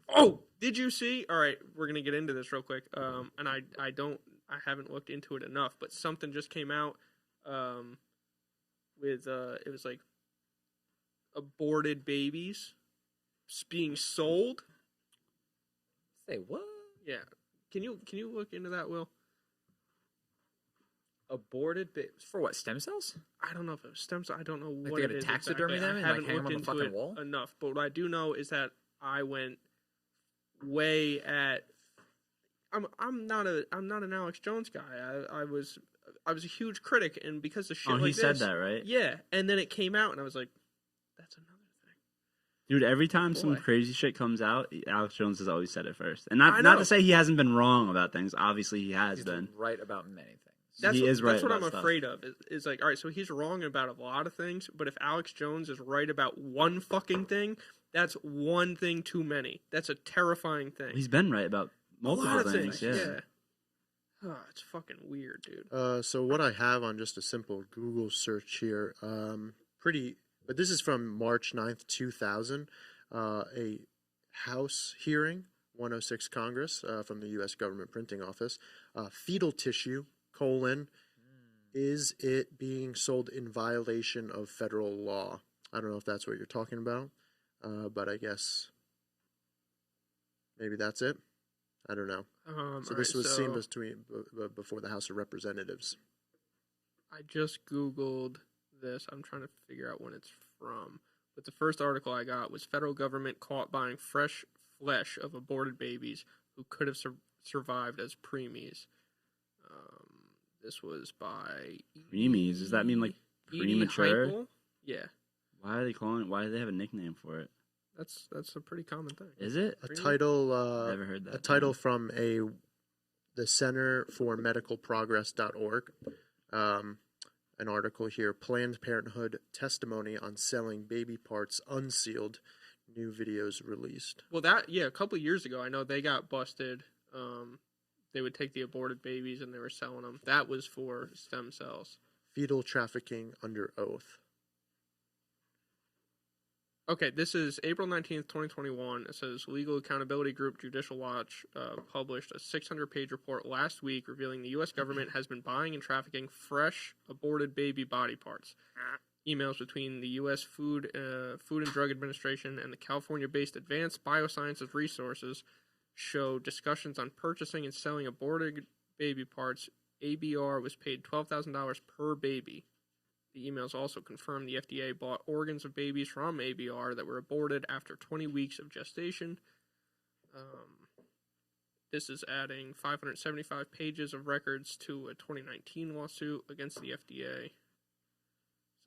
Oh, did you see? All right, we're gonna get into this real quick. And I haven't looked into it enough, but something just came out. With it was like aborted babies being sold. Say what? Yeah. Can you look into that, Will? Aborted for what? Stem cells? I don't know if it was stem cells. I don't know Like what they it gotta is taxidermy exactly. them I and, like, haven't hang them looked on the into fucking it wall? enough. But what I do know is that I went way I'm not an Alex Jones guy. I was a huge critic, and because of shit like he this, said that, right? Yeah, and then it came out, and I was like, that's another thing. Dude, every time some Boy. crazy shit comes out, Alex Jones has always said it first. And I not know. to say he hasn't been wrong about things. Obviously, he has He's been. right about many things. He is right That's what about I'm stuff. afraid of. Is like, all right, so he's wrong about a lot of things, but if Alex Jones is right about one fucking thing, that's one thing too many. That's a terrifying thing. He's been right about a lot multiple of things. things. Yeah. Oh, it's fucking weird, dude. So what I have on just a simple Google search here, but this is from March 9th, 2000, a House hearing, 106 Congress, from the U.S. Government Printing Office, fetal tissue, is it being sold in violation of federal law? I don't know if that's what you're talking about, but I guess maybe that's it. I don't know. So this was seen before the House of Representatives. I just Googled this. I'm trying to figure out when it's from. But the first article I got was federal government caught buying fresh flesh of aborted babies who could have survived as preemies. This was by Preemies? Does that mean like premature? Edie Heupel? Yeah, Why do they have a nickname for it? that's a pretty common thing. Is it? A title, Never heard that. a title from the Center for Medical Progress.org. An article here: Planned Parenthood testimony on selling baby parts unsealed. New videos released. Well, a couple of years ago, I know they got busted. They would take the aborted babies and they were selling them. That was for stem cells. Fetal trafficking under oath. Okay, this is April 19th, 2021. It says Legal Accountability Group Judicial Watch published a 600-page report last week revealing the U.S. government has been buying and trafficking fresh aborted baby body parts. Emails between the U.S. Food and Drug Administration and the California-based Advanced Biosciences Resources show discussions on purchasing and selling aborted baby parts. ABR was paid $12,000 per baby. The emails also confirm the FDA bought organs of babies from ABR that were aborted after 20 weeks of gestation. This is adding 575 pages of records to a 2019 lawsuit against the FDA.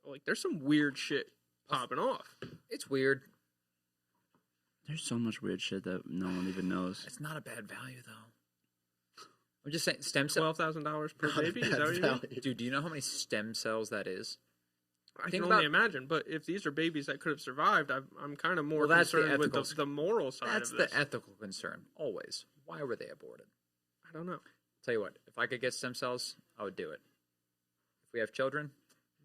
So, like, there's some weird shit popping off. It's weird. There's so much weird shit that no one even knows. It's not a bad value, though. I'm just saying, stem cells. $12,000 per baby? Is that what you mean? Dude, do you know how many stem cells that is? I Think can only about- imagine. But if these are babies that could have survived, I'm kind of more Well, that's the concerned with ethical- the moral side That's of this. the ethical concern, always. Why were they aborted? I don't know. Tell you what, if I could get stem cells, I would do it. If we have children,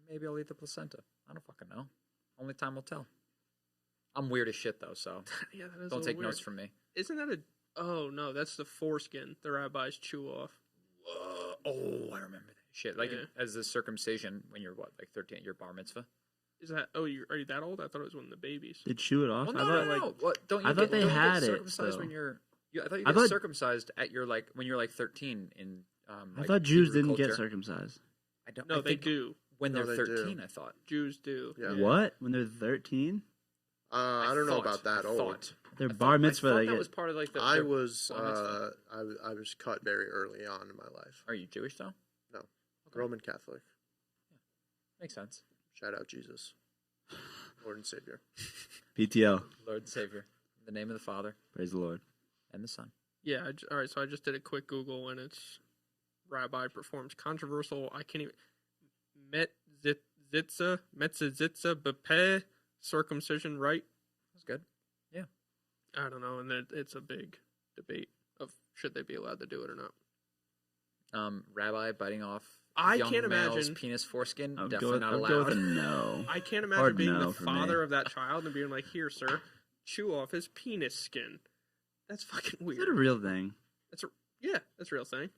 maybe I'll eat the placenta. I don't fucking know. Only time will tell. I'm weird as shit, though, so Yeah, that is don't a take little notes weird. from me. Isn't that a... Oh, no, that's the foreskin the rabbis chew off. Oh, I remember that shit. Like, Yeah. as the circumcision when you're, what, like 13 at your bar mitzvah? Is that... Oh, are you that old? I thought it was one of the babies. They chew it off. Well, I no, thought, no, no. What, don't you I thought they don't you had get it, circumcised though. when you're... I thought you I get thought- circumcised at your, like, when you're, like, 13 in, I like, thought Jews Hebrew didn't get culture. circumcised. I don't, No, I they think do. when No, they're they do. 13, I thought. Jews do. Yeah. What? When they're 13? I don't know thought- about that I old. thought. Their I bar thought- mitzvah, I thought they that get... was part of, like, the... I their was bar mitzvah. I was cut very early on in my life. Are you Jewish, though? No, Roman Catholic. Makes sense. Shout out Jesus, Lord and Savior. PTO. Lord and Savior. In the name of the Father Praise the Lord. and the Son. Yeah, all right, so I just did a quick Google, and it's rabbi performs controversial, I can't even, metzitza bepeh circumcision rite. That's good. Yeah. I don't know, and it's a big debate of should they be allowed to do it or not. Rabbi biting off I young can't male's imagine penis foreskin. I'll Definitely not go allowed. with a no. I can't imagine Hard being no the for father me. of that child and being like, here, sir, chew off his penis skin. That's fucking Is weird. that a real thing? Yeah, that's a real thing.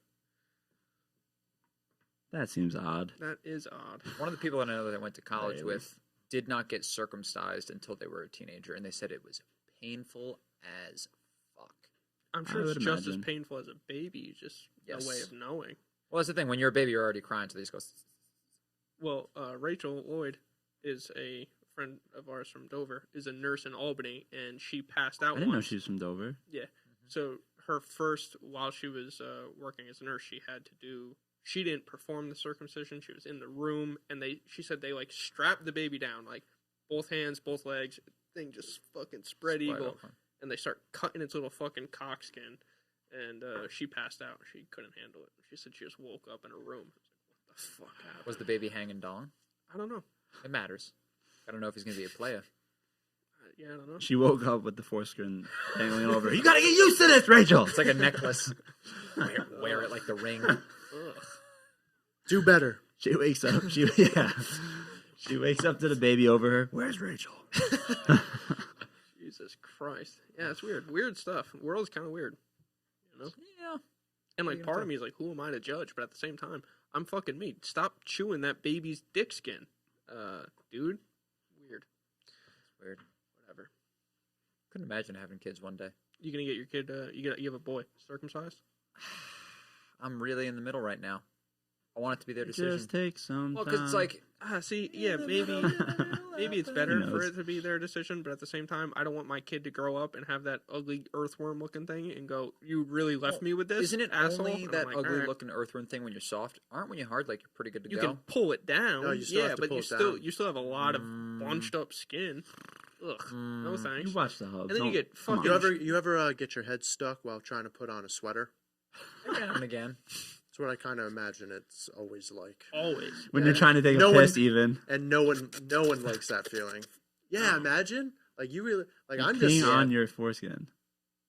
That seems odd. That is odd. One of the people I know that I went to college Really? with did not get circumcised until they were a teenager, and they said it was painful as fuck. I'm I sure it's would just as imagine. painful as a baby, just Yes. a way of knowing. Well, that's the thing. When you're a baby, you're already crying, so they just go. Well, Rachel Lloyd is a friend of ours from Dover, is a nurse in Albany, and she passed out I didn't know once. she was from Dover. Yeah. So her first, while she was working as a nurse, she didn't perform the circumcision. She was in the room, and she said they like strapped the baby down, like both hands, both legs, thing just fucking spread eagle, open. and they start cutting its little fucking cock skin, and she passed out. She couldn't handle it. She said she just woke up in her room. I was like, what the fuck happened? Was the baby hanging dong? I don't know. It matters. I don't know if he's gonna be a player. Yeah, I don't know. She woke up with the foreskin dangling over. You gotta get used to this, Rachel. It's like a necklace. wear it like the ring. Ugh. Do better. She wakes up. She wakes up to the baby over her. Where's Rachel? Jesus Christ. Yeah, it's weird. Weird stuff. The world's kind of weird. You know? Yeah. And What are like you part gonna of me is like, who am I to judge? But at the same time, I'm fucking me. Stop chewing that baby's dick skin. Dude. Weird. It's weird. Whatever. Couldn't imagine having kids one day. You gonna get your kid you have a boy circumcised? I'm really in the middle right now. I want it to be their decision. Just take some Well, time. because it's like See, yeah, maybe it's better for it to be their decision, but at the same time, I don't want my kid to grow up and have that ugly earthworm looking thing and go, "You really left me with this?" Isn't it asshole? only And that I'm like, ugly "Alright." looking earthworm thing when you're soft? Aren't when you're hard, like you're pretty good to You go? can pull it down, No, you still have to but pull you it still down. you still have a lot of bunched up skin. Ugh, no thanks. You watch the hub. And then you get come on. fucking- You ever get your head stuck while trying to put on a sweater? Again and again. That's what I kind of imagine it's always like. Always. when you're trying to take No a one- piss, even And no one likes that feeling. Yeah, imagine like you really like I'm just peeing on your foreskin.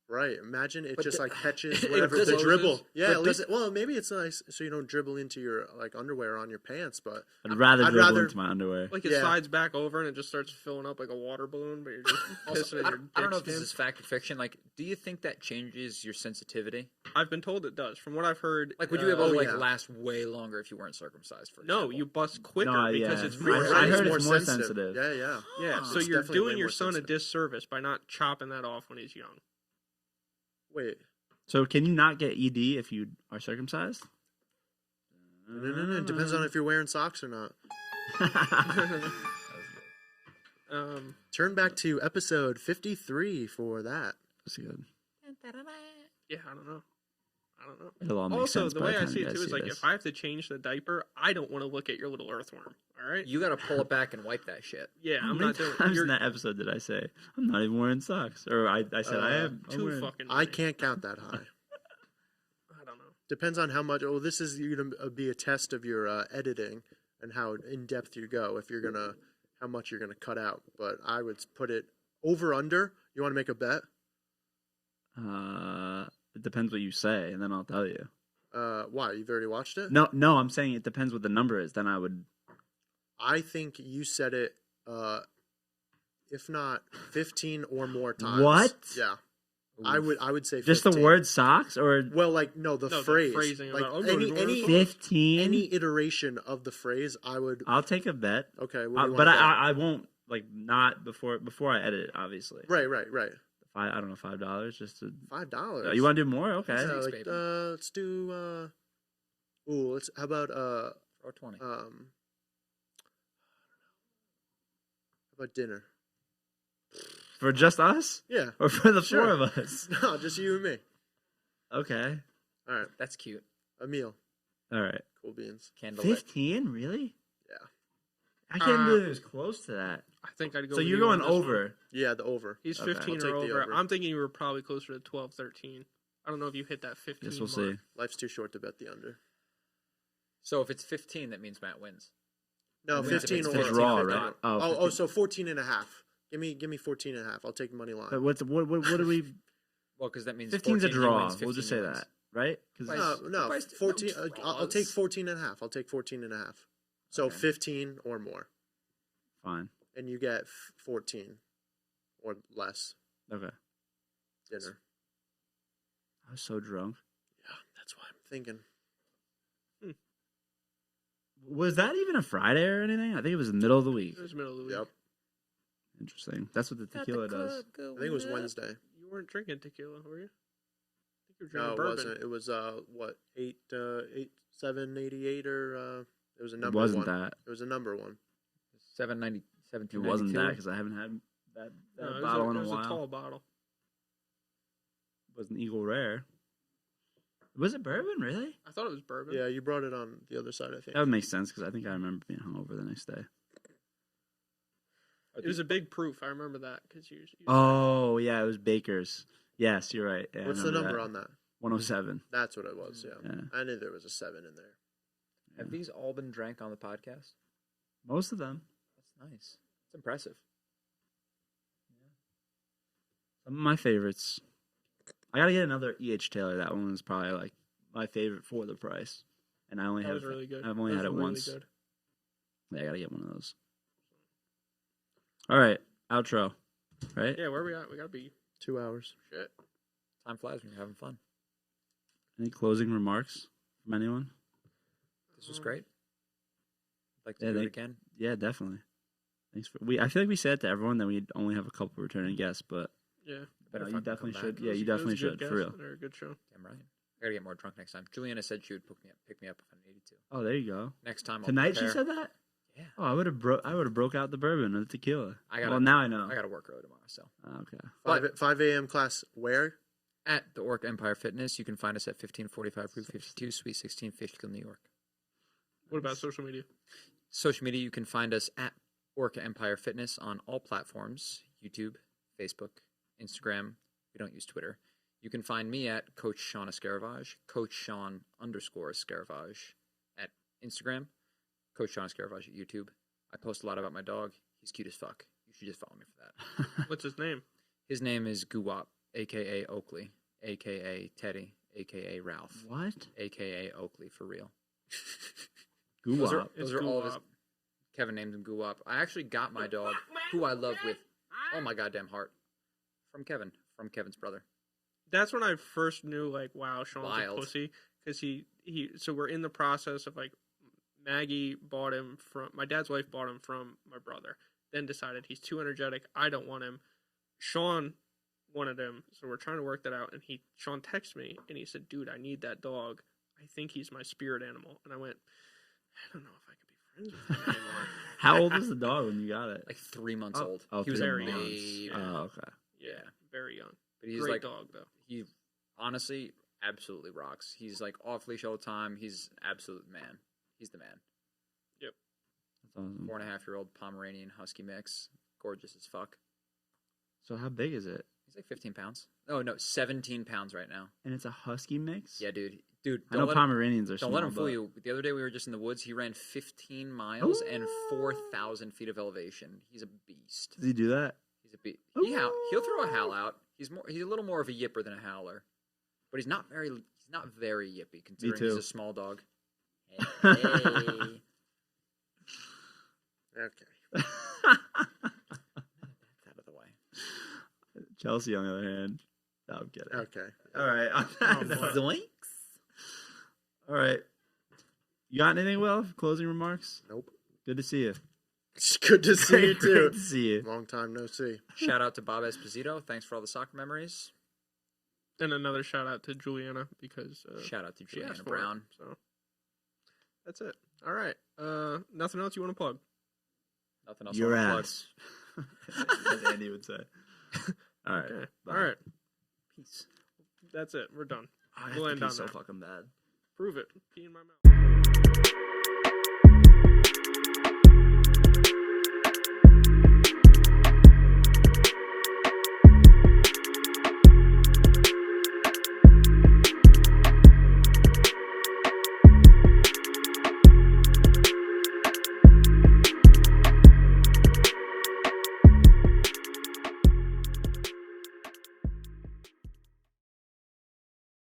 right. Imagine it But just the- like catches it whatever the closes. dribble. Yeah, But at least does well maybe it's nice so you don't dribble into your like underwear on your pants, but I'd rather I'd dribble rather- into my underwear. Like it Yeah. slides back over and it just starts filling up like a water balloon, but you're just Also, pissing in I your don't, I don't know if dick this skin. is fact or fiction. Like, do you think that changes your sensitivity? I've been told it does. From what I've heard, Like, would you be able to oh, like yeah. last way longer if you weren't circumcised? For No, example? you bust quicker No, because yeah. it's I more. heard- I heard sensitive. it's more sensitive. Yeah, yeah. Yeah, so It's you're definitely way doing your more son a sensitive. disservice by not chopping that off when he's young. Wait. So can you not get ED if you are circumcised? No. It depends on if you're wearing socks or not. Turn back to episode 53 for that. That's good. Yeah, I don't know. It'll all make Also, sense the by way I time see you it guys too is see like this. if I have to change the diaper, I don't want to look at your little earthworm. All right? You got to pull it back and wipe that shit. Yeah, How I'm many not doing. times You're in that episode did I say I'm not even wearing socks? Or I said I am. I'm too wearing- fucking. I many. can't count that high. I don't know. Depends on how much. Oh, this is going to be a test of your editing and how in depth you go. If you're gonna, how much you're gonna cut out. But I would put it over under. You want to make a bet? It depends what you say, and then I'll tell you. Why? You've already watched it? No, I'm saying it depends what the number is. Then I would. I think you said it. If not 15 or more times. What? Yeah. I would say 15. Just the word socks, or Well, like no, the No, the phrase. phrasing like about, "I'm going to any 15. any iteration of the phrase, I would. I'll take a bet. Okay, what do you But want to bet? I won't like not before I edit it. Obviously, Right. I don't know, $5 just to. $5. You want to do more? Okay. Yeah, Thanks, like, baby. let's do. Let's. How about Throw 20. How about dinner? For just us, Yeah. or for the Sure. four of us? No, just you and me. Okay. All right, That's cute. a meal. All right. Cool beans. Candlelit. 15, really? Yeah. I can't believe it was close to that. I think I'd go. So with you're you on going this one. over. Yeah, the over. He's Okay. 15 I'll take or the over. over. I'm thinking you were probably closer to 12, 13. I don't know if you hit that 15. Guess we'll mark. see. Life's too short to bet the under. So if it's 15, that means Matt wins. No, It wins if 15 it's or 15, draw, 15. right? Oh, so 14 and a half. Give me 14 and a half. I'll take money line. But what do we? Well, because that means 15's a 14, he draw. wins, We'll just 15 say he wins. that, right? 'Cause No, Why- 14. no I'll take draws. 14 and a half. I'll take 14 and a half. So Okay. 15 or more, fine. and you get 14 or less Okay. dinner. I was so drunk. Yeah, that's what I'm thinking. Was that even a Friday or anything? I think it was the middle of the week. It was middle of the week. Yep. Interesting. That's what the tequila does. I think it was Wednesday. You weren't drinking tequila, were you? I think you were No, drinking it bourbon. wasn't. It was what 788 or it was a It number wasn't one. that. It was a number one. 790, It 1792. wasn't that because I haven't had that No, it was bottle a, in it a was while. a tall bottle. It was an Eagle Rare. Was it bourbon? Really? I thought it was bourbon. Yeah, you brought it on the other side, I think. That would make sense because I think I remember being hungover the next day. It was a big proof. I remember that because you. Oh yeah, it was Baker's. Yes, you're right. Yeah, I What's the remember number that. on that? 107. That's what it was. Yeah. Yeah. I knew there was a 7 in there. Have these all been drank on the podcast? Most of them. That's nice. It's impressive. Some of my favorites. I gotta get another E.H. Taylor. That one was probably like my favorite for the price, and I only That have was really good. I've only That had it was really once. good. Yeah, I gotta get one of those. All right, outro. Right? Yeah, where we at? We gotta be 2 hours. shit. Time flies when you're having fun. Any closing remarks from anyone? This was great. Like to Yeah, do it they- again. Yeah, definitely. Thanks for I feel like we said it to everyone that we'd only have a couple returning guests, but Yeah. Better you fucking definitely come should. back. Yeah, you It was definitely a good should for real. guest. They're a good show. Damn right. I gotta get more drunk next time. Juliana said she would pick me up if I needed to. Oh, there you go. Next time I'll Tonight she prepare. said that. Yeah. Oh, I would have broke out the bourbon and the tequila. I well, now I know. I gotta work early tomorrow, so. Oh, okay. 5 a.m. class where? At the Orca Empire Fitness, you can find us at 1545 Route 52, Suite 16, Fishkill, New York. What about social media? Social media, you can find us at Orca Empire Fitness on all platforms: YouTube, Facebook, Instagram. We don't use Twitter. You can find me at Coach Sean Escaravage, Coach Sean _Escaravage at Instagram, Coach Sean Escaravage at YouTube. I post a lot about my dog. He's cute as fuck. You should just follow me for that. What's his name? His name is Guwop, a.k.a. Oakley, a.k.a. Teddy, a.k.a. Ralph, What? a.k.a. Oakley for real. Goo Those are, wop. those It's are all of his. Guwop. Kevin named him Guwop. I actually got my dog, who I love with all my goddamn heart, from Kevin's brother. That's when I first knew, like, wow, Sean's Wild. a pussy. Because so we're in the process of, like, Maggie bought him from, my dad's wife bought him from my brother. Then decided he's too energetic. I don't want him. Sean wanted him. So we're trying to work that out. And Sean texted me and he said, dude, I need that dog. I think he's my spirit animal. And I went, I don't know if I could be friends with him anymore. How old was the dog when you got it? Like 3 months Oh, old. Oh, He was a 3 baby. months. Oh, okay. Yeah, very young. But he's Great like, dog, though. he honestly absolutely rocks. He's like off leash all the time. He's absolute man. He's the man. That's awesome. 4.5-year-old Pomeranian Husky mix. Gorgeous as fuck. So how big is it? He's like 15 pounds. Oh, no, 17 pounds right now. And it's a husky mix? Yeah, dude. Dude, I know Pomeranians are don't small. let him fool but- you. The other day we were just in the woods. He ran 15 miles and 4,000 feet of elevation. He's a beast. Does he do that? He's a beast. He'll throw a howl out. He's a little more of a yipper than a howler, but he's not very yippy considering too. he's a small dog. Hey. Okay. That's out of the way. Chelsea, on the other hand. No, I'm kidding. Okay. All right. Zoinks. All right. You got anything, Will? Closing remarks? Nope. Good to see you. It's good to see you Great too. to see you. Long time no see. Shout out to Bob Esposito. Thanks for all the soccer memories. And another shout out to Juliana because Shout out to she Juliana asked for it. Brown. So that's it. All right. Nothing else you want to plug? Nothing else. Your I wanna plug. ass. As Andy would say. All right. Okay. Bye. All right. Peace. That's it. We're done. I have We'll to end pee on so that. fucking bad. Prove it. Pee in my mouth.